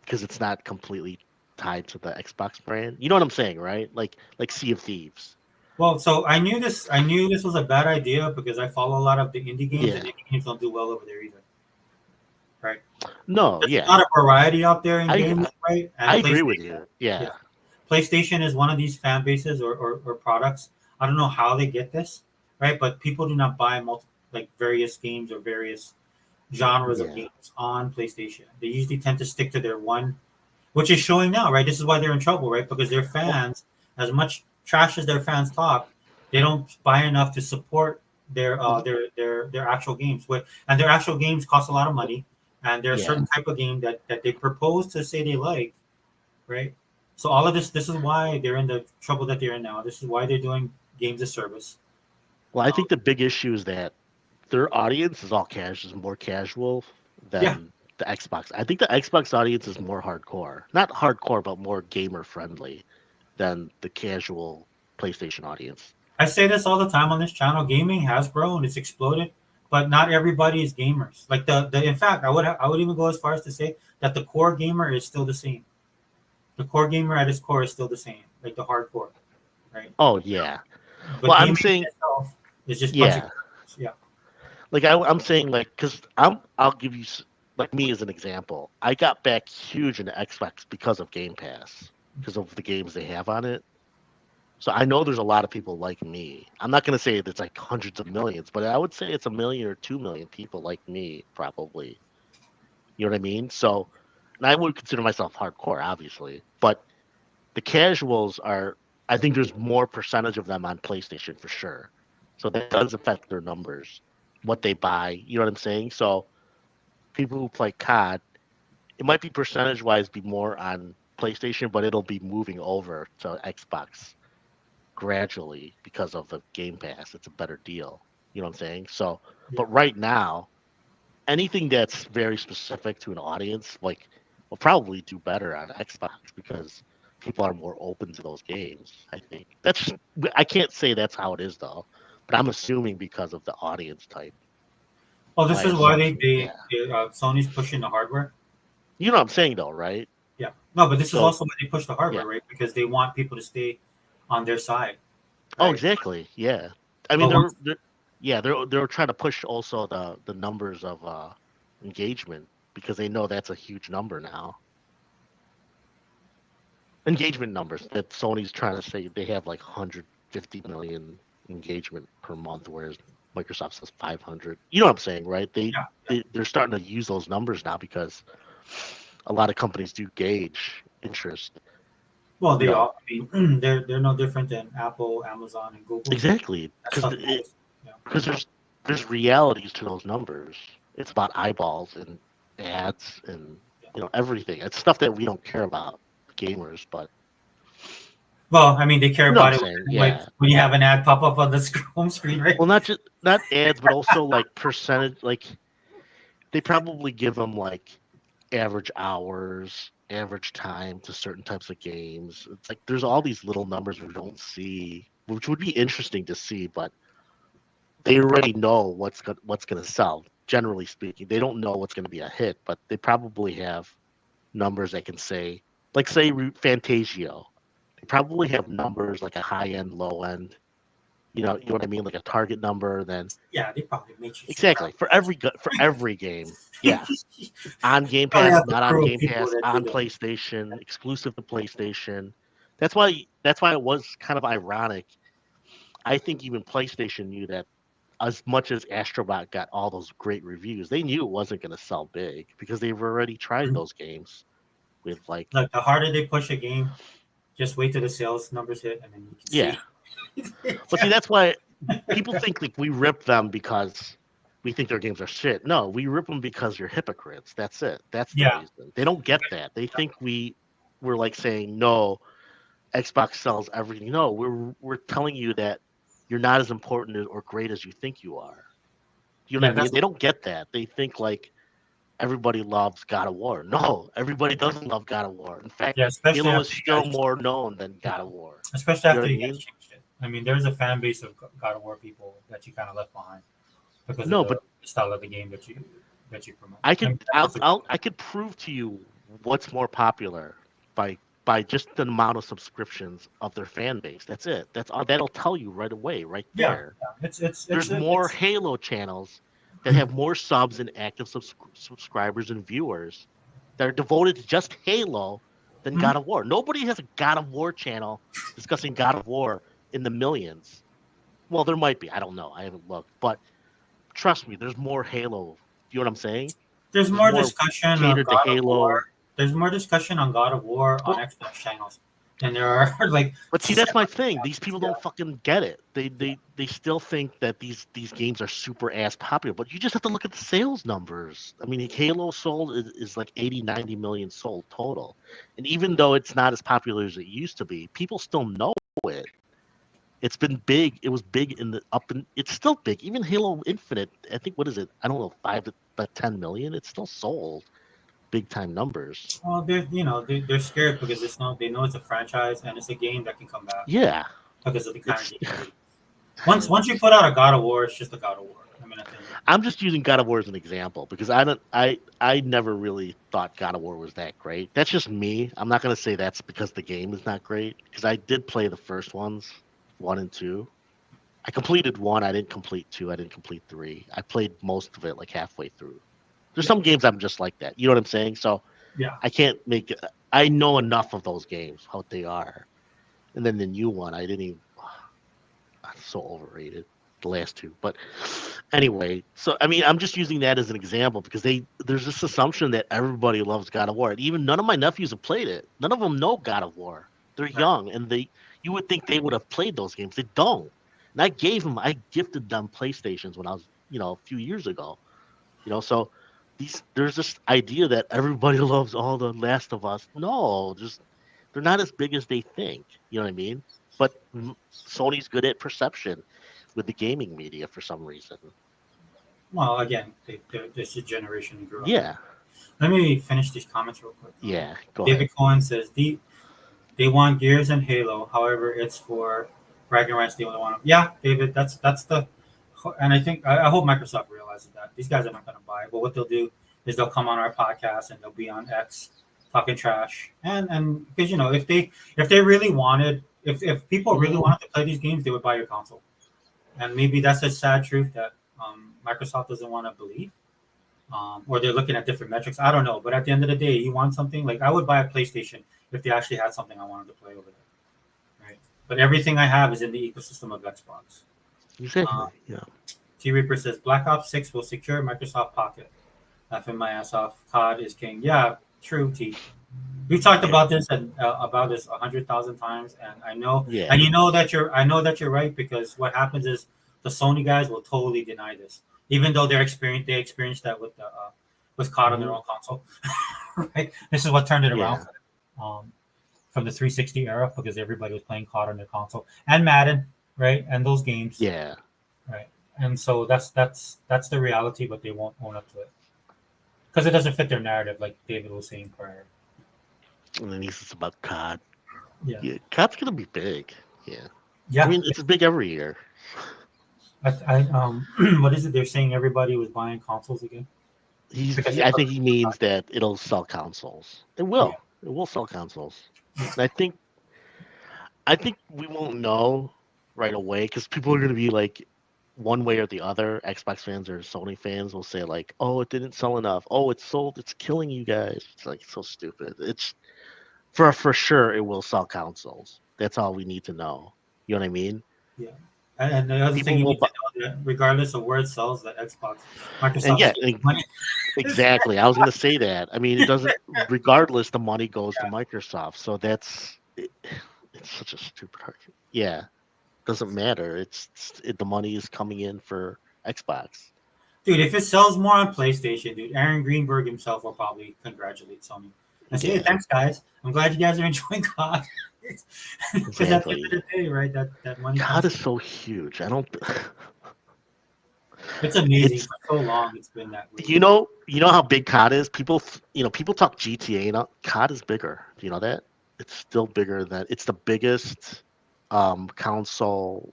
because it's not completely tied to the Xbox brand. You know what I'm saying, right? Like Sea of Thieves.
Well, so I knew this. I knew this was a bad idea because I follow a lot of the indie games, and
Yeah.
indie games don't do well over there either. Right?
No,
There's
yeah.
not a variety out there in
I
gaming, right?
I
And
agree with
PlayStation,
you. Yeah.
yeah, PlayStation is one of these fan bases or products. I don't know how they get this, right? But people do not buy various games or various genres of
Yeah.
games on PlayStation. They usually tend to stick to their one, which is showing now, right? This is why they're in trouble, right? Because their
Well,
fans, as much trash as their fans talk, they don't buy enough to support
mhm,
their actual games. And their actual games cost a lot of money, and there are
yeah.
certain type of game that they propose to say they like, right? So all of this is why they're in the trouble that they're in now. This is why they're doing games as service.
Well, I
Um,
think the big issue is that their audience is all casual, is more casual
yeah,
than the Xbox. I think the Xbox audience is more hardcore. Not hardcore, but more gamer friendly than the casual PlayStation audience.
I say this all the time on this channel. Gaming has grown; it's exploded, but not everybody is gamers. Like the in fact, I would even go as far as to say that the core gamer is still the same. The core gamer at its core is still the same, like the hardcore, right?
Oh yeah.
But
Well, I'm
gaming
saying
itself is just a bunch of
yeah.
yeah,
Like I'm saying like because I'll give you like me as an example. I got back huge into Xbox because of Game Pass because of the games they have on it. So I know there's a lot of people like me. I'm not going to say it's like hundreds of millions, but I would say it's a million or 2 million people like me, probably. You know what I mean? So, and I would consider myself hardcore, obviously, but the casuals are, I think there's more percentage of them on PlayStation for sure. So that does affect their numbers, what they buy. You know what I'm saying? So people who play COD, it might be percentage wise be more on PlayStation, but it'll be moving over to Xbox gradually because of the Game Pass. It's a better deal. You know what I'm saying? So,
yeah.
but right now, anything that's very specific to an audience, like, will probably do better on Xbox because people are more open to those games. I think I can't say that's how it is though, but I'm assuming because of the audience type.
Oh, this
My
is why
assumption, yeah.
Sony's pushing the hardware.
You know what I'm saying though, right?
Yeah, no, but this is
So,
also why they push the
yeah.
hardware, right? Because they want people to stay on their side,
Oh,
right?
exactly. Yeah. I mean,
But once
yeah, they're trying to push also the numbers of engagement because they know that's a huge number now. Engagement numbers that Sony's trying to say they have like 150 million engagement per month, whereas Microsoft says 500. You know what I'm saying, right?
yeah, yeah.
They're starting to use those numbers now because a lot of companies do gauge interest.
Well,
You
they
know,
all. I mean, they're no different than Apple, Amazon, and Google.
exactly
That
because
stuff matters. Yeah.
there's realities to those numbers. It's about eyeballs and ads and
Yeah.
everything. It's stuff that we don't care about gamers, but
Well, I mean, they care
you know what
about
I'm
it
saying?
like
Yeah.
when you have an ad pop up on the home screen, right?
Well, not ads, but also like percentage. Like they probably give them like average hours, average time to certain types of games. It's like there's all these little numbers we don't see, which would be interesting to see, but they already know what's going to sell. Generally speaking, they don't know what's going to be a hit, but they probably have numbers that can say, like say Fantasio. They probably have numbers like a high end, low end. You know what I mean, like a target number. Then
Yeah, they probably make you some
exactly for every game. Yeah, on Game
probably
Pass,
have the
not on
crew of
Game
people
Pass,
that do
on
that.
PlayStation, exclusive to PlayStation. That's why it was kind of ironic. I think even PlayStation knew that as much as Astrobot got all those great reviews, they knew it wasn't going to sell big because they've already tried those games with like
Like the harder they push a game, just wait till the sales numbers hit, and then you can
yeah.
see.
But see, that's why people think like we rip them because we think their games are shit. No, we rip them because you're hypocrites. That's it. That's the
Yeah,
reason. They don't get that. They think we're like saying no, Xbox sells everything. No, we're telling you that you're not as important or great as you think you are. You know
yeah,
what I mean?
that's
They don't get that. They think like everybody loves God of War. No, everybody doesn't love God of War. In fact,
yeah, especially
Halo is
after you
still
guys,
more known than
yeah,
God of War.
especially
You know
after
what I
you guys
mean?
changed it. I mean, there's a fan base of God of War people that you kind of left behind because of
No,
the
but
style of the game that you promote.
I
I
could
mean, that's just a,
I could prove to you what's more popular by just the amount of subscriptions of their fan base. That's it. That's all. That'll tell you right away, right
yeah,
there.
yeah.
There's more
It's
Halo channels that have more subs and active subscribers and viewers that are devoted to just Halo than
Mhm.
God of War. Nobody has a God of War channel discussing God of War in the millions. Well, there might be. I don't know. I haven't looked, but trust me, there's more Halo. You know what I'm saying?
there's
There's
more
more
discussion of
catered to
God of
Halo.
War. There's more discussion on God of War on
Well,
Xbox channels than there are like
but see, that's my
700
thing. These
channels.
people
Yeah,
don't fucking get it.
yeah.
They still think that these games are super ass popular. But you just have to look at the sales numbers. I mean, Halo sold is like 80, 90 million sold total. And even though it's not as popular as it used to be, people still know it. It's been big. It was big in the up and it's still big. Even Halo Infinite, I think what is it? I don't know, 5 to 10 million. It's still sold big time numbers.
Well, they're scared because they know it's a franchise and it's a game that can come back
Yeah,
because of the kind of
it's
game it is. Once you put out a God of War, it's just a God of War. I mean, at the end of the day.
I'm just using God of War as an example because I never really thought God of War was that great. That's just me. I'm not gonna say that's because the game is not great because I did play the first ones, 1 and 2. I completed 1. I didn't complete 2. I didn't complete 3. I played most of it like halfway through. There's
Yeah,
some games I'm just like that. You know what I'm saying? So
yeah.
I can't make. I know enough of those games how they are, and then the new one I didn't even. So overrated. The last two, but anyway. So I mean, I'm just using that as an example because there's this assumption that everybody loves God of War. And even none of my nephews have played it. None of them know God of War. They're
Right.
young, and you would think they would have played those games. They don't. And I gifted them PlayStations when I was a few years ago. So there's this idea that everybody loves all the Last of Us. No, just they're not as big as they think. You know what I mean? But Sony's good at perception with the gaming media for some reason.
Well, again, this is a generation who grew up with.
Yeah,
Let me finish these comments real quick.
yeah. Go ahead.
David Cohen says they want Gears and Halo. However, it's for bragging rights. They only want them. Yeah, David, that's the. And I hope Microsoft realizes that these guys are not going to buy. But what they'll do is they'll come on our podcast and they'll be on X talking trash. And because if they really wanted if people really
Mhm.
wanted to play these games, they would buy your console. And maybe that's a sad truth that Microsoft doesn't want to believe. Or they're looking at different metrics. I don't know, but at the end of the day, you want something like I would buy a PlayStation if they actually had something I wanted to play over there, right? But everything I have is in the ecosystem of Xbox. Uh,
Exactly. Yeah.
T Reaper says Black Ops 6 will secure Microsoft Pocket. Laughing my ass off. COD is king. Yeah, True, T. We've talked about this 100,000 times, and I know,
Yeah.
and I know that you're right because what happens is the Sony guys will totally deny this, even though they experienced that with COD on their
Mhm.
own console, right? This is what turned it around
Yeah.
for them, from the 360 era because everybody was playing COD on their console and Madden, right? And those games,
Yeah.
right? And so that's the reality, but they won't own up to it because it doesn't fit their narrative, like David was saying prior.
And then he's just about COD.
Yeah,
Yeah, COD's gonna be big. Yeah. I
yeah.
mean, it's big every year.
What is it? They're saying everybody was buying consoles again because
I think he means that it'll sell consoles. It
yeah,
will. It will sell consoles. And I think we won't know right away because people are going to be like one way or the other. Xbox fans or Sony fans will say like, "Oh, it didn't sell enough. Oh, it's sold. It's killing you guys." It's like so stupid. It's for sure it will sell consoles. That's all we need to know. You know what I mean?
yeah. And the other thing
People
you
will
need
buy,
to know that regardless of where it sells, that Xbox,
and
Microsoft is
yeah,
getting money.
exactly. I was going to say that. I mean, it doesn't. Regardless, the money goes to Microsoft. So it's such a stupid argument. Yeah. Doesn't matter. The money is coming in for Xbox.
Dude, if it sells more on PlayStation, dude, Aaron Greenberg himself will probably congratulate Sony and say, "Hey,
Yeah,
thanks, guys. I'm glad you guys are enjoying COD." Because at the end of
exactly.
the day, right, that money
God
comes.
is so huge. I don't.
It's amazing.
It's
For so long, it's been that way.
you know how big COD is. People talk GTA. Now COD is bigger. Do you know that? It's still bigger than. It's the biggest console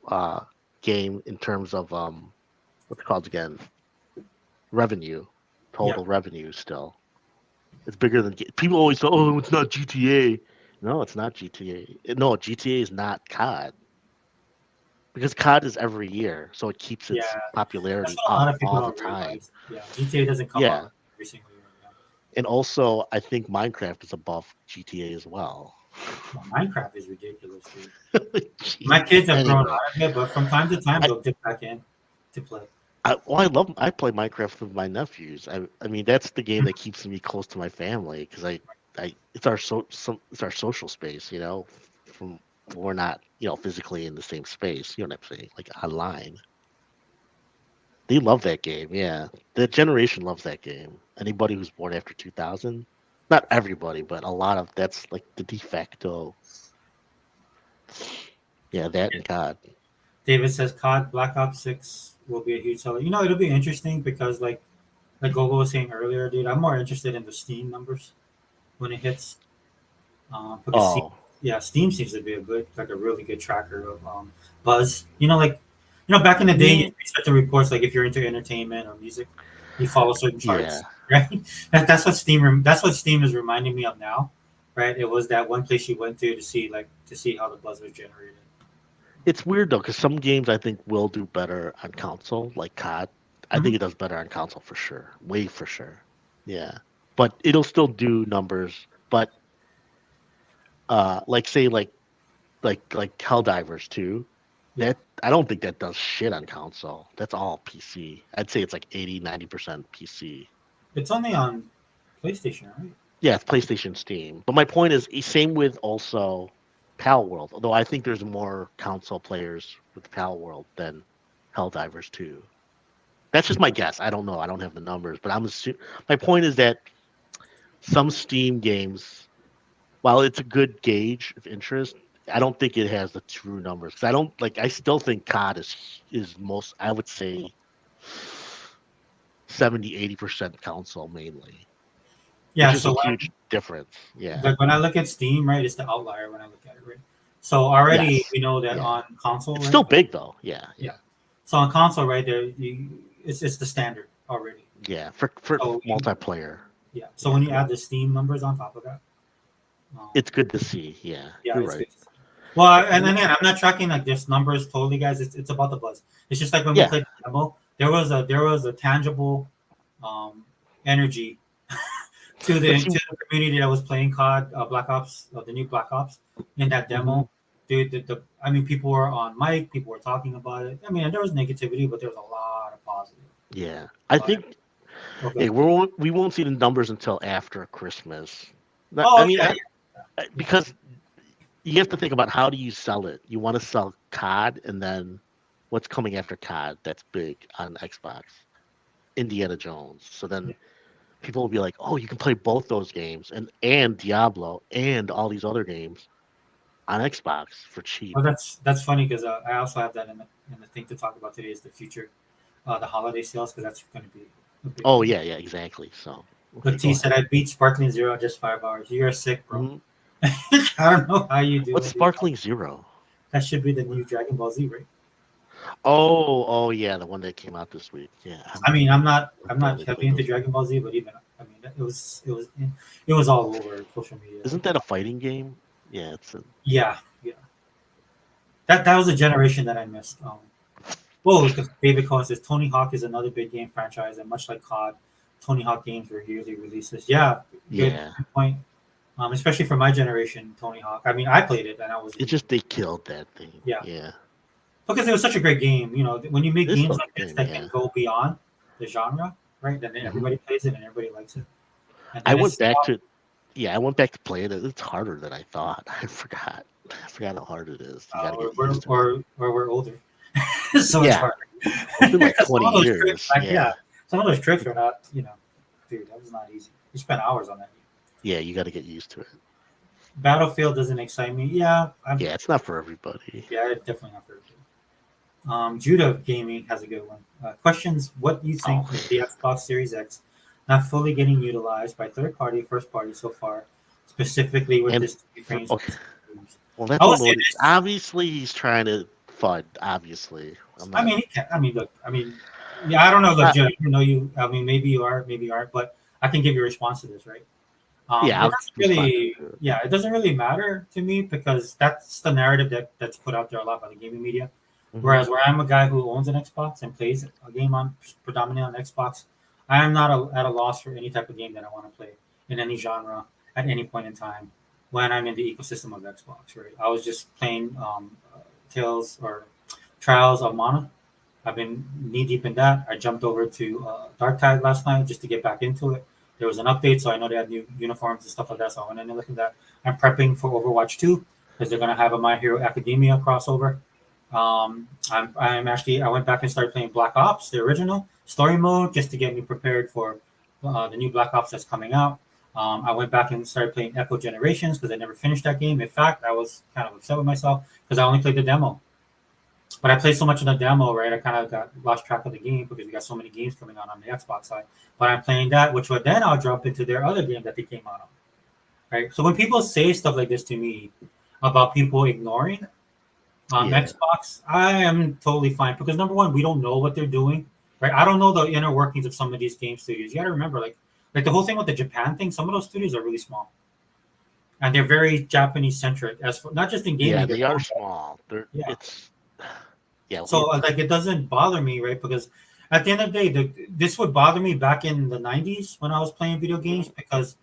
game in terms of what's it called again? Revenue,
Yeah,
total revenue. Still, it's bigger than. People always say, "Oh, it's not GTA." No, it's not GTA. No, GTA is not COD because COD is every year, so it keeps its
yeah. That's
popularity
what a lot
up
of people
all the
don't
time.
realize. Yeah, GTA doesn't come
Yeah,
out every single year. Yeah.
and also I think Minecraft is above GTA as well.
Well, Minecraft is ridiculous, dude. My
Jesus.
kids have grown
Anyway,
out of it, but from time to time
I
they'll dip back in to play.
I play Minecraft with my nephews. I mean that's the game that keeps me close to my family because I it's our social space. From we're not physically in the same space. You know what I'm saying? Like online. They love that game, yeah. The generation loves that game. Anybody who's born after 2000, not everybody, but a lot of that's like the de facto. Yeah, that and God.
David says COD Black Ops 6 will be a huge seller. It'll be interesting because like Gogo was saying earlier, dude, I'm more interested in the Steam numbers when it hits. Because
Oh,
yeah, Steam seems to be a really good tracker of buzz. Back in the day, you
mm,
start the reports like if you're into entertainment or music, you follow certain
yeah.
charts, right? That's what Steam is reminding me of now, right? It was that one place you went to see how the buzz was generated.
It's weird though, because some games I think will do better on console, like COD. I
Mhm.
think it does better on console for sure, way for sure. Yeah, but it'll still do numbers. But like say like Helldivers 2.
Yeah,
That I don't think that does shit on console. That's all PC. I'd say it's like 80-90% PC.
it's only on PlayStation, right?
Yeah, it's PlayStation Steam. But my point is same with also Pal World. Although I think there's more console players with Pal World than Helldivers 2. That's just my guess. I don't know. I don't have the numbers, but my point is that some Steam games, while it's a good gauge of interest, I don't think it has the true numbers. 'Cause I don't like. I still think COD is most. I would say 70-80% console mainly,
Yeah,
which is a
so
huge difference. Yeah.
when I look at Steam, right, it's the outlier when I look at it, right? So already
Yes.
we know that
Yeah.
on console,
It's
right?
still big though. Yeah.
Yeah.
Yeah.
So on console, right there, it's the standard already.
Yeah. For
So
multiplayer.
yeah. So when
Yeah.
you add the Steam numbers on top of that, um,
It's good to see. Yeah.
yeah,
You're
it's
right.
good. Well, and
And
again, I'm not tracking like this numbers totally, guys. It's about the buzz. It's just like when we
yeah.
played the demo, there was a tangible um, energy
But
to
see.
the community that was playing COD Black Ops, the new Black Ops in that
Mhm.
demo. Dude, I mean, people were on mic, people were talking about it. I mean, there was negativity, but there was a lot of positive.
Yeah.
A
I
lot of,
think.
Okay.
Yeah, we won't see the numbers until after Christmas.
Oh yeah,
Because you have to think about how do you sell it. You want to sell COD, and then what's coming after COD that's big on Xbox? Indiana Jones. So
yeah.
then people will be like, "Oh, you can play both those games and Diablo and all these other games on Xbox for cheap."
Oh, that's funny because I also have that in the thing to talk about today is the future, the holiday sales because that's going to be a big
Oh
one.
yeah, yeah, exactly. So okay,
But
go
T
ahead.
said I beat Sparkling Zero in just 5 hours. You're sick, bro.
Mhm.
I don't know how you do
What's
it. Dude.
Sparkling Zero?
That should be the new Dragon Ball Z, right?
Oh yeah, the one that came out this week. Yeah,
I mean,
I
I'm not
barely
heavy
played
into
those games.
Dragon Ball Z, but even I mean, it was all over social media.
Isn't that a fighting game? Yeah, it's a,
Yeah, yeah. That was a generation that I missed. Well, because David Cohen says Tony Hawk is another big game franchise, and much like COD, Tony Hawk games were yearly releases. Yeah,
yeah.
good point. Especially for my generation, Tony Hawk. I mean, I played it, and I was
It just they killed that thing.
yeah,
Yeah,
because it was such a great game. You know, when you make
this
games
fucking
like this
game.
that can
Yeah.
go beyond the genre, right? Then
hmm
everybody plays it and everybody likes it, and
I
then
went
it's
back to yeah, I went back to play it. It's harder than I thought. I forgot. I forgot how hard it is. You got to get used to it.
or we're older, so it's
Yeah,
hard.
it's been like
Some
20
of those tricks,
years.
like
Yeah,
yeah, some of those tricks are not, dude, that was not easy. You spent hours on that.
yeah, you got to get used to it.
Battlefield doesn't excite me. Yeah,
Yeah, it's not for everybody.
yeah, it's definitely not for everybody. Judah Gaming has a good one. Questions what you
Oh,
think of the Xbox Series X not fully getting utilized by third party, first party so far, specifically with
and
this three frames of
okay,
games.
well,
I
that's a
will say
loaded.
this.
Obviously, he's trying to fud. Obviously, I'm
I
not.
mean, I mean, look. I mean, yeah, I don't know. Look,
not
Judah, you know you. I mean, maybe you are, maybe you aren't, but I can give you a response to this, right?
yeah,
It
I'll
doesn't
respond
really,
to it.
yeah, it doesn't really matter to me because that's the narrative that's put out there a lot by the gaming media.
hmm
Whereas where I'm a guy who owns an Xbox and plays a game on predominantly on Xbox, I am not at a loss for any type of game that I want to play in any genre at any point in time when I'm in the ecosystem of Xbox. Right, I was just playing Tales or Trials of Mana. I've been knee deep in that. I jumped over to Dark Tide last night just to get back into it. There was an update, so I know they had new uniforms and stuff like that. So I went in and looked at that. I'm prepping for Overwatch 2 because they're going to have a My Hero Academia crossover. I'm actually I went back and started playing Black Ops, the original story mode, just to get me prepared for the new Black Ops that's coming out. I went back and started playing Echo Generations because I never finished that game. In fact, I was kind of upset with myself because I only played the demo. But I played so much in the demo, right? I kind of got lost track of the game because we got so many games coming out on the Xbox side. But I'm playing that, which would then I'll jump into their other game that they came out on, right? So when people say stuff like this to me about people ignoring
Yeah,
Xbox, I am totally fine because number one, we don't know what they're doing, right? I don't know the inner workings of some of these game studios. You got to remember, like the whole thing with the Japan thing. Some of those studios are really small and they're very Japanese centric, as for not just in
yeah,
gaming.
they are small. They're
Yeah.
it's yeah,
So like it doesn't bother me, right? Because at the end of the day, this would bother me back in the '90s when I was playing video games because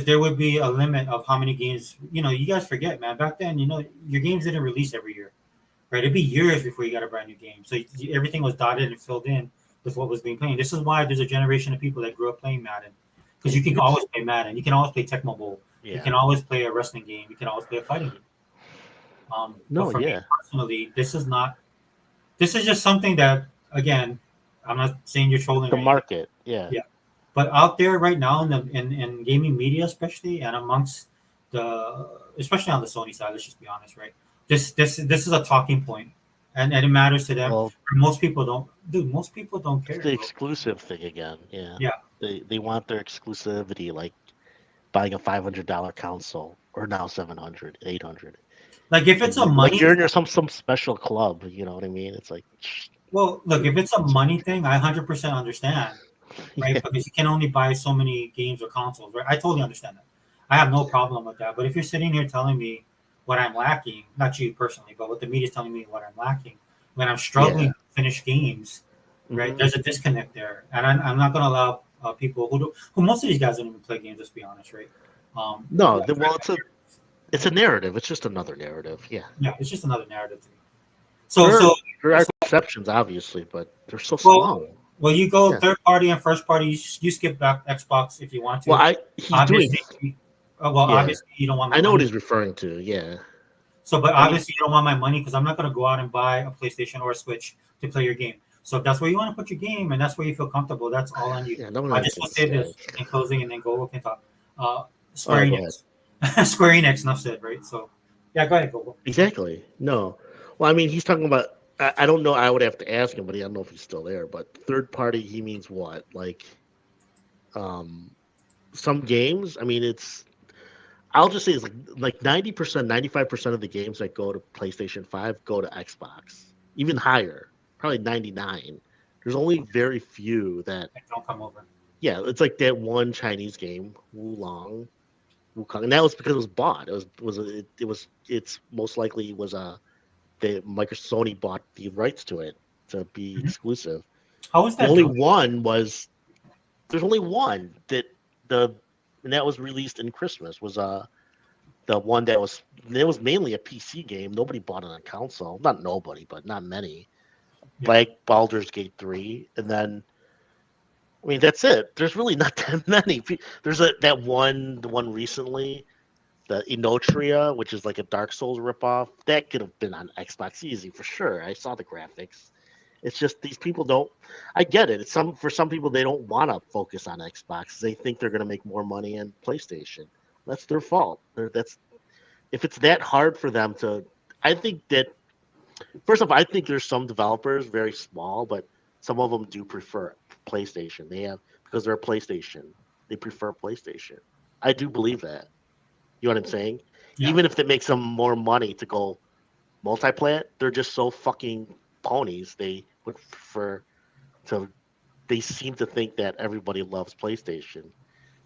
there would be a limit of how many games. You know, you guys forget, man. Back then, your games didn't release every year, right? It'd be years before you got a brand new game. So everything was dotted and filled in with what was being played. This is why there's a generation of people that grew up playing Madden because you can
it's
always play Madden. You can always play Tecmo Bowl. You
yeah.
can always play a wrestling game. You can always play a fighting game. But
No,
for me
yeah.
personally, this is not. This is just something that, again, I'm not saying you're trolling
The
or anything.
market, yeah.
Yeah, but out there right now in gaming media, especially and amongst especially on the Sony side, let's just be honest, right? This is a talking point, and it matters to them.
Well,
Most people don't, dude. Most people don't
it's
care,
the
bro.
exclusive thing again. Yeah.
Yeah,
They want their exclusivity, like buying a $500 console or now 700, 800.
like if it's a
Like
money,
you're in some special club, you know what I mean? It's like
well, look,
dude,
if it's a money thing, I 100% understand, right?
yeah,
Because you can only buy so many games or consoles, right? I totally understand that. I have no problem with that. But if you're sitting here telling me what I'm lacking, not you personally, but what the media's telling me what I'm lacking, when I'm
yeah.
struggling to finish games, right?
hmm
There's a disconnect there, and I'm not going to allow people who most of these guys don't even play games. Let's be honest, right?
No,
Like,
well, it's a narrative. It's just another narrative. Yeah.
yeah, it's just another narrative to me. So
There,
so
there are
so
exceptions, obviously, but they're so
well,
small.
Well, you go
Yeah.
third party and first party. You skip back Xbox if you want
Well,
to.
he's doing.
Obviously, well,
Yeah,
obviously you don't want my
I know what
money.
he's referring to. Yeah,
So, but
I mean,
obviously you don't want my money because I'm not gonna go out and buy a PlayStation or a Switch to play your game. So if that's where you want to put your game and that's where you feel comfortable, that's all on you.
yeah, no one
I
has
just
anything
want
to
to say
say.
this in closing, and then go look and talk.
All
Square
right, go ahead.
Enix, Square Enix, enough said, right? So, yeah, go ahead, go.
Exactly. No. Well, I mean, he's talking about. I don't know. I would have to ask him, but I don't know if he's still there. But third party, he means what? Like, um, some games. I mean, it's. I'll just say it's like 90%, 95% of the games that go to PlayStation 5 go to Xbox. Even higher, probably 99. There's only very few that.
And don't come over.
Yeah, it's like that one Chinese game, Wulong, Wukong, and that was because it was bought. It's most likely was the Microsoft Sony bought the rights to it to be
Mhm.
exclusive.
How is
The
that
only
doing?
one was there's only one that the and that was released in Christmas was the one that was it was mainly a PC game. Nobody bought it on console. Not nobody, but not many.
Yeah.
Like Baldur's Gate 3, and then I mean that's it. There's really not that many. There's the one recently, the Inotria, which is like a Dark Souls ripoff. That could have been on Xbox easy for sure. I saw the graphics. It's just these people don't. I get it. It's for some people they don't want to focus on Xbox. They think they're going to make more money in PlayStation. That's their fault. That's if it's that hard for them to. I think that first off, I think there's some developers very small, but some of them do prefer PlayStation. They have because they're a PlayStation. They prefer PlayStation. I do believe that. You know what I'm saying?
Yeah.
Even if it makes them more money to go multiplayer, they're just so fucking ponies. They would prefer to. They seem to think that everybody loves PlayStation,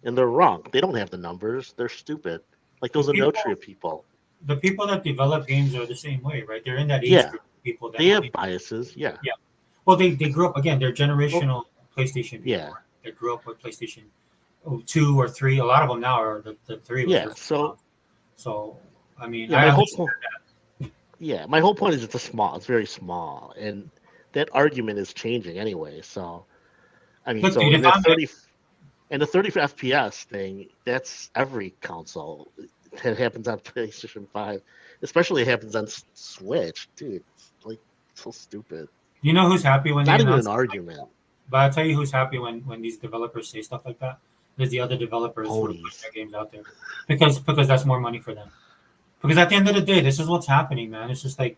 and they're wrong. They don't have the numbers. They're stupid. Like
The
those
people,
Anotria people.
the people that develop games are the same way, right? They're in that age
Yeah,
group of people that
they have
only.
biases. Yeah.
Yeah. Well, they grew up again. They're
Well,
generational PlayStation people.
yeah,
Right? They grew up with PlayStation 2 or 3. A lot of them now are the 3 was
yeah.
their first
So
console. So, I mean,
yeah,
I
my whole
understand.
point. Yeah, my whole point is it's a small. It's very small, and that argument is changing anyway. So I mean,
Look,
so
dude,
in
if
that
I'm
30 and the 30 FPS thing, that's every console. It happens on PlayStation 5. Especially it happens on Switch. Dude, it's like so stupid.
you know who's happy when they
Not even
announce
an
stuff like that?
argument.
But I'll tell you who's happy when these developers say stuff like that. There's the other developers who are putting
Ponies.
their games out there because that's more money for them. Because at the end of the day, this is what's happening, man. It's just like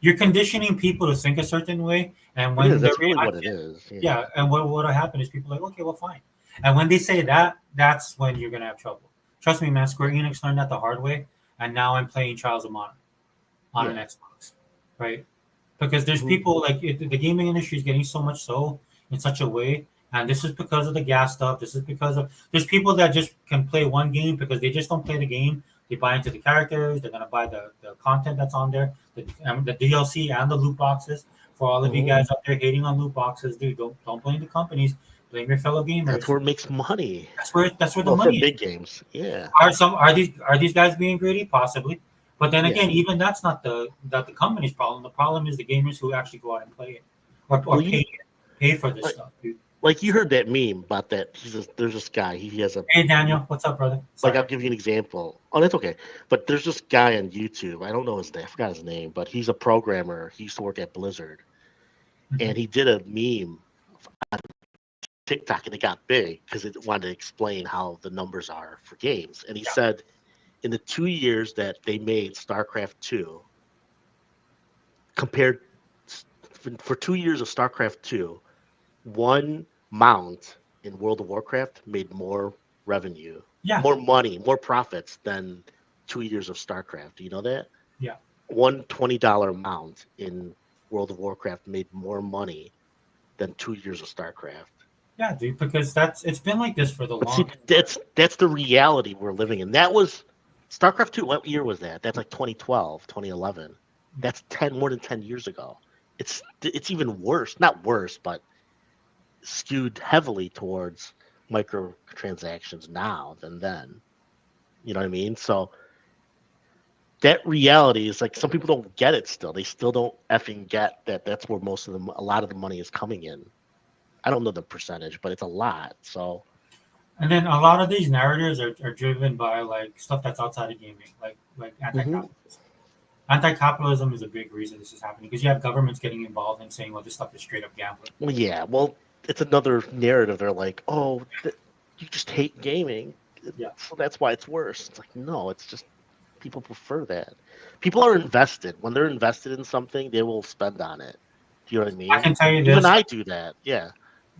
you're conditioning people to think a certain way, and
It is.
when the
That's really what it
reaction,
is. Yeah.
yeah, and what'll happen is people are like, okay, well, fine. And when they say that, that's when you're gonna have trouble. Trust me, man. Square Enix learned that the hard way, and now I'm playing Trials of Mana on an
Yeah.
Xbox, right? Because there's
Hmm.
people like the gaming industry is getting so much so in such a way, and this is because of the gas stuff. This is because of there's people that just can play one game because they just don't play the game. They buy into the characters. They're gonna buy the content that's on there, the DLC and the loot boxes. For all of you
Hmm.
guys out there hating on loot boxes, dude, don't blame the companies. Blame your fellow
That's
gamers.
where it makes money.
That's where the
Well, for
money is.
big games. Yeah.
Are these guys being greedy? Possibly, but then
Yeah.
again, even that's not the company's problem. The problem is the gamers who actually go out and play it or
Well,
pay for this
like,
stuff, dude.
like you
So,
heard that meme about that. There's this guy. He has a
hey Daniel, what's up, brother?
like I'll
Sorry.
give you an example. Oh, that's okay. But there's this guy on YouTube. I don't know his name. I forgot his name, but he's a programmer. He used to work at Blizzard,
Mhm.
and he did a meme on TikTok, and it got big because it wanted to explain how the numbers are for games. And he
Yeah,
said, in the 2 years that they made StarCraft 2, compared for 2 years of StarCraft 2, one mount in World of Warcraft made more revenue,
yeah,
more money, more profits than 2 years of StarCraft. Do you know that?
yeah,
One $20 mount in World of Warcraft made more money than 2 years of StarCraft.
yeah, dude. Because it's been like this for the
But see,
longest time.
that's the reality we're living in. That was StarCraft 2. What year was that? That's like 2012, 2011. That's 10 more than 10 years ago. It's even worse, not worse, but skewed heavily towards microtransactions now than then. You know what I mean? So that reality is like some people don't get it still. They still don't effing get that that's where a lot of the money is coming in. I don't know the percentage, but it's a lot. So
And then a lot of these narratives are driven by like stuff that's outside of gaming, like
mhm.
anti-capitalism. Anti-capitalism is a big reason this is happening because you have governments getting involved and saying, "Well, this stuff is straight up gambling."
Well, yeah, well, it's another narrative. They're like, oh, you just hate gaming,
Yeah,
so that's why it's worse. It's like, no, it's just people prefer that. People are invested. When they're invested in something, they will spend on it. Do you know what I
I
mean?
can tell you
Even
this.
I do that. Yeah.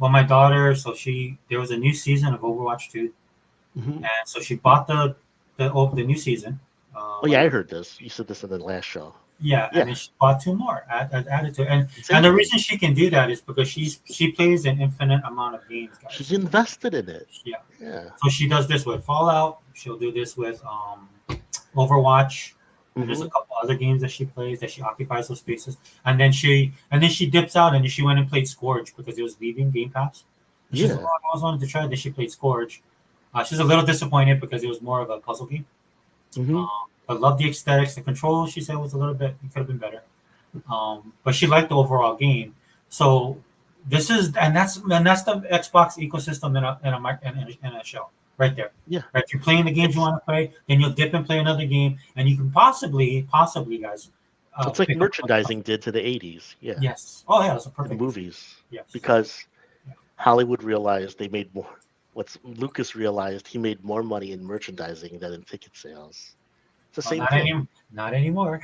Well, my daughter, so there was a new season of Overwatch 2,
Hmm.
and so she bought the new season.
Oh, yeah,
Like
I heard this. You said this in the last show.
yeah, and
Yeah,
then she bought two more, added to it. And the
exactly.
reason she can do that is because she plays an infinite amount of games,
She's
guys.
invested in it.
Yeah,
Yeah.
so she does this with Fallout. She'll do this with Overwatch. And there's a
Hmm.
couple other games that she plays that she occupies those spaces. And then she dips out and she went and played Scourge because it was leaving Game Pass. And she's like,
Yeah.
"Oh, I always wanted to try this." She played Scourge. She's a little disappointed because it was more of a puzzle game.
Hmm.
But loved the aesthetics. The controls, she said, was a little bit. It could have been better. But she liked the overall game. So that's the Xbox ecosystem in a shell right there.
Yeah.
Right, you're playing the games you
It's
want to play, then you'll dip and play another game, and you can possibly, guys,
it's like
pick up other stuff.
merchandising did to the 80s. Yeah.
Yes. Oh yeah, that's a
In
perfect.
movies.
Yes.
Because
Yeah.
Hollywood realized they made more. What's Lucas realized he made more money in merchandising than in ticket sales. It's the
Well,
same thing.
not anymore.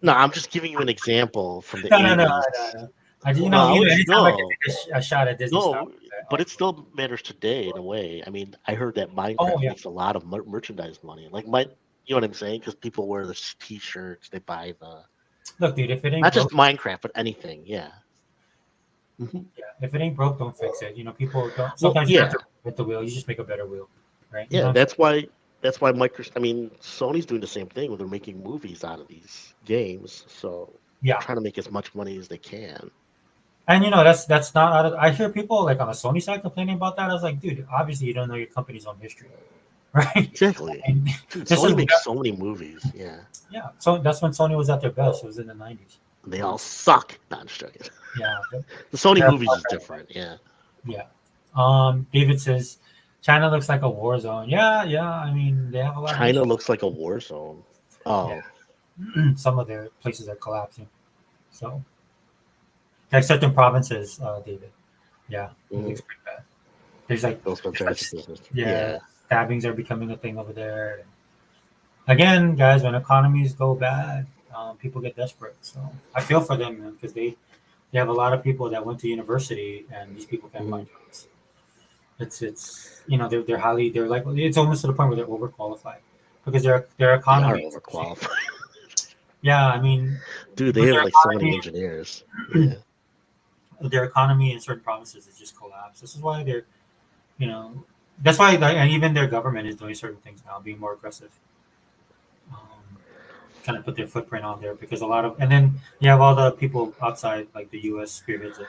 No, I'm just giving you an example from the
No, no, no,
80s.
no, no. I just,
No,
anytime I can
no,
take a shot at Disney Star
no,
Wars, I
but
always
it
will.
still matters today in a way. I mean, I heard that
Oh
Minecraft
yeah.
makes a lot of merchandise money. Like you know what I'm saying? Because people wear the T-shirts, they buy the
Look, dude, if it ain't
not just
broke,
Minecraft, but anything. Yeah. Hmm.
yeah, if it ain't broke, don't fix it. People don't.
Well,
Sometimes you don't have
yeah,
to with the wheel. You just make a better wheel, right? You
yeah.
don't.
That's why Microsoft. I mean, Sony's doing the same thing where they're making movies out of these games. So they're
Yeah,
trying to make as much money as they can.
and that's not out of. I hear people like on the Sony side complaining about that. I was like, dude, obviously you don't know your company's own history, right?
Exactly.
And
Dude,
this
Sony
is
makes so many movies. Yeah.
yeah. So that's when Sony was at their best. It was in the '90s.
They all suck. Not just joking.
Yeah,
The Sony
they're
movies is different. Yeah.
yeah. David says China looks like a war zone. Yeah, yeah. I mean, they have a lot of
China
issues.
looks like a war zone.
Yeah,
Oh.
some of their places are collapsing. So, like certain provinces, David. Yeah, it
Mhm.
looks pretty bad. There's like,
Those
it's like
fantastic business.
yeah,
Yeah.
stabbings are becoming a thing over there. Again, guys, when economies go bad, people get desperate. So I feel for them, man, because they have a lot of people that went to university, and these people can't
Mhm.
find jobs. It's they're like it's almost to the point where they're overqualified because their
They are
economy is
overqualified.
yeah. I mean,
Dude, they
with
have
their
like so many
economy,
engineers. Yeah.
their economy in certain provinces has just collapsed. This is why they're you know that's why and even their government is doing certain things now, being more aggressive, trying to put their footprint on there because a lot of and then you have all the people outside like the U.S. spearheads it.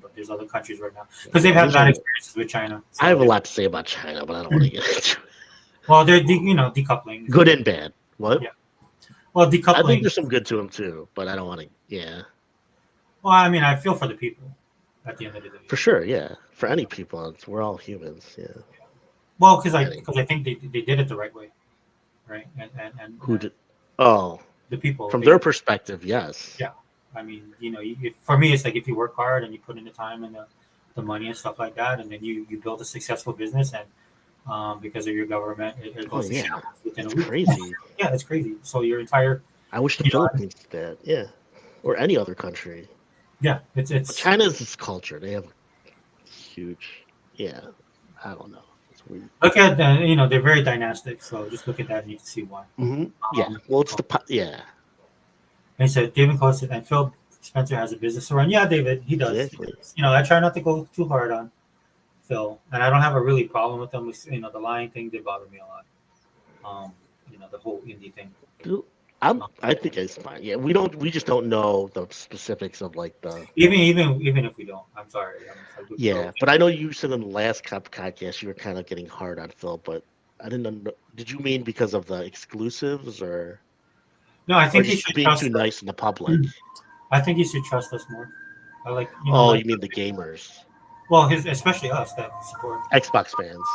But there's other countries right now because they've had
There's
bad
a,
experiences with China.
I
So
have a
they're
lot to say about China, but I don't want to get into it.
well, they're decoupling.
Good and bad. What?
Yeah. Well,
I think
decoupling.
there's some good to them too, but I don't want to. Yeah.
Well, I mean, I feel for the people at the end of the day.
For sure. Yeah. For any people, we're all humans. Yeah.
Well, because
Any.
I think they did it the right way, right?
Who
And
did? Oh,
the people
from
they
their perspective, yes.
yeah. I mean, for me, it's like if you work hard and you put in the time and the money and stuff like that, and then you build a successful business, and because of your government, it
Oh
goes to
yeah.
shambles within a
It's
week.
crazy.
Yeah, it's crazy. So your entire
I wish the
you know
Philippines did that. Yeah. Or any other country.
yeah,
But
it's
China's this culture. They have huge. Yeah. I don't know. It's weird.
look at they're very dynastic. So just look at that and you can see why.
Yeah.
Um,
Well, it's the. Yeah.
And he said, David Close and Phil Spencer has a business to run. Yeah, David, he does. He
Exactly.
does. I try not to go too hard on Phil, and I don't have a really problem with him. The lying thing did bother me a lot. The whole indie thing.
Dude,
Um,
I think it's fine. Yeah, we just don't know the specifics of like the
even if we don't, I'm sorry.
yeah. But I know you said in the last podcast you were kind of getting hard on Phil, but I didn't know. Did you mean because of the exclusives
No, I
or
think he
just
should
being
trust
too
us.
nice in the public?
I think he should trust us more. Like
Oh,
like
you mean the gamers,
well, his especially us that support.
Xbox fans?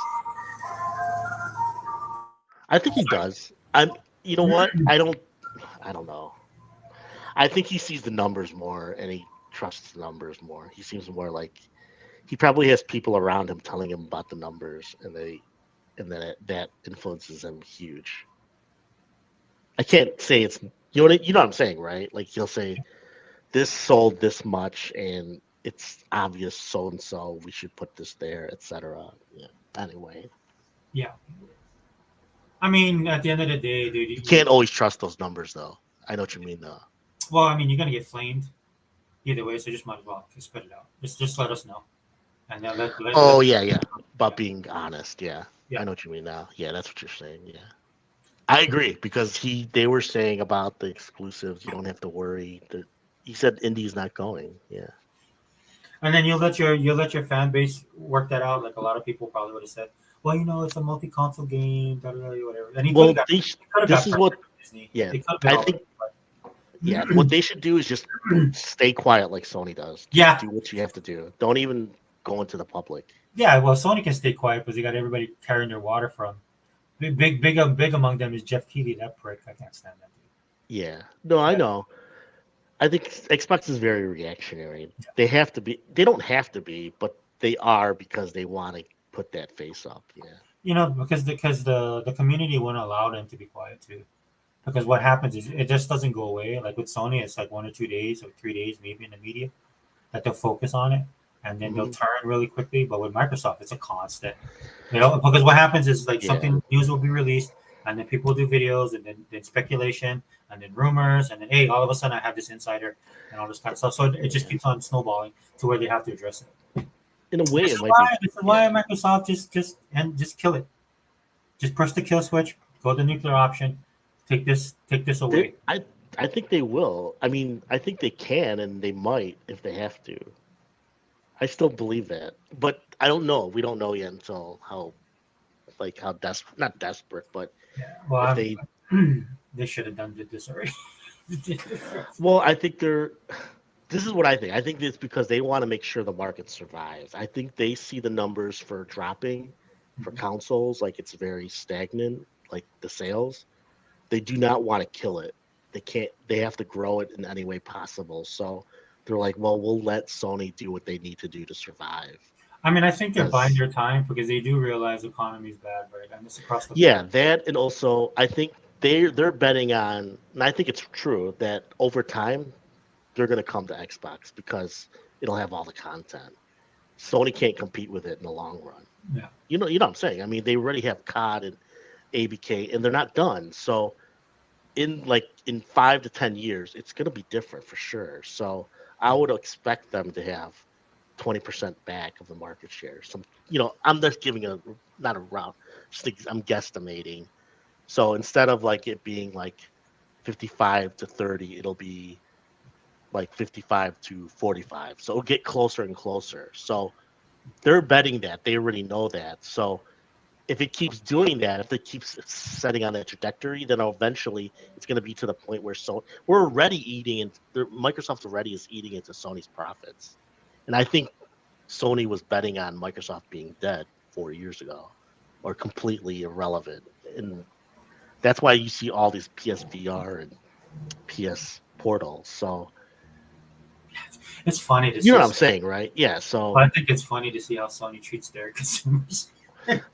I think he does. I'm. You know what? I don't know. I think he sees the numbers more and he trusts the numbers more. He seems more like he probably has people around him telling him about the numbers, and then that influences him huge. I can't say it's you know what I'm saying, right? Like he'll say this sold this much, and it's obvious so and so we should put this there, etc. Yeah. Anyway,
Yeah, I mean, at the end of the day, dude.
you can't always trust those numbers, though. I know what you mean, though.
Well, I mean, you're gonna get flamed either way, so just might as well just spit it out. Just let us know, and then
Oh yeah, yeah. About being honest, yeah.
yeah.
I know what you mean now. Yeah, that's what you're saying. Yeah. I agree because they were saying about the exclusives. You don't have to worry. He said Indy's not going. Yeah.
And then you'll let your fan base work that out. Like a lot of people probably would have said, well, it's a multi-console game, whatever. And he could have
Well,
got
this is what.
Disney.
Yeah,
They could have been
I
all
think.
right.
Yeah, what they should do is just stay quiet like Sony does. Just
Yeah,
do what you have to do. Don't even go into the public.
yeah. Well, Sony can stay quiet because they got everybody carrying their water from. Big among them is Jeff Keighley. That prick. I can't stand that dude.
Yeah. No, I
Yeah.
know. I think Xbox is very reactionary. They have to be. They don't have to be, but they are because they want to put that face up. Yeah.
Because the community wouldn't allow them to be quiet too. Because what happens is it just doesn't go away. Like with Sony, it's like 1 or 2 days or 3 days, maybe in the media, that they'll focus on it, and then they'll
Mhm.
turn really quickly. But with Microsoft, it's a constant. Because what happens is like
Yeah.
something news will be released, and then people do videos, and then speculation, and then rumors, and then hey, all of a sudden I have this insider, and all this kind of stuff. So it just
Yeah.
keeps on snowballing to where they have to address it.
In a way,
This
it
is
might be.
why this is why Microsoft just kill it. Just press the kill switch. Go the nuclear option. Take this away.
I think they will. I mean, I think they can, and they might if they have to. I still believe that, but I don't know. We don't know yet until how desperate, not desperate, but
Yeah. Well,
if they.
they should have done this already.
Well, I think they're. This is what I think. I think it's because they want to make sure the market survives. I think they see the numbers for dropping for consoles like it's very stagnant, like the sales. They do not want to kill it. They can't. They have to grow it in any way possible. So they're like, well, we'll let Sony do what they need to do to survive.
I mean, I think they're buying
Because
their time because they do realize the economy is bad, right? And it's across the board.
yeah, that and also I think they're betting on, and I think it's true that over time they're going to come to Xbox because it'll have all the content. Sony can't compete with it in the long run.
Yeah.
You know what I'm saying? I mean, they already have COD and ABK, and they're not done. So in 5 to 10 years, it's going to be different for sure. So I would expect them to have 20% back of the market share. I'm just giving not a round, I'm guesstimating. So instead of like it being like 55 to 30, it'll be like 55 to 45. So it'll get closer and closer. So they're betting that. They already know that. So if it keeps doing that, if it keeps setting on that trajectory, then eventually it's going to be to the point where we're already eating, and Microsoft already is eating into Sony's profits. And I think Sony was betting on Microsoft being dead 4 years ago or completely irrelevant. And that's why you see all these PSVR and PS portals. So
It's funny to
you
see.
know what I'm saying, right? Yeah. So
I think it's funny to see how Sony treats their consumers.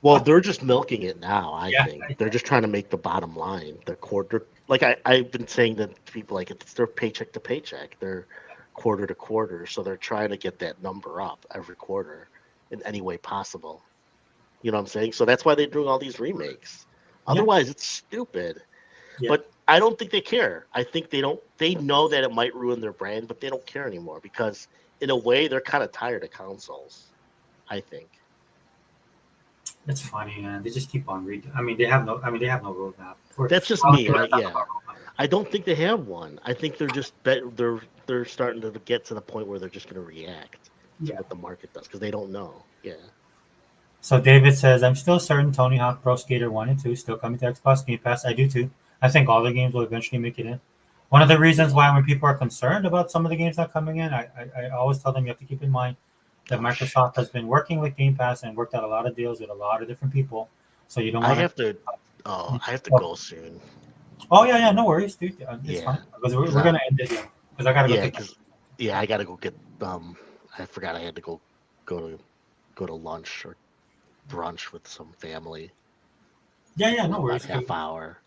well, they're just milking it now. I
Yeah.
think they're just trying to make the bottom line. Their quarter, like I've been saying to people, like it's their paycheck to paycheck. They're quarter to quarter, so they're trying to get that number up every quarter in any way possible. You know what I'm saying? So that's why they're doing all these remakes.
Yeah.
Otherwise, it's stupid.
Yeah.
But I don't think they care. I think they don't. They know that it might ruin their brand, but they don't care anymore because, in a way, they're kind of tired of consoles. I think.
It's funny, man. They just keep on reading. I mean, they have no. Roadmap.
That's just me, right? Yeah. I don't think they have one. I think they're just they're starting to get to the point where they're just going to react to what the market does because they don't know. Yeah.
So David says, I'm still certain Tony Hawk Pro Skater 1 and 2 still coming to Xbox Game Pass. I do too. I think all the games will eventually make it in. One of the reasons why when people are concerned about some of the games not coming in, I always tell them you have to keep in mind that
Oh shit!
Microsoft has been working with Game Pass and worked out a lot of deals with a lot of different people. So you don't
I
want
have to.
to.
Oh, I have to go soon.
Oh yeah, yeah, no worries, dude. It's
Yeah,
fine because we're,
cause
we're gonna end it. Yeah, because I gotta go
yeah,
take my.
cause yeah, I gotta go get. I forgot I had to go to lunch or brunch with some family
Yeah, yeah,
for
no
about
worries,
half
dude.
hour.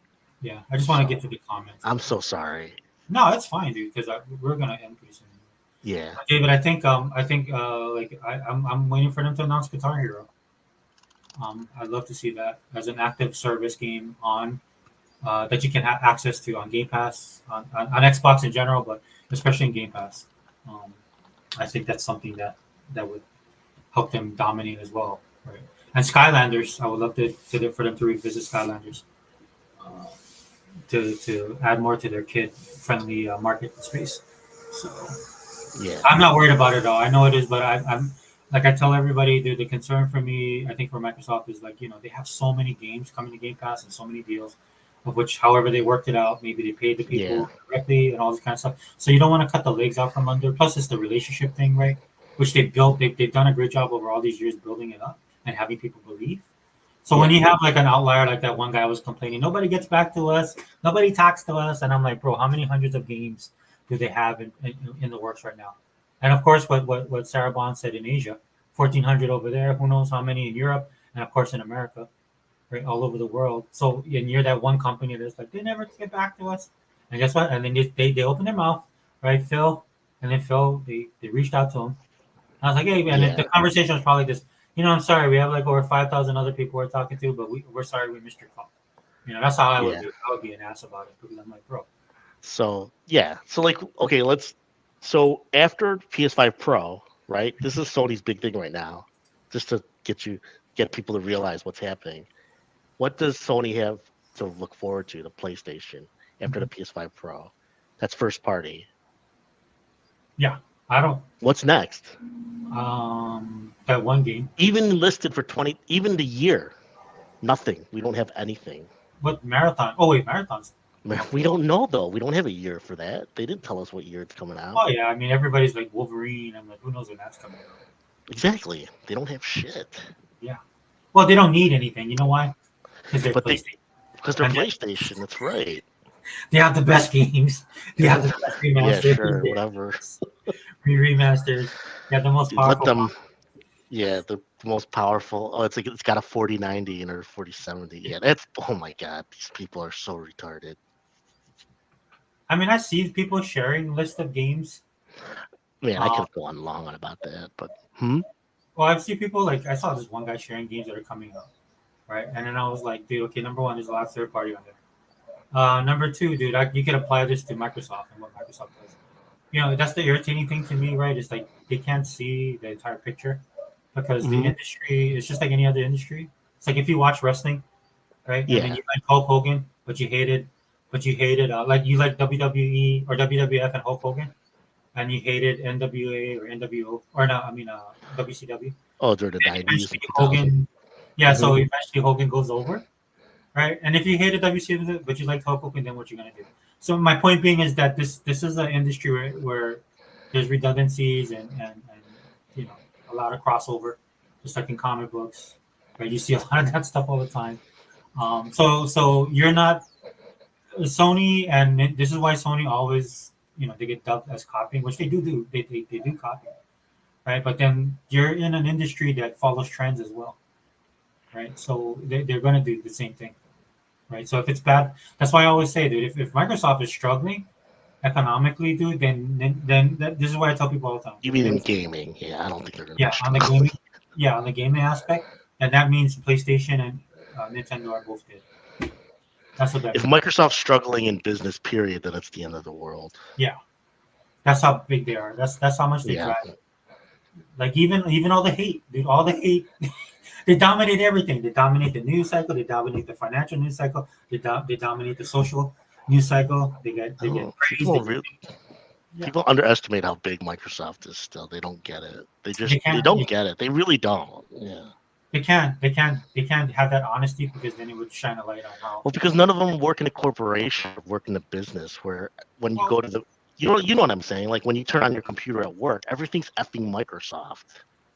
Yeah, I just want to get
So
to the comments.
I'm so sorry.
No, it's fine, dude. Because we're gonna end pretty soon.
Yeah,
David, I think like I'm waiting for them to announce Guitar Hero. I'd love to see that as an active service game on that you can have access to on Game Pass on Xbox in general, but especially in Game Pass. Um, I think that's something that would help them dominate as well, right? And Skylanders, I would love for them to revisit Skylanders uh, to add more to their kid friendly market space. So
yeah,
I'm not worried about it all. I know it is, but I'm like I tell everybody, the concern for me, I think for Microsoft is like they have so many games coming to Game Pass and so many deals, of which however they worked it out, maybe they paid the
yeah,
people directly and all this kind of stuff. So you don't want to cut the legs out from under. Plus, it's the relationship thing, right? Which they built. They've done a great job over all these years building it up and having people believe. So when
yeah,
you have like an outlier like that one guy was complaining, nobody gets back to us, nobody talks to us, and I'm like, bro, how many hundreds of games do they have in the works right now? And of course, what Sarah Bond said in Asia, 1,400 over there, who knows how many in Europe, and of course in America, right, all over the world. So and you're that one company that's like they never get back to us, and guess what? And then they open their mouth, right, Phil, and then Phil they reached out to him. I was like, hey, man, the
yeah,
conversation was probably this. I'm sorry, we have like over 5,000 other people we're talking to, but we're sorry we missed your call. That's how I would
yeah.
be. I would be an ass about it because I'm like, bro,
So yeah, so like okay, let's. So after PS5 Pro, right? This is Sony's big thing right now, just to get people to realize what's happening. What does Sony have to look forward to? The PlayStation after the PS5 Pro. That's first party.
yeah, I don't.
What's next?
That one game,
Even listed for 20, even the year, nothing. We don't have anything.
what marathon? Oh wait, marathons.
Man, we don't know though. We don't have a year for that. They didn't tell us what year it's coming out.
Oh yeah, I mean everybody's like Wolverine. I'm like, who knows when that's coming out?
Exactly. They don't have shit.
Yeah. Well, they don't need anything. You know why? Because they're
But
PlayStation.
because they're
And
PlayStation, that's right.
they have the best games. They have the best
Yeah,
remasters.
sure, whatever.
Remasters. They have the most
Dude, let
powerful.
them. Yeah, the most powerful. Oh, it's got a 4090 and or 4070. Yeah, that's oh my god, these people are so retarded.
I mean, I see people sharing list of games.
Man, I
Uh,
could go on long on about that, but
well, I've seen people like I saw this one guy sharing games that are coming out, right? And then I was like, dude, okay, number one, there's a lot of third party on there. Number two, dude, you can apply this to Microsoft and what Microsoft does. That's the irritating thing to me, right? It's like they can't see the entire picture because the
mhm.
industry is just like any other industry. It's like if you watch wrestling, right, and then
Yeah.
you like Hulk Hogan, but you hated like you like WWE or WWF and Hulk Hogan, and you hated NWA or NWO or no, I mean WCW.
Oh, during the
And
90s
eventually
and 2000.
Hogan, yeah. So
Hmm.
eventually Hogan goes over, right? And if you hated WCW but you like Hulk Hogan, then what you gonna do? So my point being is that this is an industry where there's redundancies and you know a lot of crossover, just like in comic books, right? You see a lot of that stuff all the time. So you're not Sony, and this is why Sony always they get dubbed as copying, which they do they do copy, right? But then you're in an industry that follows trends as well, right? So they're going to do the same thing, right? So if it's bad, that's why I always say, dude, if Microsoft is struggling economically, dude, this is why I tell people all the time.
You mean in gaming? Yeah, I don't think they're gonna be
Yeah, on the
struggling.
gaming, yeah, on the gaming aspect, and that means PlayStation and Nintendo are both good. That's what that
If
means.
Microsoft's struggling in business, period, then it's the end of the world.
Yeah, that's how big they are. That's how much they
Yeah.
drive. Like even all the hate, dude, all the hate. They dominate everything. They dominate the news cycle. They dominate the financial news cycle. They dominate the social news cycle. They get
Oh,
praised. Yeah.
people underestimate how big Microsoft is. Still, they don't get it.
They
They
can't.
don't get it. They really don't. Yeah.
They can't have that honesty because then it would shine a light on how.
Well, because none of them work in a corporation, or work in a business where when you
Well,
go to the, you know what I'm saying? Like when you turn on your computer at work, everything's effing Microsoft.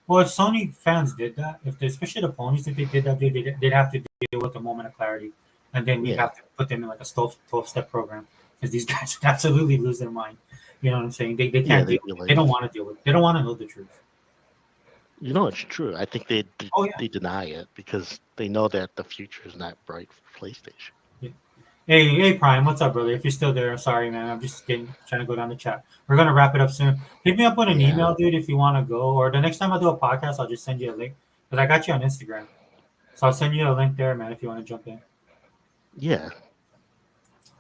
well, if Sony fans did that, especially the ponies, if they did that, they'd have to deal with a moment of clarity, and then we'd
Yeah.
have to put them in like a 12-step program because these guys would absolutely lose their mind. You know what I'm saying? They
Yeah,
can't
they'd
deal.
be
They
like,
don't want to deal with. They don't want to know the truth.
you know, it's true. I think
Oh yeah.
they deny it because they know that the future is not bright for PlayStation.
Hey, Prime, what's up, brother? If you're still there, sorry, man. I'm just trying to go down the chat. We're gonna wrap it up soon. Hit me up with an
Yeah.
email, dude, if you want to go. Or the next time I do a podcast, I'll just send you a link because I got you on Instagram, so I'll send you a link there, man, if you want to jump in.
Yeah.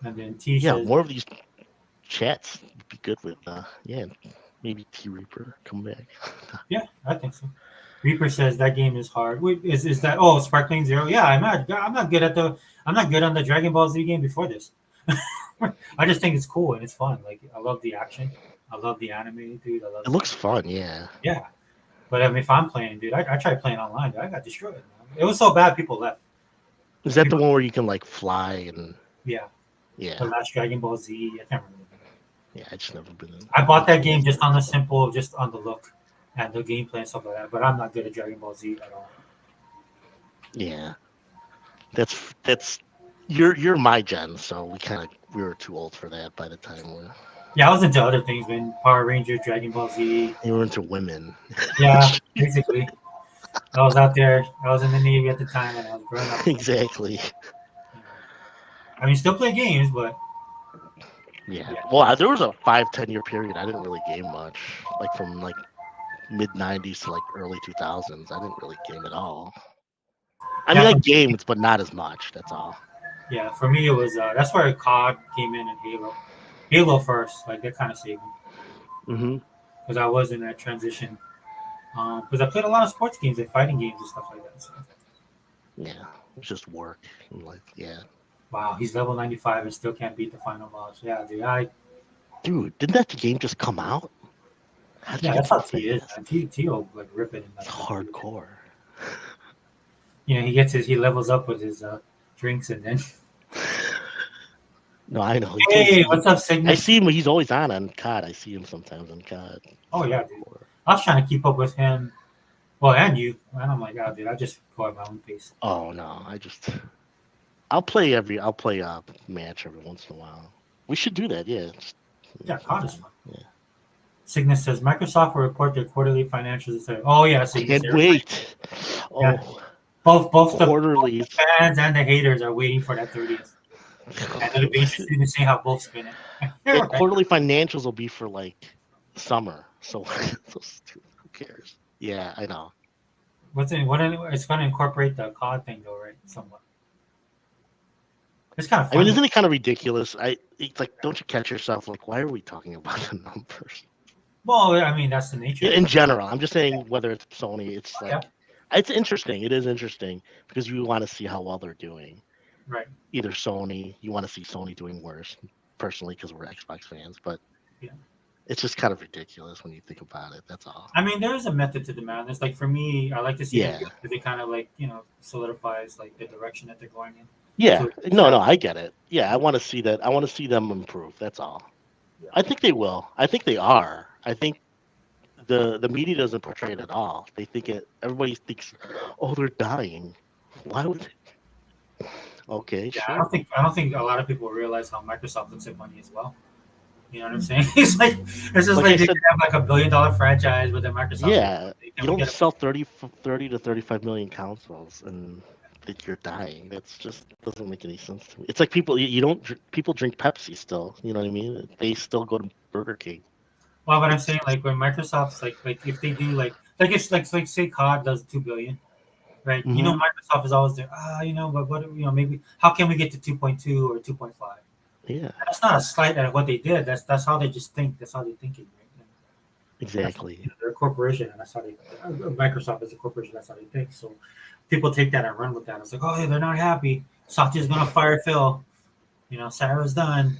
And then T
Yeah.
says,
More of these chats would be good with, yeah, maybe T Reaper come back.
yeah, I think so. Reaper says that game is hard. Wait, is that Sparkling Zero? Yeah, I'm not good on the Dragon Ball Z game before this. I just think it's cool and it's fun. Like I love the action. I love the anime, dude. I love
It looks fun. Yeah.
yeah. But I mean, if I'm playing, dude, I tried playing online. Dude, I got destroyed. Man. It was so bad, people left.
Is that the
People,
one where you can like fly and
yeah, the
yeah,
last Dragon Ball Z. I can't remember.
yeah? I just never been in.
I bought that game just on just on the look and the gameplay and stuff like that. But I'm not good at Dragon Ball Z at all.
Yeah, that's you're my gen, so we were too old for that by the time
Yeah, I was into other things, man. Power Rangers, Dragon Ball Z.
we were into women.
Yeah, basically. I was out there. I was in the Navy at the time when I was growing up.
Exactly.
You know. I mean, still play games, but
Yeah.
yeah.
Well, there was a 5-10 year period I didn't really game much, like from like mid '90s to like early 2000s. I didn't really game at all. I mean,
Yeah,
I
for,
gamed, but not as much. That's all.
yeah, for me, it was that's where COD came in and Halo. Halo first, like that kind of saved me
Hmm.
because I was in that transition. Because I played a lot of sports games and fighting games and stuff like that. So.
Yeah, it's just work and like yeah.
Wow, he's level 95 and still can't beat the final boss. Yeah, dude.
Dude, didn't that game just come out? How did you
Yeah,
get
that's how
that
T is,
fast?
man. T will like rip it in
It's
like
hardcore.
you know, he levels up with his drinks and then
No, I know.
hey, what's up,
I
Cygnus?
see him. He's always on COD. I see him sometimes on COD.
Oh yeah, dude. I was trying to keep up with him. Well, and you. And I'm like, oh, dude, I just go at my own pace.
Oh no, I'll play a match every once in a while. We should do that. Yeah.
Yeah, COD is fun.
Yeah.
Cygnus says Microsoft will report their quarterly financials. Oh yeah,
I
Cygnus.
can't wait.
Yeah.
Oh,
Both the
quarterly.
fans and the haters are waiting for that 30th. And it'll be interesting to see how both spin it.
And quarterly financials will be for like summer. So who cares? Yeah, I know.
It's going to incorporate the COD thing though, right? Somewhat. It's kind of
I mean,
funny.
isn't it kind of ridiculous? It's like, don't you catch yourself? Like, why are we talking about the numbers?
Well, I mean, that's the nature.
In general, I'm just saying whether it's Sony, it's like
Yeah.
it's interesting. It is interesting because you want to see how well they're doing.
Right.
Either Sony, you want to see Sony doing worse, personally, because we're Xbox fans. But
Yeah.
it's just kind of ridiculous when you think about it. That's all.
I mean, there is a method to the madness. Like for me, I like to see
Yeah.
them because it kind of like solidifies like the direction that they're going in.
Yeah,
So-
no, I get it. Yeah, I want to see that. I want to see them improve. That's all.
Yeah.
I think they will. I think they are. I think the media doesn't portray it at all. They think it. Everybody thinks, oh, they're dying. Why would? Okay,
Yeah,
sure.
I don't think a lot of people realize how Microsoft looks at money as well. You know what I'm saying? It's just
Like
like
I
they
said-
could have like $1 billion franchise with a Microsoft.
Yeah,
Can
you
we
don't
get a-
sell 30 to 35 million consoles and think you're dying. That's just doesn't make any sense to me. It's like you don't people drink Pepsi still. You know what I mean? They still go to Burger King.
Well, but I'm saying like when Microsoft's like if they do like if like say COD does 2 billion, right? You know Microsoft is always there. But what maybe how can we get to 2.2 or 2.5?
Yeah,
That's not a slight at what they did. That's how they just think. That's how they're thinking, right? And
exactly.
they're a corporation, and that's how they. Microsoft is a corporation. That's how they think. So people take that and run with that. It's like, oh, yeah, they're not happy. Satya's gonna fire Phil. Sarah's done.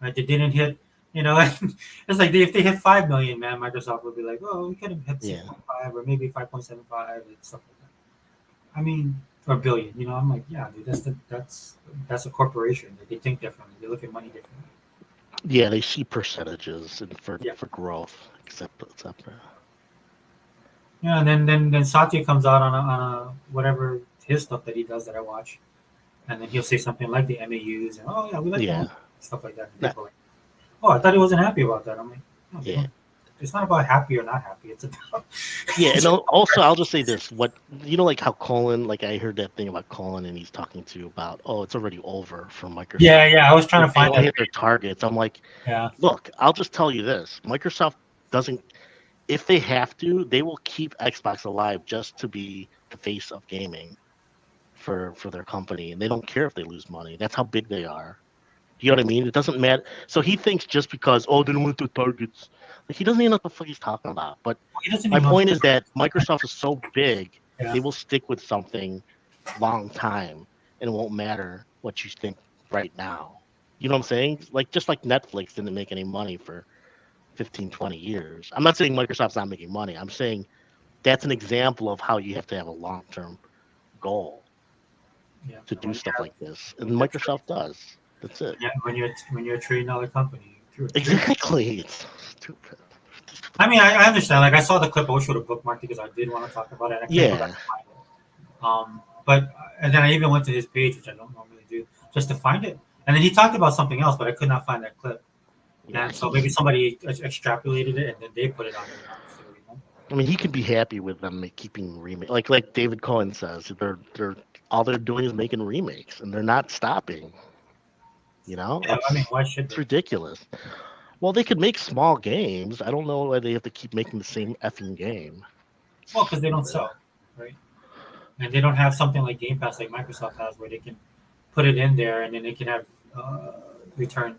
Right? They didn't hit. It's like if they hit 5 million, man, Microsoft would be like, oh, we could have hit 6.5 or maybe 5.75 and stuff like that. I mean, or billion. You know, I'm like, yeah, dude, that's a corporation. Like, they think differently. They look at money differently.
Yeah, they see percentages and
Yeah.
for growth, except
Yeah, and then Satya comes out on a whatever his stuff that he does that I watch, and then he'll say something like the MAUs and oh yeah, we like the
yeah,
MAUs, stuff like that. And
not,
people are like, oh, I thought he wasn't happy about that. I'm like, no, they
yeah.
don't. It's not about happy or not happy. It's about
Yeah, and also I'll just say this: what like how Colin, like I heard that thing about Colin, and he's talking to you about, oh, it's already over for
yeah,
Microsoft.
yeah. I was trying
If
to
they
find
don't
that.
hit their targets, I'm like,
Yeah,
look, I'll just tell you this: Microsoft doesn't. If they have to, they will keep Xbox alive just to be the face of gaming for their company, and they don't care if they lose money. That's how big they are. You know what I mean? It doesn't matter. So he thinks just because they don't want the targets, like he doesn't even know what the fuck he's talking about. But
well, he doesn't
my
even.
point is that Microsoft is so big,
Yeah,
they will stick with something long time, and it won't matter what you think right now. You know what I'm saying? Like just like Netflix didn't make any money for 15, 20 years. I'm not saying Microsoft's not making money. I'm saying that's an example of how you have to have a long-term goal
yeah.
to
And
do
when you
stuff
have
like this, and
when you're
Microsoft does. That's it.
yeah, when you're a $1 trillion company, you're a trillion.
Exactly. It's stupid.
I mean, I understand. Like, I saw the clip. I wish I would have bookmarked it because I did want to talk about it. And I can't go back
Yeah.
to find it. But and then I even went to his page, which I don't normally do, just to find it. And then he talked about something else, but I could not find that clip.
Yeah.
And so maybe somebody extrapolated it and then they put it on there now. So, you know?
I mean, he can be happy with them keeping remake. Like David Cohen says, they're all they're doing is making remakes, and they're not stopping. You know,
Yeah, I mean, why should
it's
they?
ridiculous. Well, they could make small games. I don't know why they have to keep making the same effing game.
Well, because they don't sell, right? And they don't have something like Game Pass like Microsoft has, where they can put it in there and then they can have uh, return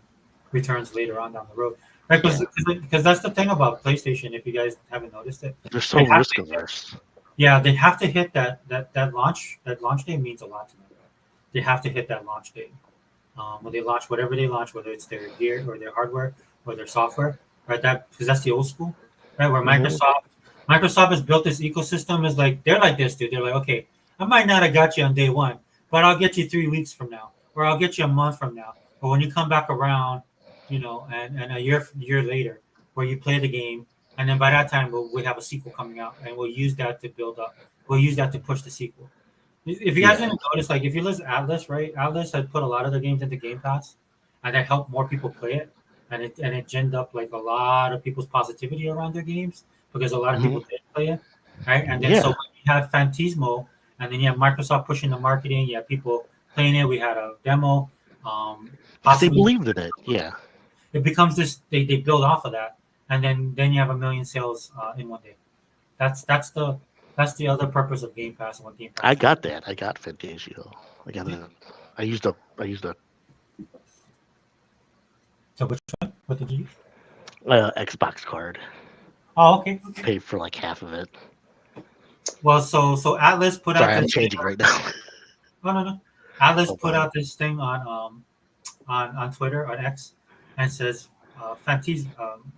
returns later on down the road, right?
Yeah,
Because that's the thing about PlayStation. If you guys haven't noticed it,
they're
they
so
have
risk
to
averse.
yeah they have to hit that launch day means a lot to them. They have to hit that launch date. When they launch whatever they launch, whether it's their gear or their hardware or their software, right? That because that's the old school, right? Where
Hmm.
Microsoft has built this ecosystem is like they're like this, dude. They're like, okay, I might not have got you on day one, but I'll get you 3 weeks from now, or I'll get you a month from now, or when you come back around, you know, and a year later, where you play the game, and then by that time we have a sequel coming out, and we'll use that to build up. We'll use that to push the sequel. If you guys
Yeah,
didn't notice, like if you listen to Atlas, right? Atlas had put a lot of their games into Game Pass, and that helped more people play it, and it ginned up like a lot of people's positivity around their games because a lot of
hmm,
people did play it, right? And then so
yeah.
when you have Fantismo, and then you have Microsoft pushing the marketing, you have people playing it. We had a demo,
Because they
possibly
believed in it. Yeah,
it becomes this. They build off of that, and then you have a million sales in one day. That's the other purpose of Game Pass and what Game
I
Pass does.
got that. I got Fantasio. I got a. I used a
So which one? What did you use?
Xbox card.
Oh, okay, okay.
Paid for like half of it.
Well, so Atlas put out
Sorry, I'm
this thing.
changing right now.
No, no, no. Atlas
Hold
put
on.
out this thing on Twitter on X and says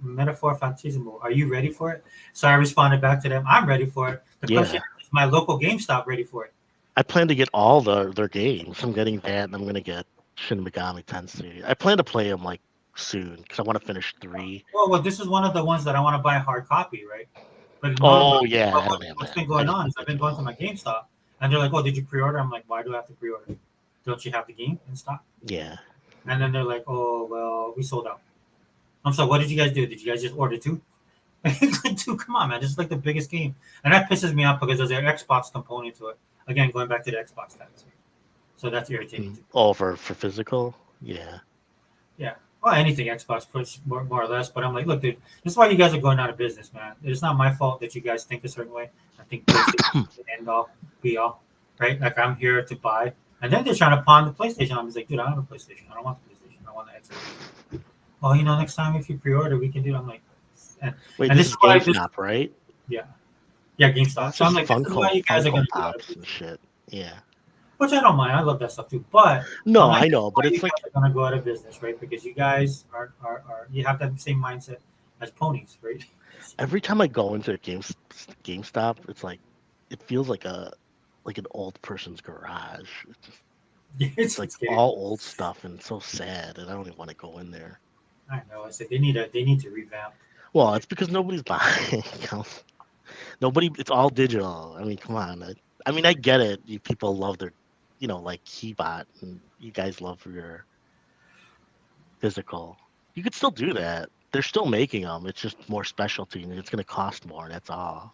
metaphor fantasmo. Are you ready for it? So I responded back to them. I'm ready for it. The question
Yeah,
is my local GameStop ready for it?
I plan to get all their games. I'm getting that, and I'm gonna get Shin Megami Tensei. I plan to play them like soon because I want to finish 3.
Well, this is one of the ones that I want to buy a hard copy, right? But
Oh yeah, I don't have
what's
that.
been
I
going
just
on
the
is I've been going to
digital.
my GameStop and they're like, "Oh, did you pre-order?" I'm like, "Why do I have to pre-order? Don't you have the game in stock?"
Yeah,
And then they're like, "Oh, well, we sold out." I'm sorry, what did you guys do? Did you guys just order two? Dude, come on, man. This is like the biggest game. And that pisses me off because there's an Xbox component to it. Again, going back to the Xbox tax. So that's irritating
mm.
too.
Oh, for physical. Yeah,
Yeah. Well, anything Xbox puts more or less. But I'm like, look, dude, this is why you guys are going out of business, man. It's not my fault that you guys think a certain way. I think PlayStation is the end all be all, right? Like I'm here to buy. And then they're trying to pawn the PlayStation. I'm just like, dude, I don't have a PlayStation. I don't want the PlayStation. I want the Xbox. Oh, you know, next time if you pre-order, we can do it. I'm like, and,
wait,
and
this
this is
is
why this,
GameStop, right?
yeah. Yeah,
Oh,
GameStop.
it's
So I'm
just
like, this is why you guys are
Funko
going to go out of
Pops and
business.
shit. Yeah.
Which I don't mind. I love that stuff too. But I'm
No,
like,
I
this is
know,
why
but
you
it's
guys
like
are going to go out of business, right? Because you guys are you have that same mindset as ponies, right?
every time I go into a GameStop, it's like it feels like a like an old person's garage. It's just
It's
like
scary.
all old stuff and so sad, and I don't even want to go in there.
I know. I said they need to revamp.
Well, it's because nobody's buying. Nobody. It's all digital. I mean, come on. I mean, I get it. You people love their, like Keybot, and you guys love your physical. You could still do that. They're still making them. It's just more specialty, and it's going to cost more. That's all.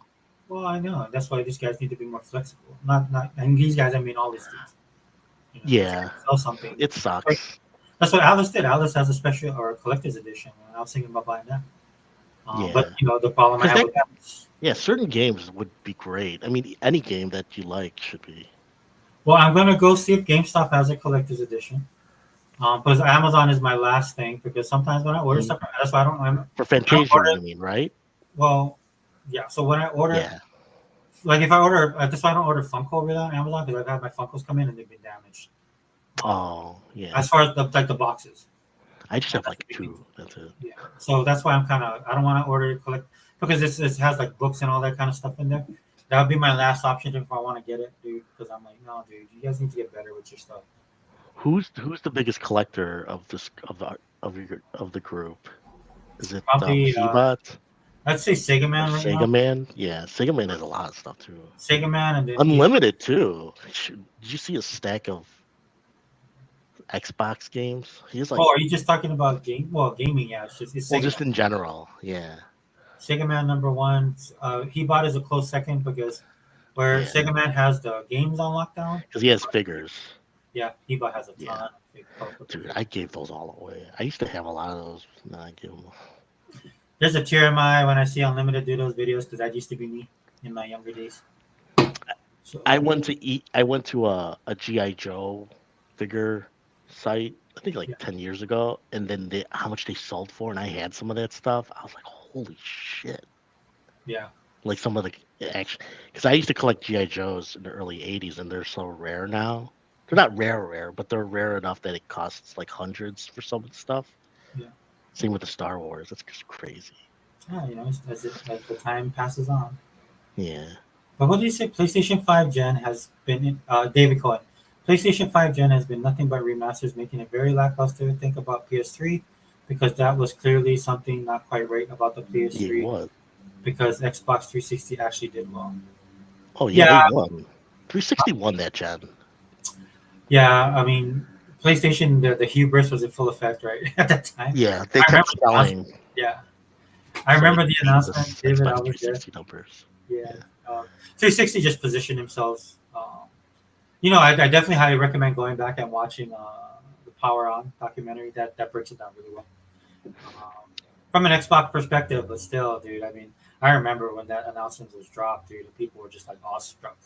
Well, I know. That's why these guys need to be more flexible. Not and these guys, I mean all these teams. If you're
Yeah,
gonna sell something,
it
like,
sucks.
that's what Alice did. Alice has a special or a collector's edition, and I was thinking about buying that. But
Yeah,
the problem I
because
have with that is,
yeah, certain games would be great. I mean, any game that you like should be.
well, I'm gonna go see if GameStop has a collector's edition. Because Amazon is my last thing. Because sometimes when I order
Mhm.
stuff, that's why
For
I don't
Fantasia,
order.
you mean, right?
Well, yeah. So when I order,
Yeah.
like if I order, that's why I don't order Funko over on Amazon because I've had my Funkos come in and they've been damaged.
Oh, yeah.
As far as the boxes.
I just have
That's
like
the big thing.
two. That's it.
Yeah. So that's why I don't want to order collect because it has like books and all that kind of stuff in there. That would be my last option if I want to get it, dude. Because I'm like, no, dude, you guys need to get better with your stuff.
Who's the biggest collector of this of the group? Is it
Probably,
Hebot
I'd say Sega
or
Man right
Sega
now.
Man? Yeah, Sega Man has a lot of stuff too.
Sega Man, and then
Unlimited too. Did you see a stack of Xbox games? He's like,
oh, are you just talking about game? Well, gaming, yeah. It's
well,
Sega
just
Man.
in general. Yeah,
Sega Man number one. He bought is a close second because where
yeah,
Sega Man has the games on lockdown.
because he has figures.
Yeah, Heba has a
Yeah,
ton of big colorful
dude,
figures.
I gave those all away. I used to have a lot of those. Now I give them.
There's a tear in my eye when I see Unlimited do those videos because that used to be me in my younger days. So
I went to eat. I went to a GI Joe figure site. I think like
yeah,
10 years ago, and then how much they sold for, and I had some of that stuff. I was like, holy shit!
yeah,
Like some of the actually, because I used to collect GI Joes in the early '80s, and they're so rare now. They're not rare, but they're rare enough that it costs like hundreds for some of the stuff.
yeah.
Same with the Star Wars. That's just crazy.
Yeah, as the time passes on.
Yeah.
But what do you say? PlayStation 5 Gen has been David Cohen. PlayStation 5 Gen has been nothing but remasters, making it very lackluster. Think about PS3, because that was clearly something not quite right about the
Yeah, it
PS3.
was.
Because Xbox 360 actually did well.
Oh yeah, they
Yeah,
won. 360 won that gen.
yeah. I mean, PlayStation, the hubris was in full effect right at that time.
Yeah, they
I
kept
remember the announcement.
selling
Yeah, I
so they
remember
could
the
beat the
announcement. David, I
Xbox
was there.
360 numbers.
Yeah,
Yeah.
360 just positioned themselves. I definitely highly recommend going back and watching the Power On documentary. That breaks it down really well from an Xbox perspective. But still, dude, I mean, I remember when that announcement was dropped, dude, and people were just like awestruck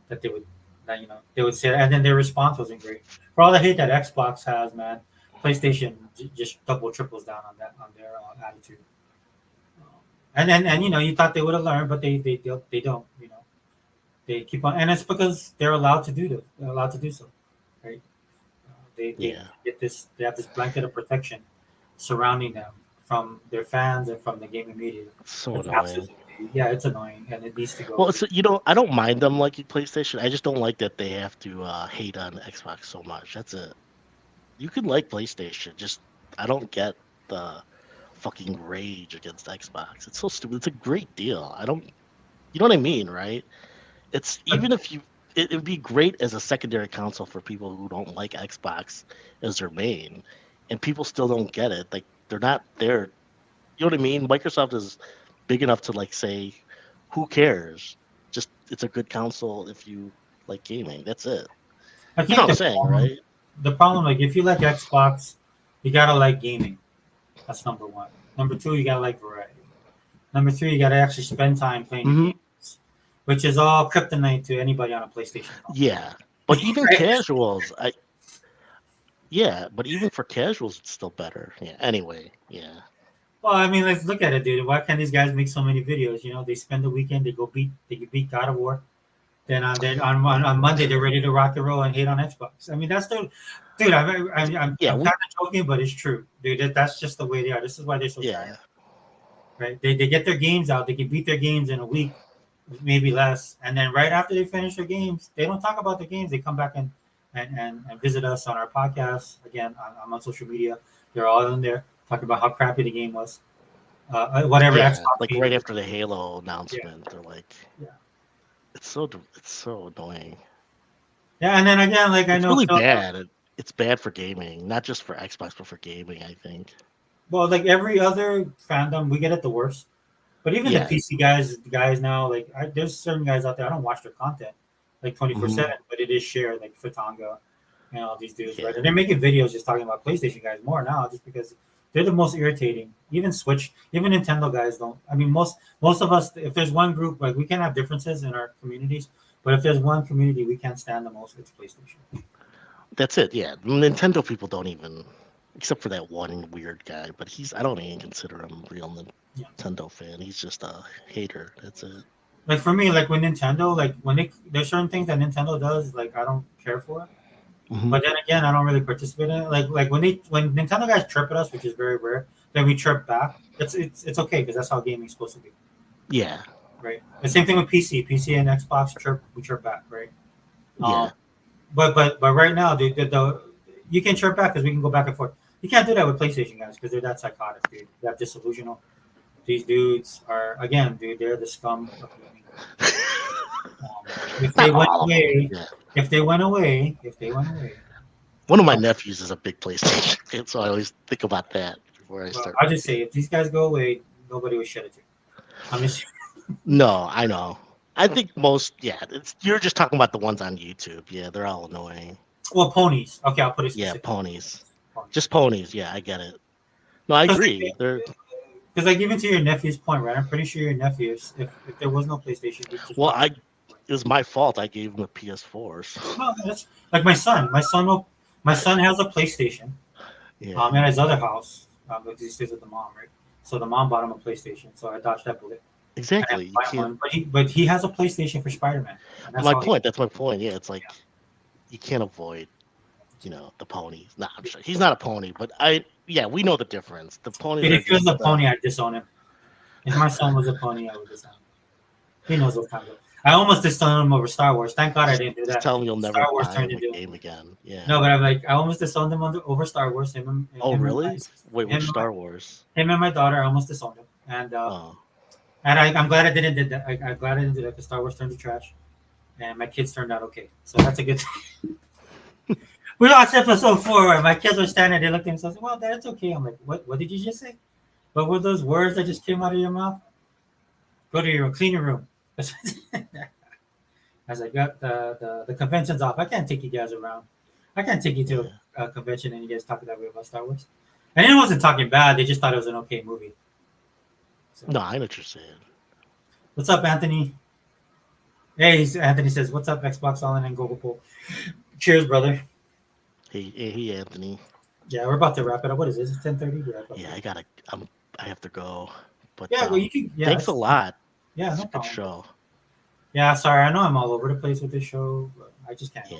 that they would say, and then their response wasn't great. For all the hate that Xbox has, man, PlayStation just double triples down on their attitude. And you thought they would have learned, but they don't. They keep on, and it's because they're allowed to do that. They're allowed to do so, right? They
Yeah.
get this. They have this blanket of protection surrounding them from their fans and from the gaming media.
It's so
It's
annoying.
absolutely, yeah, it's annoying, and it needs to go.
Well, it's I don't mind them liking PlayStation. I just don't like that they have to hate on Xbox so much. That's it. You can like PlayStation, just I don't get the fucking rage against Xbox. It's so stupid. It's a great deal. I don't, you know what I mean, right? It's even if it would be great as a secondary console for people who don't like Xbox as their main, and people still don't get it. Like they're not there. You know what I mean? Microsoft is big enough to like say, who cares? Just it's a good console if you like gaming. That's it.
I
You know
think
what I'm saying, right?
the problem, like if you like Xbox, you gotta like gaming. That's number one. Number two, you gotta like variety. Number three, you gotta actually spend time playing the
Mhm.
games, which is all kryptonite to anybody on a PlayStation.
Yeah, but even
Right.
casuals, but even for casuals, it's still better. Yeah. Anyway, yeah.
Well, I mean, let's look at it, dude. Why can't these guys make so many videos? They spend the weekend, they beat God of War. Then on Monday, they're ready to rock and roll and hate on Xbox. I mean, that's the dude. I'm
Yeah,
kind of joking, but it's true, dude. That's just the way they are. This is why they're so
yeah.
tired, right? They get their games out. They can beat their games in a week, maybe less. And then right after they finish their games, they don't talk about the games. They come back and visit us on our podcast. Again, I'm on social media. They're all in there talking about how crappy the game was. Whatever
Yeah,
Xbox
like
game.
right after the Halo announcement, they're like,
Yeah.
it's so annoying.
Yeah, and then again, like I
It's
know
really
Phil,
bad. It's bad for gaming, not just for Xbox, but for gaming. I think.
well, like every other fandom, we get it the worst. But even the
Yeah.
PC guys now, like there's certain guys out there. I don't watch their content like 24/7, but it is shared, like Fatanga and all these dudes, right?
Yeah.
And they're making videos just talking about PlayStation guys more now, just because they're the most irritating. Even Switch, even Nintendo guys don't. I mean, most of us, if there's one group, like we can have differences in our communities, but if there's one community we can't stand the most, it's PlayStation.
That's it. Yeah, Nintendo people don't even, except for that one weird guy. But I don't even consider him a real
Yeah.
Nintendo fan. He's just a hater. That's it.
Like for me, like with Nintendo, like there's certain things that Nintendo does, like I don't care for.
Mhm.
But then again, I don't really participate in it. Like when Nintendo guys chirp at us, which is very rare, then we chirp back. It's okay because that's how gaming's supposed to be,
Yeah.
right? The same thing with PC and Xbox chirp, we chirp back, right?
Yeah.
But right now, the you can chirp back because we can go back and forth. You can't do that with PlayStation guys because they're that psychotic, dude. That disillusional. These dudes are again, dude. They're the scum of gaming. If they
Not
went
all of them.
away,
Yeah.
if they went away,
One of my nephews is a big PlayStation fan, so I always think about that before I
well,
start.
I'll just say if these guys go away, nobody will shed a tear. I'm just
No, I know. I think most. Yeah, you're just talking about the ones on YouTube. Yeah, they're all annoying.
well ponies. Okay, I'll put it
Yeah,
specific.
ponies. Just ponies. Yeah, I get it. No, I agree. They're
Because like even to your nephew's point, right? I'm pretty sure your nephew, if there was no PlayStation, he'd just
well.
watch
It was my fault. I gave him a PS4. So.
no, that's like my son. My son has a PlayStation.
Yeah.
At his other house, because he stays with the mom, right? So the mom bought him a PlayStation. So I dodged that bullet.
Exactly. You can't.
But he has a PlayStation for Spider-Man.
That's my point. Yeah, it's like you can't avoid, the ponies. Nah, I'm sure he's not a pony, but we know the difference. The ponies.
But
Are
if he was
just,
a pony, I'd disown him. If my son was a pony, I would disown him. He knows what kind of. I almost disowned him over Star Wars. Thank God I didn't do that.
Just tell him you'll never
Star Wars
buy
turned
him a
into
game again. Yeah.
No, but I'm like, I almost disowned him over Star Wars.
Oh, really? Wait,
him
which
and
Star Wars?
Him and my daughter, I almost disowned him, and
Oh,
I'm glad I didn't do that. I'm glad I didn't do that because Star Wars turned to trash, and my kids turned out okay. So that's a good thing. We watched episode 4, and my kids were standing. They looked at me and said, "Well, Dad, it's okay." I'm like, "What? What did you just say? What were those words that just came out of your mouth? Go to your room, clean your room." I was like, "Got the convention's off. I can't take you guys around. I can't take you to a convention and you guys talking that way about Star Wars." And it wasn't talking bad. They just thought it was an okay movie. So,
no, I know what you're saying.
what's up, Anthony? Hey, Anthony says, "What's up, Xbox All In and Google Pool?" Cheers, brother.
Hey, Anthony.
Yeah, we're about to wrap it up. What is this? It's 10:30.
Yeah, I have to go. But
Yeah, well, you can. Yeah,
thanks a lot.
Yeah,
It's
no
a good
problem.
show.
Yeah, sorry. I know I'm all over the place with this show, but I just can't.
Yeah.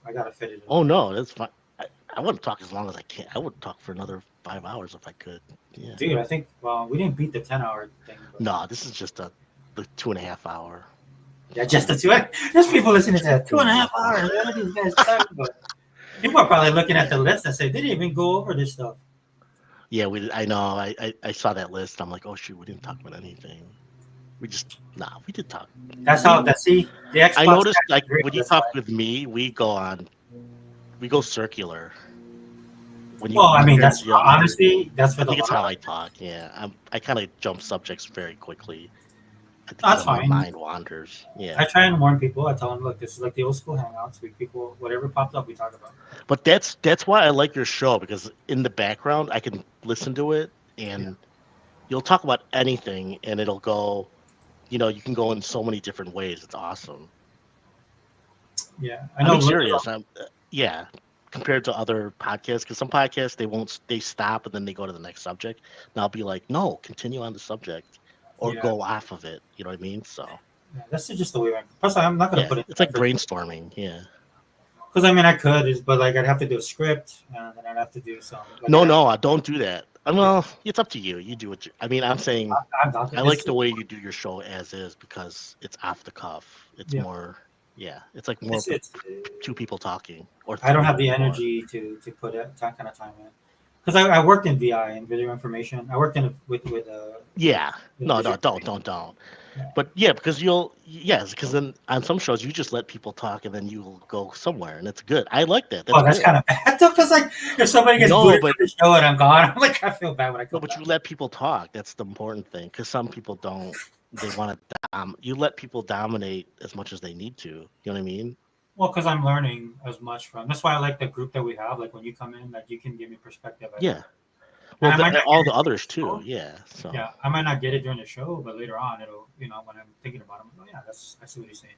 I gotta fit it in.
Oh no, that's fine. I wouldn't talk as long as I can. I would talk for another 5 hours if I could. Yeah.
Dude, I think we didn't beat the 10-hour thing. But...
No, this is just the 2.5 hour.
Yeah, just the 2. There's people listening to that 2.5 hours. What are these guys talking about? People are probably looking at the list and say they didn't even go over this stuff.
Yeah, I know. I saw that list. I'm like, oh shoot, we didn't talk about anything. We did talk.
That's how. The Xbox.
I noticed like
great,
when you
that's
talk
why.
with me, we go circular. When
Well, I mean, that's
yeah,
honestly that's for
I
the.
think it's how I talk. Yeah, I kind of jump subjects very quickly. I think
That's
my
fine.
mind wanders. Yeah,
I try and warn people. I tell them, look, this is like the old school hangouts. People, whatever pops up, we talk about.
but that's why I like your show, because in the background I can listen to it and you'll talk about anything and it'll go. You can go in so many different ways. It's awesome.
Yeah, I know.
I'm serious. Yeah, compared to other podcasts, because some podcasts they stop and then they go to the next subject. And I'll be like, no, continue on the subject or
Yeah.
go off of it. You know what I mean? So
Yeah, that's just the way. Plus, I'm not gonna
yeah,
put it.
it's like brainstorming. Yeah.
Because I mean, I could, but like I'd have to do a script, and then I'd have to do some. Like,
No, don't do that. Well, it's up to you. You do what you. I mean, I'm saying
I'm not.
I like the way you do your show as is because it's off the cuff. It's
Yeah.
more, yeah, it's like more
It's
two people talking or
I don't
three
have
or
the
more.
energy to put that kind of time in because I worked in VI and video information. I worked in
Yeah,
with
no,
visual.
don't.
Yeah.
But yeah, because yes, because then on some shows you just let people talk and then you'll go somewhere and it's good. I like that. That's
Oh, that's
good.
kind of bad though, because like if somebody gets
No,
booted
but
from the show and I'm gone, I'm like I feel bad when I
no,
come
but
back.
you let people talk. That's the important thing. Because some people don't. They want to. You let people dominate as much as they need to. You know what I mean?
Well, because I'm learning as much from. That's why I like the group that we have. Like when you come in, like you can give me perspective.
Yeah.
And
Well,
I might not
all
get
the
it during
others
the
too.
show.
Yeah. So
Yeah, I might not get it during the show, but later on, it'll when I'm thinking about it, I'm like, oh yeah, I see what he's saying.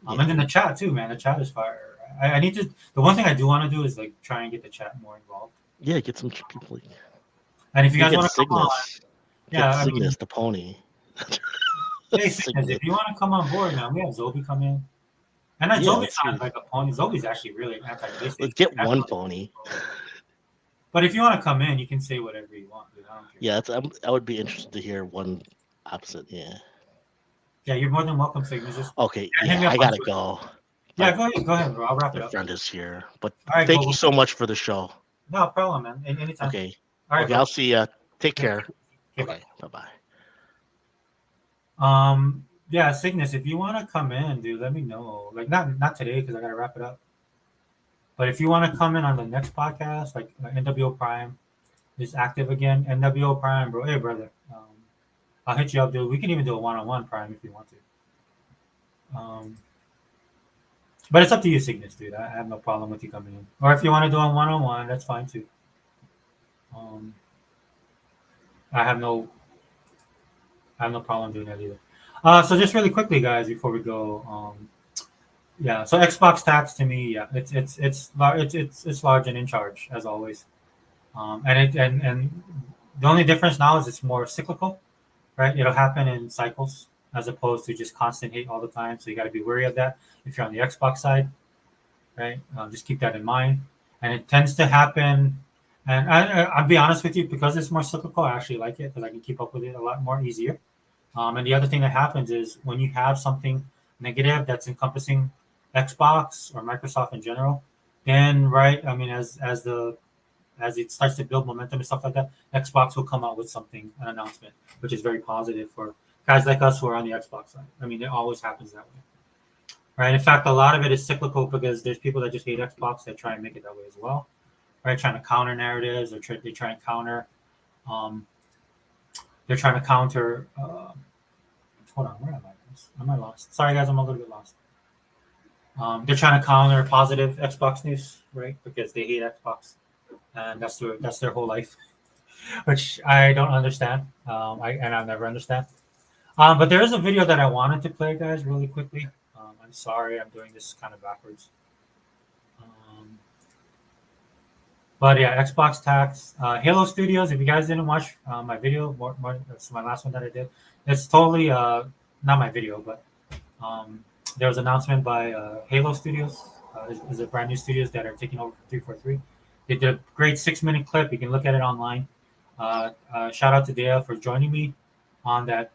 yeah,
And then the chat too, man. The chat is fire. I need to. The one thing I do want to do is like try and get the chat more involved.
yeah. Get some people.
And if you
You
guys
get
want to come on,
Cygnus.
yeah,
Get
I mean,
Cygnus the pony.
hey, Sickness,
Cygnus.
if you want to come on board, man, we have Zobi come in. And that
Yeah.
Zobi's
Let's see.
not like a pony. Zobi's actually really anti-racist.
Let's get one pony.
But if you want to come in, you can say whatever you want, dude. I don't care.
Yeah. I would be interested to hear one opposite. Yeah.
Yeah, you're more than welcome, Sickness. Just
Okay.
hit
Yeah.
me up
I
on
gotta
Twitter.
go.
Yeah,
My
go ahead, bro. I'll wrap
my
it up.
friend is here. But
All right,
thank you
Global.
so much for the show.
No problem, man. Anytime.
Okay.
All right,
Okay.
bro.
I'll see ya. Take
Yeah.
care.
Okay, bye.
Okay. Bye bye.
Yeah, Cygnus, if you want to come in, dude, let me know. Like, not today because I gotta wrap it up. But if you want to come in on the next podcast, like NWO Prime is active again. NWO Prime, bro. Hey, brother. I'll hit you up, dude. We can even do a one-on-one Prime if you want to. But it's up to you, Cygnus, dude. I have no problem with you coming in. Or if you want to do a one-on-one, that's fine too. Um, I have no problem doing that either. So just really quickly, guys, before we go, yeah. So Xbox tax to me, yeah, it's large and in charge as always. And the only difference now is it's more cyclical, right? It'll happen in cycles as opposed to just constant hate all the time. So you got to be wary of that if you're on the Xbox side, right? Just keep that in mind. And it tends to happen. And I'll be honest with you, because it's more cyclical, I actually like it because I can keep up with it a lot more easier. And the other thing that happens is when you have something negative that's encompassing Xbox or Microsoft in general, then right, I mean, as it starts to build momentum and stuff like that, Xbox will come out with something, an announcement, which is very positive for guys like us who are on the Xbox side. I mean, it always happens that way, right? In fact, a lot of it is cyclical because there's people that just hate Xbox that try and make it that way as well, right? Trying to counter narratives or they try and counter. Um, they're trying to counter. Hold on, where am I? Am I lost? Sorry, guys, I'm a little bit lost. They're trying to counter positive Xbox news, right? Because they hate Xbox, and that's their whole life, which I don't understand. I'll never understand. But there is a video that I wanted to play, guys, really quickly. I'm sorry, I'm doing this kind of backwards. But yeah, Xbox tax, Halo Studios. If you guys didn't watch my video, that's my last one that I did. It's totally not my video, but there was an announcement by Halo Studios. Is a brand new studios that are taking over 343. They did a great 6-minute clip. You can look at it online. Shout out to Dea for joining me on the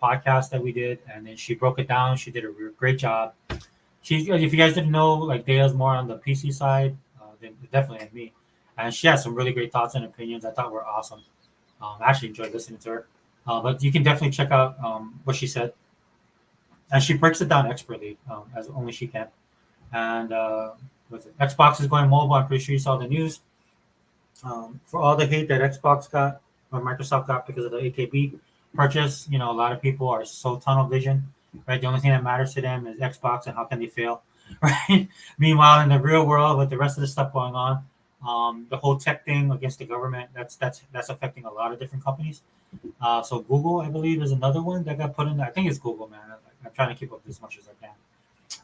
podcast that we did, and then she broke it down. She did a great job. If you guys didn't know, like Dea's more on the PC side than definitely than me, and she has some really great thoughts and opinions. I thought were awesome. I actually enjoyed listening to her. But you can definitely check out what she said, and she breaks it down expertly as only she can. And Xbox is going mobile. I'm pretty sure you saw the news. For all the hate that Xbox got or Microsoft got because of the AKB purchase, a lot of people are so tunnel vision, right? The only thing that matters to them is Xbox and how can they fail, right? Meanwhile, in the real world, with the rest of the stuff going on, the whole tech thing against the government, that's affecting a lot of different companies. So Google, I believe, is another one that got put in. I think it's Google, man. I'm trying to keep up as much as I can.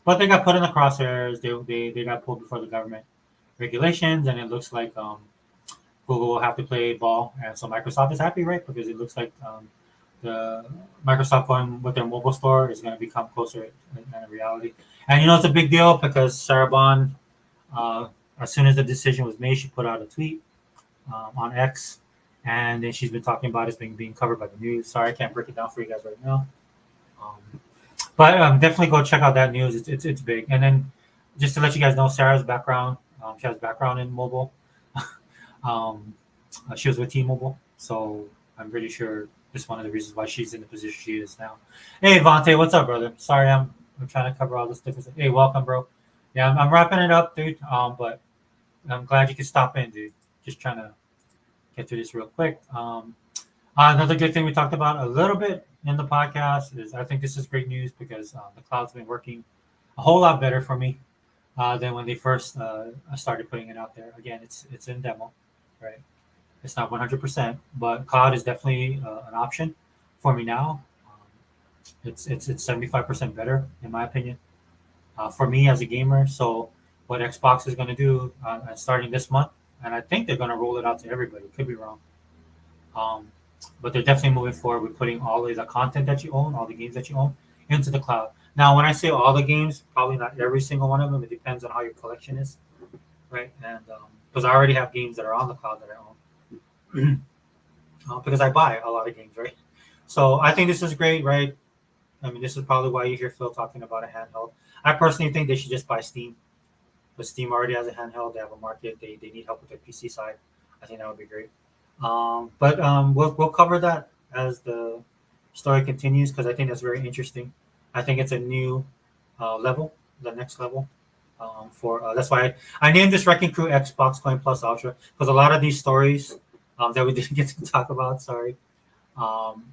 But they got put in the crosshairs. They got pulled before the government regulations, and it looks like Google will have to play ball, and so Microsoft is happy, right? Because it looks like the Microsoft going with their mobile store is going to become closer in reality. And it's a big deal because Sarah Bond, as soon as the decision was made, she put out a tweet on X, and then she's been talking about it being covered by the news. Sorry, I can't break it down for you guys right now. But definitely go check out that news. It's big. And then just to let you guys know, Sarah's background, she has background in mobile. um, she was with T-Mobile, so I'm pretty sure it's one of the reasons why she's in the position she is now. Hey, Vontae, what's up, brother? Sorry, I'm trying to cover all this different stuff. Hey, welcome, bro. Yeah, I'm wrapping it up, dude. But I'm glad you could stop in, dude. Just trying to get through this real quick. Another good thing we talked about a little bit in the podcast is I think this is great news because the cloud's been working a whole lot better for me than when they first started putting it out there. Again, it's in demo, right? It's not 100%, but cloud is definitely an option for me now. It's 75% better in my opinion for me as a gamer. So what Xbox is going to do starting this month, and I think they're going to roll it out to everybody. Could be wrong. Um, but they're definitely moving forward with putting all of the content that you own, all the games that you own, into the cloud. Now, when I say all the games, probably not every single one of them. It depends on how your collection is, right? And because I already have games that are on the cloud that I own, because I buy a lot of games, right? So I think this is great, right? I mean, this is probably why you hear Phil talking about a handheld. I personally think they should just buy Steam, but Steam already has a handheld. They have a market. They need help with their PC side. I think that would be great. But we'll cover that as the story continues because I think that's very interesting. I think it's a new level, the next level. For That's why I named this Wrecking Crew Xbox Coin Plus Ultra because a lot of these stories that we didn't get to talk about, sorry, um,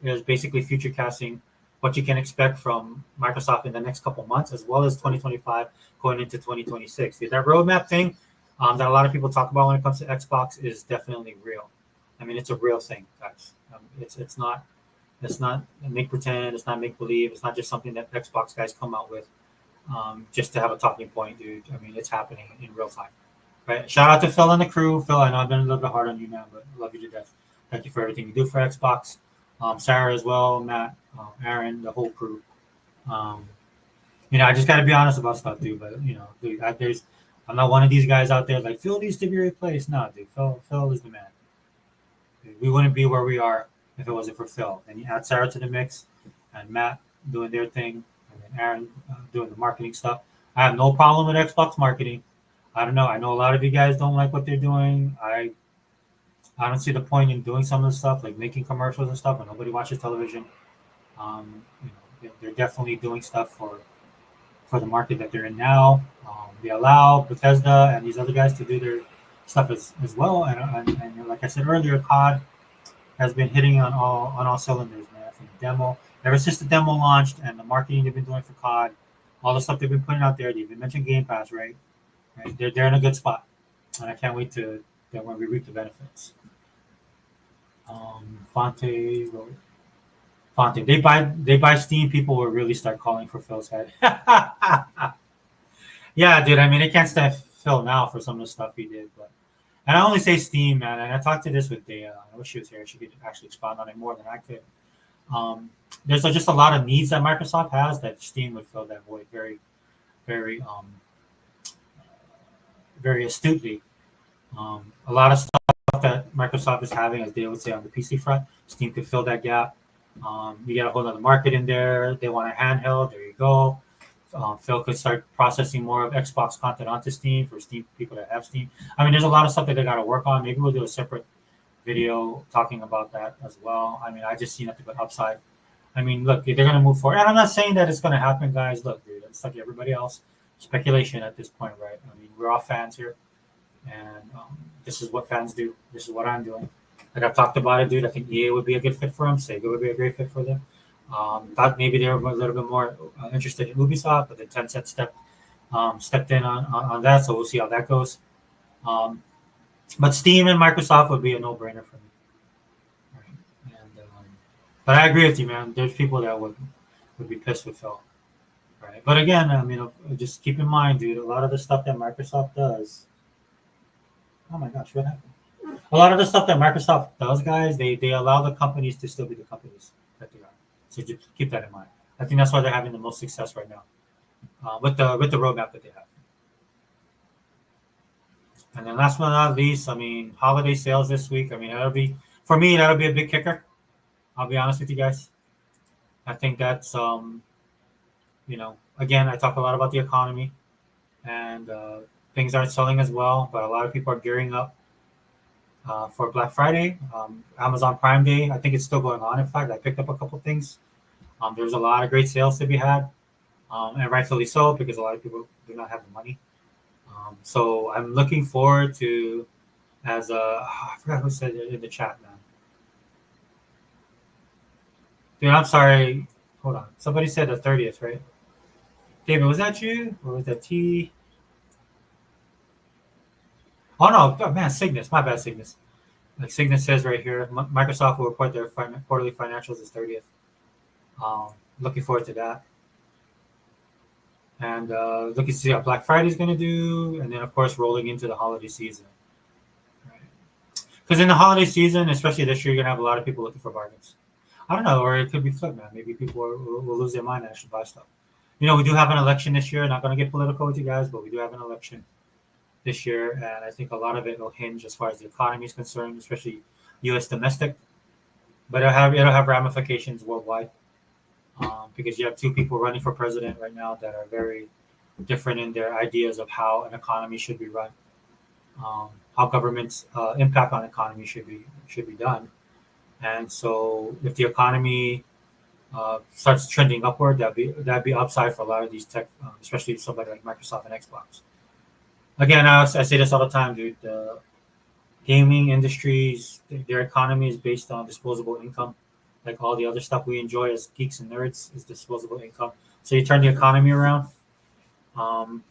is basically future casting what you can expect from Microsoft in the next couple months, as well as 2025 going into 2026. That roadmap thing that a lot of people talk about when it comes to Xbox is definitely real. I mean, it's a real thing, guys. It's not make pretend. It's not make believe. It's not just something that Xbox guys come out with just to have a talking point, dude. I mean, it's happening in real time. Right? Shout out to Phil and the crew. Phil, I know I've been a little bit hard on you, man, but I love you to death. Thank you for everything you do for Xbox. Sarah as well, Matt, Aaron, the whole crew. Um, I just got to be honest about stuff, dude. But dude, I'm not one of these guys out there like Phil needs to be replaced. No, dude, Phil is the man. We wouldn't be where we are if it wasn't for Phil. And you add Sarah to the mix, and Matt doing their thing, and then Aaron doing the marketing stuff. I have no problem with Xbox marketing. I don't know. I know a lot of you guys don't like what they're doing. I don't see the point in doing some of the stuff like making commercials and stuff when nobody watches television. They're definitely doing stuff for the market that they're in now. They allow Bethesda and these other guys to do their stuff as well. And like I said earlier, COD has been hitting on all cylinders, man. From the demo, ever since the demo launched, and the marketing they've been doing for COD, all the stuff they've been putting out there. They've been mentioning Game Pass, right? Right. They're in a good spot, and I can't wait to that when we reap the benefits. Fonte, Fonte. They buy Steam. People will really start calling for Phil's head. Yeah, dude. I mean, I can't stand Phil now for some of the stuff he did, but and I only say Steam, man. And I talked to this with Dea. I wish she was here. She could actually expound on it more than I could. There's just a lot of needs that Microsoft has that Steam would fill that void very, very, very astutely. A lot of stuff that Microsoft is having, as they would say on the PC front, Steam could fill that gap. You get a whole other market in there. They want a handheld. There you go. Phil could start processing more of Xbox content onto Steam for Steam people that have Steam. I mean, there's a lot of stuff that they got to work on. Maybe we'll do a separate video talking about that as well. I mean, I just see nothing but upside. I mean, look, they're going to move forward. And I'm not saying that it's going to happen, guys. Look, dude, it's like everybody else. Speculation at this point, right? I mean, we're all fans here. And this is what fans do. This is what I'm doing. Like I've talked about it, dude. I think EA would be a good fit for them. Sega would be a great fit for them. Thought maybe they were a little bit more interested in Ubisoft, but then Tencent stepped in on that. So we'll see how that goes. But Steam and Microsoft would be a no-brainer for me. Right? But I agree with you, man. There's people that would be pissed with Phil. Right? But again, I mean, just keep in mind, dude, a lot of the stuff that Microsoft does. Oh my gosh, what happened? A lot of the stuff that Microsoft does, guys, they allow the companies to still be the companies that they are. So just keep that in mind. I think that's why they're having the most success right now with the roadmap that they have. And then last but not least, I mean, holiday sales this week. I mean, that'll be for me. That'll be a big kicker. I'll be honest with you guys. I think that's again, I talk a lot about the economy and things aren't selling as well, but a lot of people are gearing up for Black Friday, Amazon Prime Day. I think it's still going on. In fact, I picked up a couple things. There's a lot of great sales to be had, and rightfully so because a lot of people do not have the money. So I'm looking forward to I forgot who said it in the chat now. Dude, I'm sorry. Hold on. Somebody said the 30th, right? David, was that you? Or was that T? Oh, no. Oh, man, Cygnus. My bad, Cygnus. Like Cygnus says right here, Microsoft will report their quarterly financials this 30th. Looking forward to that. And looking to see how Black Friday is going to do. And then, of course, rolling into the holiday season. Because in the holiday season, especially this year, you're going to have a lot of people looking for bargains. I don't know, or it could be flipped, man. Maybe people will lose their mind and actually buy stuff. We do have an election this year. Not going to get political with you guys, but we do have an election this year, and I think a lot of it will hinge as far as the economy is concerned, especially U.S. domestic. But it'll have ramifications worldwide because you have two people running for president right now that are very different in their ideas of how an economy should be run, how government's impact on economy should be done. And so, if the economy starts trending upward, that'd be upside for a lot of these tech, especially somebody like Microsoft and Xbox. Again, I say this all the time, dude. The gaming industries, their economy is based on disposable income. Like all the other stuff we enjoy as geeks and nerds is disposable income. So you turn the economy around,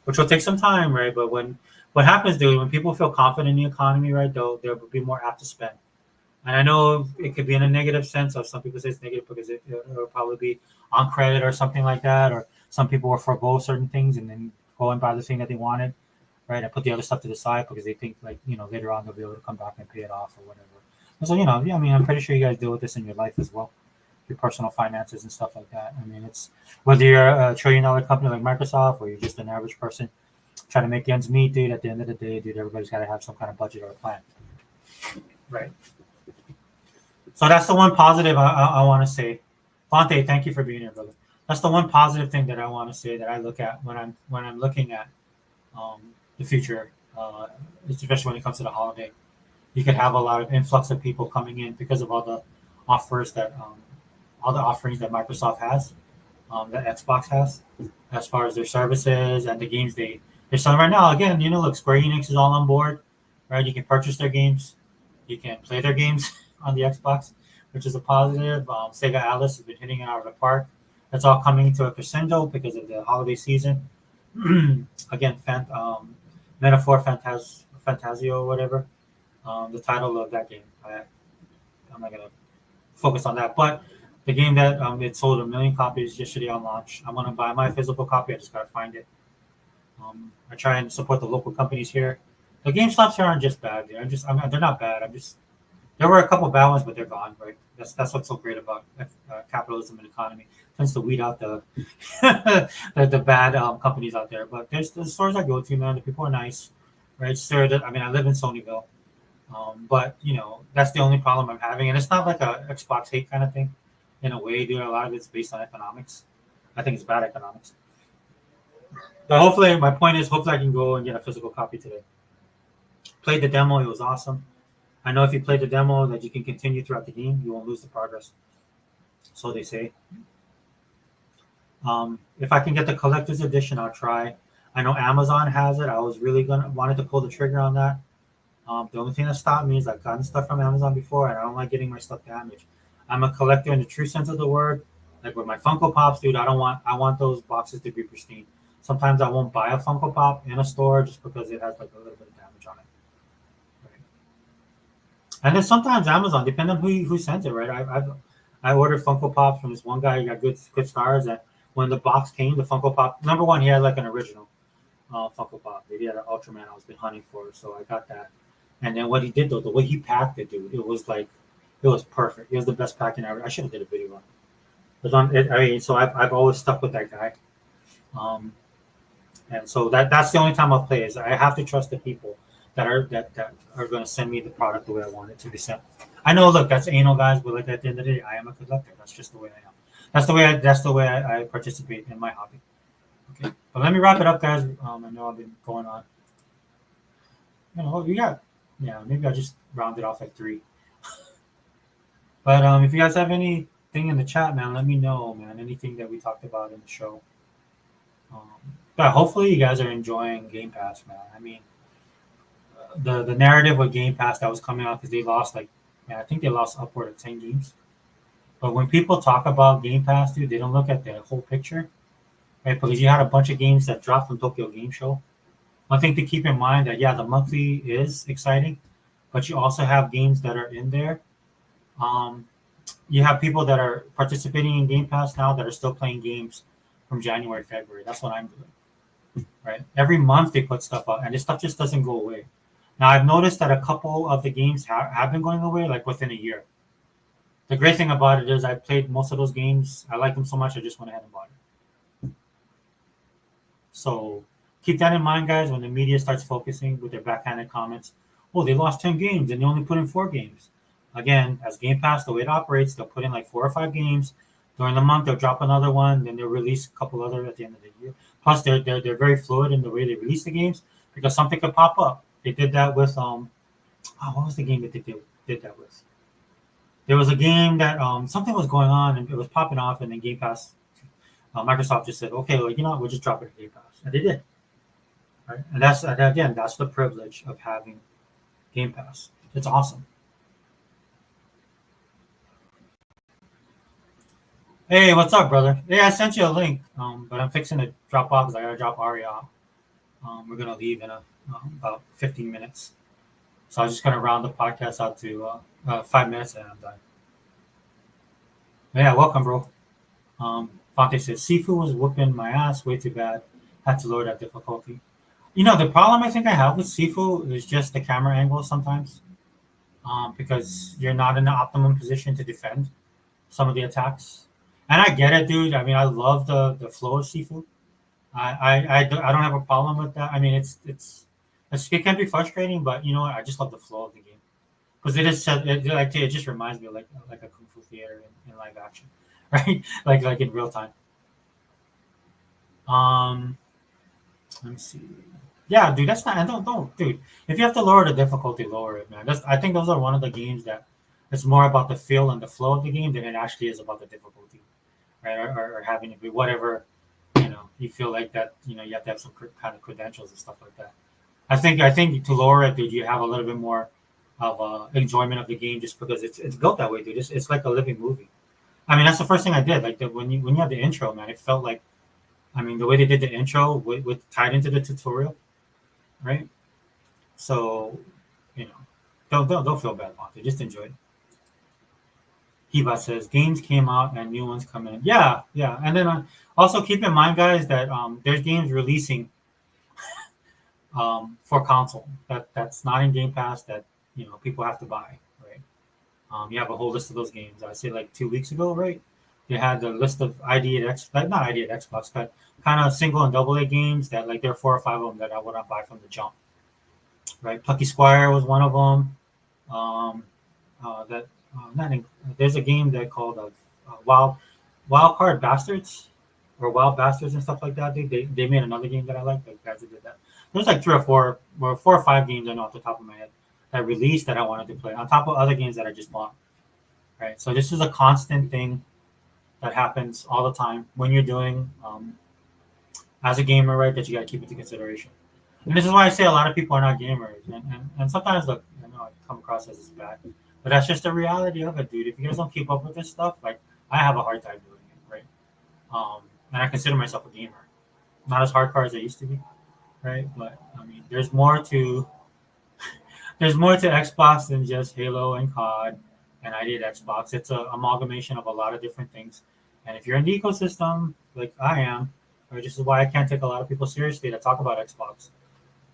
which will take some time, right? But what happens, dude, when people feel confident in the economy, right, they'll be more apt to spend. And I know it could be in a negative sense, or some people say it's negative because it'll probably be on credit or something like that, or some people will forego certain things and then go and buy the thing that they wanted, right? And put the other stuff to the side because they think like, later on they'll be able to come back and pay it off or whatever. And so, yeah, I mean, I'm pretty sure you guys deal with this in your life as well, your personal finances and stuff like that. I mean, it's whether you're a $1 trillion company like Microsoft or you're just an average person trying to make ends meet, dude, at the end of the day, dude, everybody's got to have some kind of budget or a plan, right? So that's the one positive I want to say. Fonte, thank you for being here, brother. That's the one positive thing that I want to say that I look at when I'm looking at the future, especially when it comes to the holiday. You could have a lot of influx of people coming in because of all the offers all the offerings that Microsoft has, that Xbox has, as far as their services and the games they're selling right now. Again, look, Square Enix is all on board, right? You can purchase their games, you can play their games on the Xbox, which is a positive. Sega Atlas has been hitting it out of the park. That's all coming to a crescendo because of the holiday season. Again, Metaphor Fantasio or whatever, the title of that game. I'm not gonna focus on that, but the game that it sold 1 million copies yesterday on launch. I'm gonna buy my physical copy. I just gotta find it. I try and support the local companies here. The GameStops here aren't just bad. They're not bad. There were a couple of bad ones, but they're gone, right? That's what's so great about capitalism and economy. It tends to weed out the the bad companies out there. But there's the stores I go to, man. The people are nice, right? I live in Sonyville, but that's the only problem I'm having, and it's not like a Xbox hate kind of thing. In a way, dude, a lot of it's based on economics. I think it's bad economics. But my point is, hopefully I can go and get a physical copy today. Played the demo. It was awesome. I know if you play the demo that you can continue throughout the game, you won't lose the progress. So they say. If I can get the collector's edition, I'll try. I know Amazon has it. I was really wanted to pull the trigger on that. The only thing that stopped me is I've gotten stuff from Amazon before, and I don't like getting my stuff damaged. I'm a collector in the true sense of the word. Like with my Funko Pops, dude, I want those boxes to be pristine. Sometimes I won't buy a Funko Pop in a store just because it has like a little bit of damage on it. And then sometimes Amazon, depending on who sends it, right? I ordered Funko Pops from this one guy. He got good stars. And when the box came, the Funko Pop, number one, he had like an original Funko Pop. He had an Ultraman I was been hunting for, so I got that. And then what he did though, the way he packed it, dude, it was perfect. It was the best packing ever. I should have did a video on it. So I've always stuck with that guy. And so that's the only time I'll play is I have to trust the people. that are going to send me the product the way I want it to be sent. I know, look, that's anal, guys, but like at the end of the day, I am a collector. That's just the way I am. That's the way I participate in my hobby. Okay, but let me wrap it up, guys. I know I've been going on. You know, we got, yeah, maybe I'll just round it off at 3. But if you guys have anything in the chat, man, let me know, man. Anything that we talked about in the show. But hopefully you guys are enjoying Game Pass, man. I mean, the narrative with Game Pass that was coming out because they lost like, man, I think they lost upward of 10 games. But when people talk about Game Pass, dude, they don't look at the whole picture, right? Because you had a bunch of games that dropped from Tokyo Game Show. One thing to keep in mind that yeah, the monthly is exciting, but you also have games that are in there. Um, you have people that are participating in Game Pass now that are still playing games from January, February. That's what I'm doing, right? Every month they put stuff out, and this stuff just doesn't go away. Now I've noticed that a couple of the games have been going away like within a year. The great thing about it is I played most of those games. I like them so much I just went ahead and bought it. So keep that in mind, guys, when the media starts focusing with their backhanded comments. Oh, they lost 10 games and they only put in 4 games. Again, as Game Pass, the way it operates, they'll put in like 4 or 5 games. During the month, they'll drop another one, then they'll release a couple other at the end of the year. Plus, they're very fluid in the way they release the games because something could pop up. They did that with what was the game that they did that with? There was a game that something was going on and it was popping off, and then Game Pass, Microsoft just said, okay, well, you know what, we'll just drop it in Game Pass, and they did. Right, and that's again, that's the privilege of having Game Pass. It's awesome. Hey, what's up, brother? Yeah, I sent you a link, but I'm fixing to drop off because I gotta drop Ari off. We're gonna leave in about 15 minutes, so I was just gonna round the podcast out to 5 minutes and I'm done. Yeah, welcome, bro. Fonte says Sifu was whooping my ass way too bad. Had to lower that difficulty. You know, the problem I think I have with Sifu is just the camera angle sometimes, because you're not in the optimum position to defend some of the attacks. And I get it, dude. I mean, I love the flow of Sifu. I don't have a problem with that. I mean, it can be frustrating, but you know what? I just love the flow of the game because it just reminds me of like a kung fu theater in live action, right? like in real time. Um, let me see. Yeah, dude, that's not. And don't, dude. If you have to lower the difficulty, lower it, man. I think those are one of the games that it's more about the feel and the flow of the game than it actually is about the difficulty, right? Or having to be whatever, you feel like that. You have to have some kind of credentials and stuff like that. I think to lower it, dude, you have a little bit more of enjoyment of the game just because it's built that way, dude. It's like a living movie. I mean, that's the first thing I did. Like when you have the intro, man, it felt like, I mean, the way they did the intro with tied into the tutorial, right? So, you know, don't feel bad about it. Just enjoy it. Hiba says games came out and new ones come in. Yeah, yeah. And then also keep in mind, guys, that there's games releasing for console that's not in Game Pass that people have to buy, right? You have a whole list of those games. I say like 2 weeks ago, right? They had the list of ID at X, like not ID at Xbox, but kind of single and double A games that like there are 4 or 5 of them that I would not buy from the jump, right? Plucky Squire was one of them. That not in, There's a game that called Wild Card Bastards or Wild Bastards and stuff like that. They made another game that I like. The guys that did that. There's like 4 or 5 games I know off the top of my head that released that I wanted to play on top of other games that I just bought. Right. So this is a constant thing that happens all the time when you're doing as a gamer, right? That you got to keep into consideration. And this is why I say a lot of people are not gamers, and sometimes look, I know I come across as bad, but that's just the reality of it, dude. If you guys don't keep up with this stuff, like I have a hard time doing it, right? And I consider myself a gamer, not as hardcore as I used to be, right? But I mean, there's more to Xbox than just Halo and COD and ID at Xbox. It's an amalgamation of a lot of different things. And if you're in the ecosystem, like I am, which is why I can't take a lot of people seriously that talk about Xbox,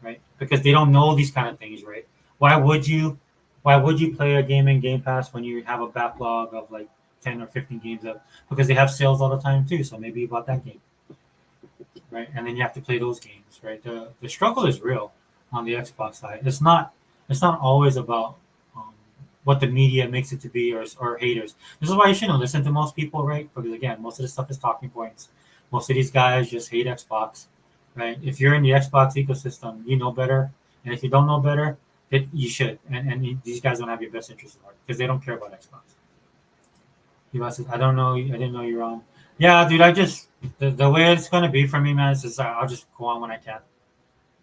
right? Because they don't know these kind of things, right? Why would you play a game in Game Pass when you have a backlog of like 10 or 15 games up? Because they have sales all the time too. So maybe you bought that game, right? And then you have to play those games, right? The struggle is real. on the Xbox side. It's not always about um, what the media makes it to be, or haters. This is why you shouldn't listen to most people, right? Because again, most of the stuff is talking points. Most of these guys just hate Xbox, right? If you're in the Xbox ecosystem, you know better, and if you don't know better, you should. And these guys don't have your best interest at heart because they don't care about Xbox. You must. I don't know. I didn't know you're on. Yeah, dude. I just the way it's gonna be for me, man. Is just I'll just go on when I can.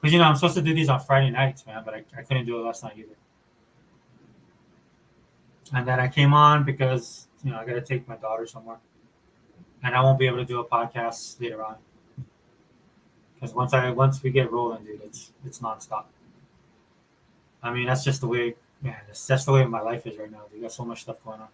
Because I'm supposed to do these on Friday nights, man, but I couldn't do it last night either. And then I came on because I got to take my daughter somewhere, and I won't be able to do a podcast later on because once we get rolling, dude, it's nonstop. I mean, that's just the way, man. That's the way my life is right now. We got so much stuff going on,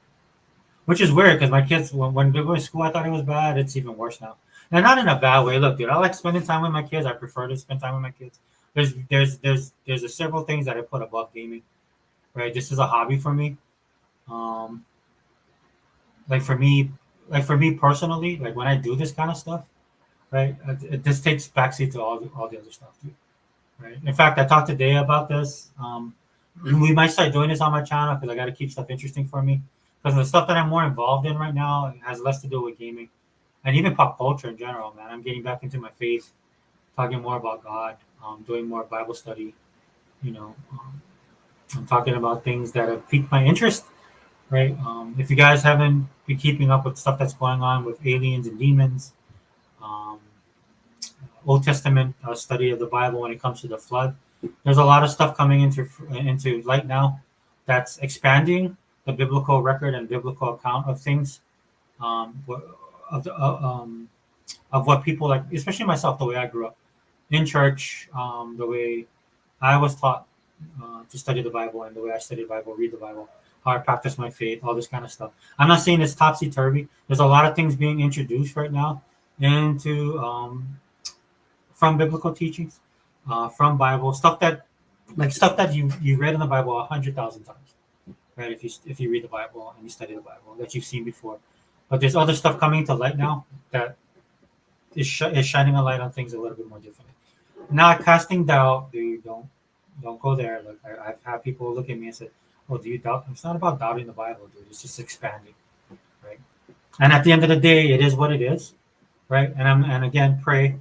which is weird because my kids, when they go to school, I thought it was bad. It's even worse now. And not in a bad way. Look, dude, I like spending time with my kids. I prefer to spend time with my kids. There's several things that I put above gaming. Right, this is a hobby for me. Um, like for me, personally, like when I do this kind of stuff, right, this takes backseat to all the other stuff, too. Right. In fact, I talked to Day about this. We might start doing this on my channel because I got to keep stuff interesting for me. Because the stuff that I'm more involved in right now has less to do with gaming and even pop culture in general, man. I'm getting back into my faith, talking more about God, doing more Bible study. You know, I'm talking about things that have piqued my interest, right? If you guys haven't been keeping up with stuff that's going on with aliens and demons, um, Old Testament study of the Bible when it comes to the flood, there's a lot of stuff coming into light now that's expanding the biblical record and biblical account of things, of the of what people like, especially myself, the way I grew up in church, the way I was taught to study the Bible, and the way I study the Bible, read the Bible, how I practice my faith, all this kind of stuff. I'm not saying it's topsy turvy. There's a lot of things being introduced right now into from biblical teachings, from Bible stuff that you read in the Bible 100,000 times, right? If you read the Bible and you study the Bible that you've seen before, but there's other stuff coming to light now that is shining a light on things a little bit more differently. Not casting doubt, dude. Don't go there. Look, I've had people look at me and say, "Oh, do you doubt?" It's not about doubting the Bible, dude. It's just expanding, right? And at the end of the day, it is what it is, right? And again, pray,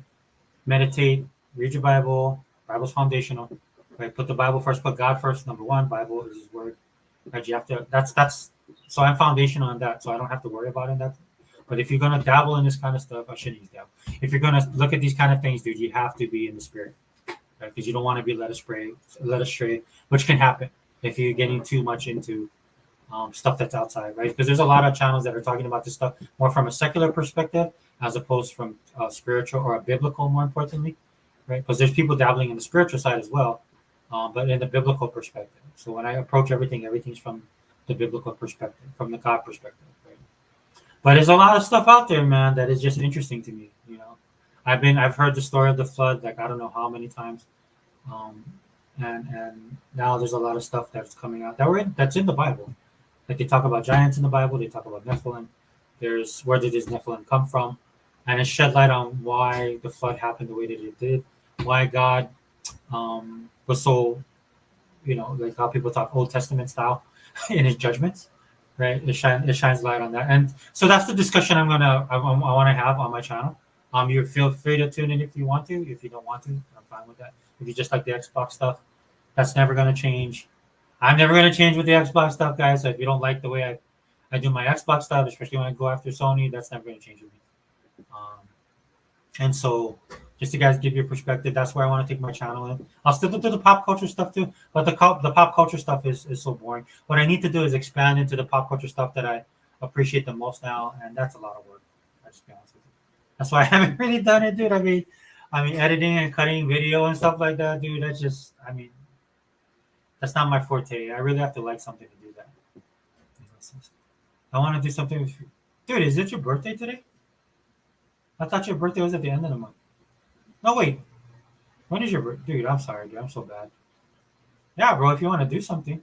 meditate, read your Bible. Bible's foundational, right? Put the Bible first. Put God first. Number one, Bible is His word, right? You have to. That's. So I'm foundational on that, so I don't have to worry about it. That. But if you're gonna dabble in this kind of stuff, I shouldn't use dabble. If you're gonna look at these kind of things, dude, you have to be in the spirit, right? Because you don't want to be led astray, which can happen if you're getting too much into stuff that's outside, right? Because there's a lot of channels that are talking about this stuff more from a secular perspective as opposed from spiritual or a biblical, more importantly, right? Because there's people dabbling in the spiritual side as well, but in the biblical perspective. So when I approach everything, everything's from the biblical perspective, from the God perspective, right? But there's a lot of stuff out there, man, that is just interesting to me. I've heard the story of the flood like I don't know how many times, um, and now there's a lot of stuff that's coming out that's in the Bible. Like they talk about giants in the Bible, they talk about Nephilim. There's where did this Nephilim come from, and it shed light on why the flood happened the way that it did, why God was so like how people talk Old Testament style in His judgments, right? It shines light on that, and so that's the discussion I want to have on my channel. You feel free to tune in if you want to. If you don't want to, I'm fine with that. If you just like the Xbox stuff, that's never going to change. I'm never going to change with the Xbox stuff, guys. So if you don't like the way I do my Xbox stuff, especially when I go after Sony, that's never going to change with me. Um, and so, just to guys give you a perspective, that's where I want to take my channel in. I'll still do the pop culture stuff too, but the pop culture stuff is so boring. What I need to do is expand into the pop culture stuff that I appreciate the most now, and that's a lot of work. I'll just be honest with you. That's why I haven't really done it, dude. I mean, editing and cutting video and stuff like that, dude. That's not my forte. I really have to like something to do that. I want to do something with you. Dude, is it your birthday today? I thought your birthday was at the end of the month. No, wait. When is your birthday? Dude, I'm sorry, dude. I'm so bad. Yeah, bro, if you want to do something.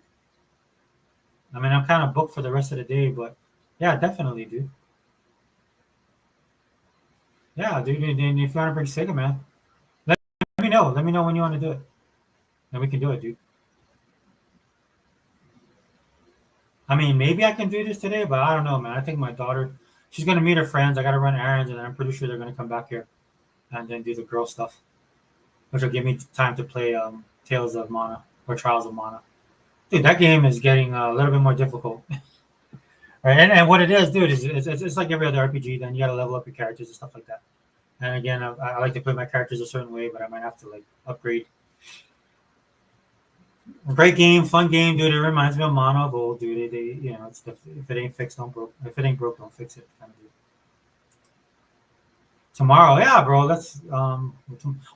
I mean, I'm kind of booked for the rest of the day, but yeah, definitely, dude. Yeah, dude. And if you want to bring Sega, man, let me know. Let me know when you want to do it. and we can do it, dude. I mean, maybe I can do this today, but I don't know, man. I think my daughter, she's gonna meet her friends. I gotta run errands, and I'm pretty sure they're gonna come back here and then do the girl stuff, which will give me time to play Tales of Mana or Trials of Mana. Dude, that game is getting a little bit more difficult, right? And what it is, dude, is it's like every other RPG. Then you gotta level up your characters and stuff like that. And again, I like to play my characters a certain way, but I might have to like upgrade. Great game, fun game, dude. It reminds me of Mana of old, dude. It's if it ain't fixed, don't broke. If it ain't broke, don't fix it. Kind of deal. Tomorrow, yeah, bro.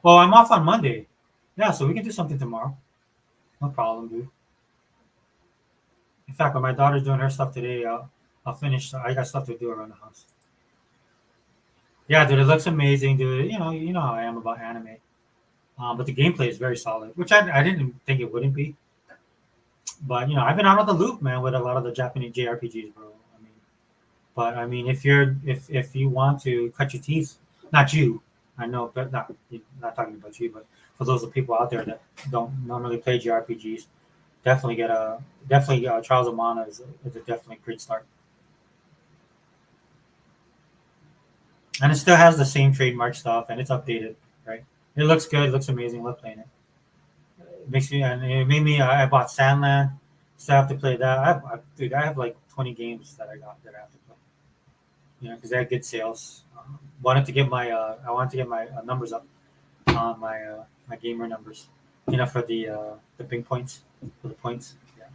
Well, I'm off on Monday. Yeah, so we can do something tomorrow. No problem, dude. In fact, when my daughter's doing her stuff today, I'll finish. I got stuff to do around the house. Yeah, dude, it looks amazing, dude. You know how I am about anime. But the gameplay is very solid, which I didn't think it wouldn't be. But I've been out of the loop, man, with a lot of the Japanese JRPGs, bro. I mean, if you want to cut your teeth, not you, I know, but not talking about you, but for those of people out there that don't normally play JRPGs, definitely Trials of Mana is a definitely great start, and it still has the same trademark stuff, and it's updated, right? It looks good, it looks amazing. Love playing it. It makes me, and it made me. I bought Sandland, still have to play that. Dude, I have like 20 games that I have to play. Because they had good sales. I wanted to get my numbers up on my gamer numbers. For the big points, for the points. Yeah.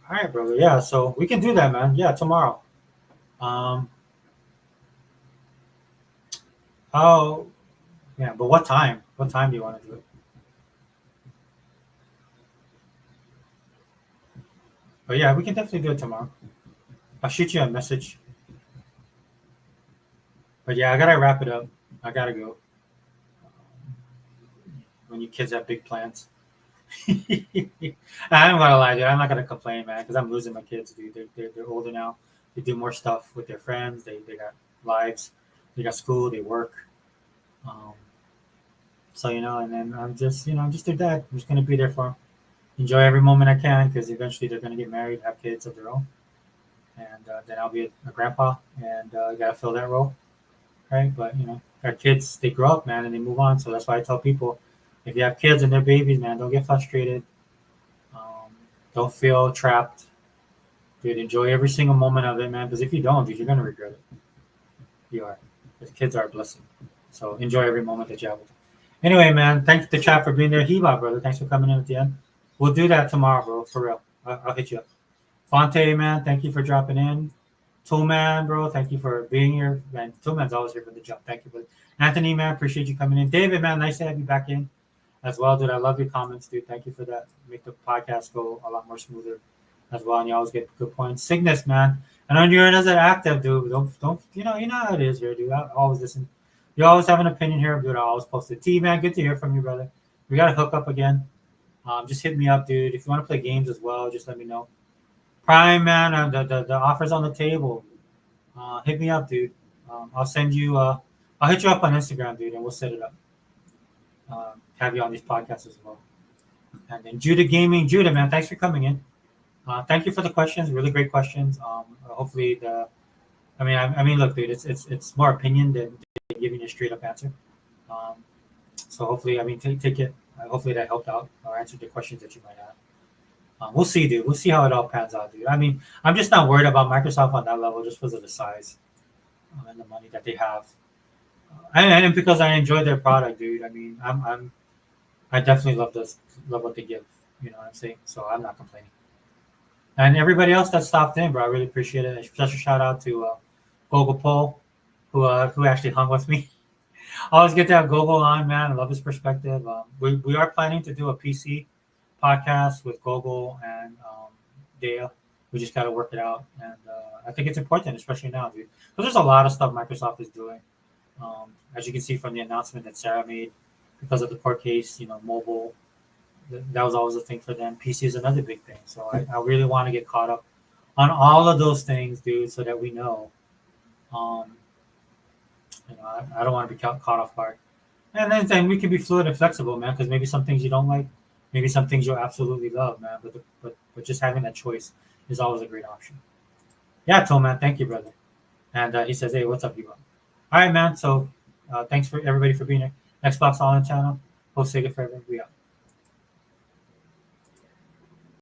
All right, brother. Yeah, so we can do that, man. Yeah, tomorrow. Um, how? Yeah, but what time? What time do you want to do it? But yeah, we can definitely do it tomorrow. I'll shoot you a message. But yeah, I gotta wrap it up. I gotta go. When you kids have big plans. I'm gonna lie, dude. I'm not gonna complain, man, because I'm losing my kids, dude. They're older now. They do more stuff with their friends. They got lives. They got school. They work. Um, so and then I'm just their dad. I'm just gonna be there for them. Enjoy every moment I can, because eventually they're gonna get married, have kids of their own, and then I'll be a grandpa, and I gotta fill that role, right? But our kids, they grow up, man, and they move on. So that's why I tell people, if you have kids and they're babies, man, don't get frustrated. Um, don't feel trapped. Dude, enjoy every single moment of it, man. Because if you don't, dude, you're gonna regret it. You are. Because kids are a blessing. So enjoy every moment that you have with them. Anyway, man, thanks to the chat for being there. Heba, brother, thanks for coming in at the end. We'll do that tomorrow, bro. For real. I'll hit you up. Fonte, man, thank you for dropping in. Toolman, bro, thank you for being here. Man, Toolman's always here for the jump. Thank you, brother. Anthony, man, appreciate you coming in. David, man, nice to have you back in as well, dude. I love your comments, dude. Thank you for that. Make the podcast go a lot more smoother as well, and you always get good points. Cygnus, man, I know you're as an active, dude. Don't you know how it is here, dude. I always listen. You always have an opinion here, dude. I always post it. T, man, good to hear from you, brother. We got to hook up again. Just hit me up, dude. If you want to play games as well, just let me know. Prime, man, the offers on the table. Hit me up, dude. I'll send you. I'll hit you up on Instagram, dude, and we'll set it up. Have you on these podcasts as well. And then Judah Gaming, Judah, man, thanks for coming in. Thank you for the questions, really great questions. Hopefully I mean, look, dude, it's more opinion than giving a straight up answer. Um, so hopefully, I mean, take it. Hopefully that helped out or answered the questions that you might have. We'll see, dude. We'll see how it all pans out, dude. I mean, I'm just not worried about Microsoft on that level just because of the size and the money that they have, and because I enjoy their product, dude. I mean, I definitely love what they give. You know what I'm saying? So I'm not complaining. And everybody else that stopped in, bro, I really appreciate it. Special shout out to Gogol Paul, who actually hung with me. Always get to have Gogol on, man. I love his perspective. We are planning to do a PC podcast with Gogol and Dale. We just got to work it out, and I think it's important, especially now, dude. Because there's a lot of stuff Microsoft is doing. As you can see from the announcement that Sarah made, because of the court case, mobile, that was always a thing for them. PC is another big thing. So I really want to get caught up on all of those things, dude, so that we know. I don't want to be caught off guard. And then we can be fluid and flexible, man. Because maybe some things you don't like, maybe some things you'll absolutely love, man. But just having that choice is always a great option. Yeah, Tom, man. Thank you, brother. And he says, "Hey, what's up, you?" All right, man. So thanks for everybody for being here. Xbox All In channel. Host Sega forever. We out.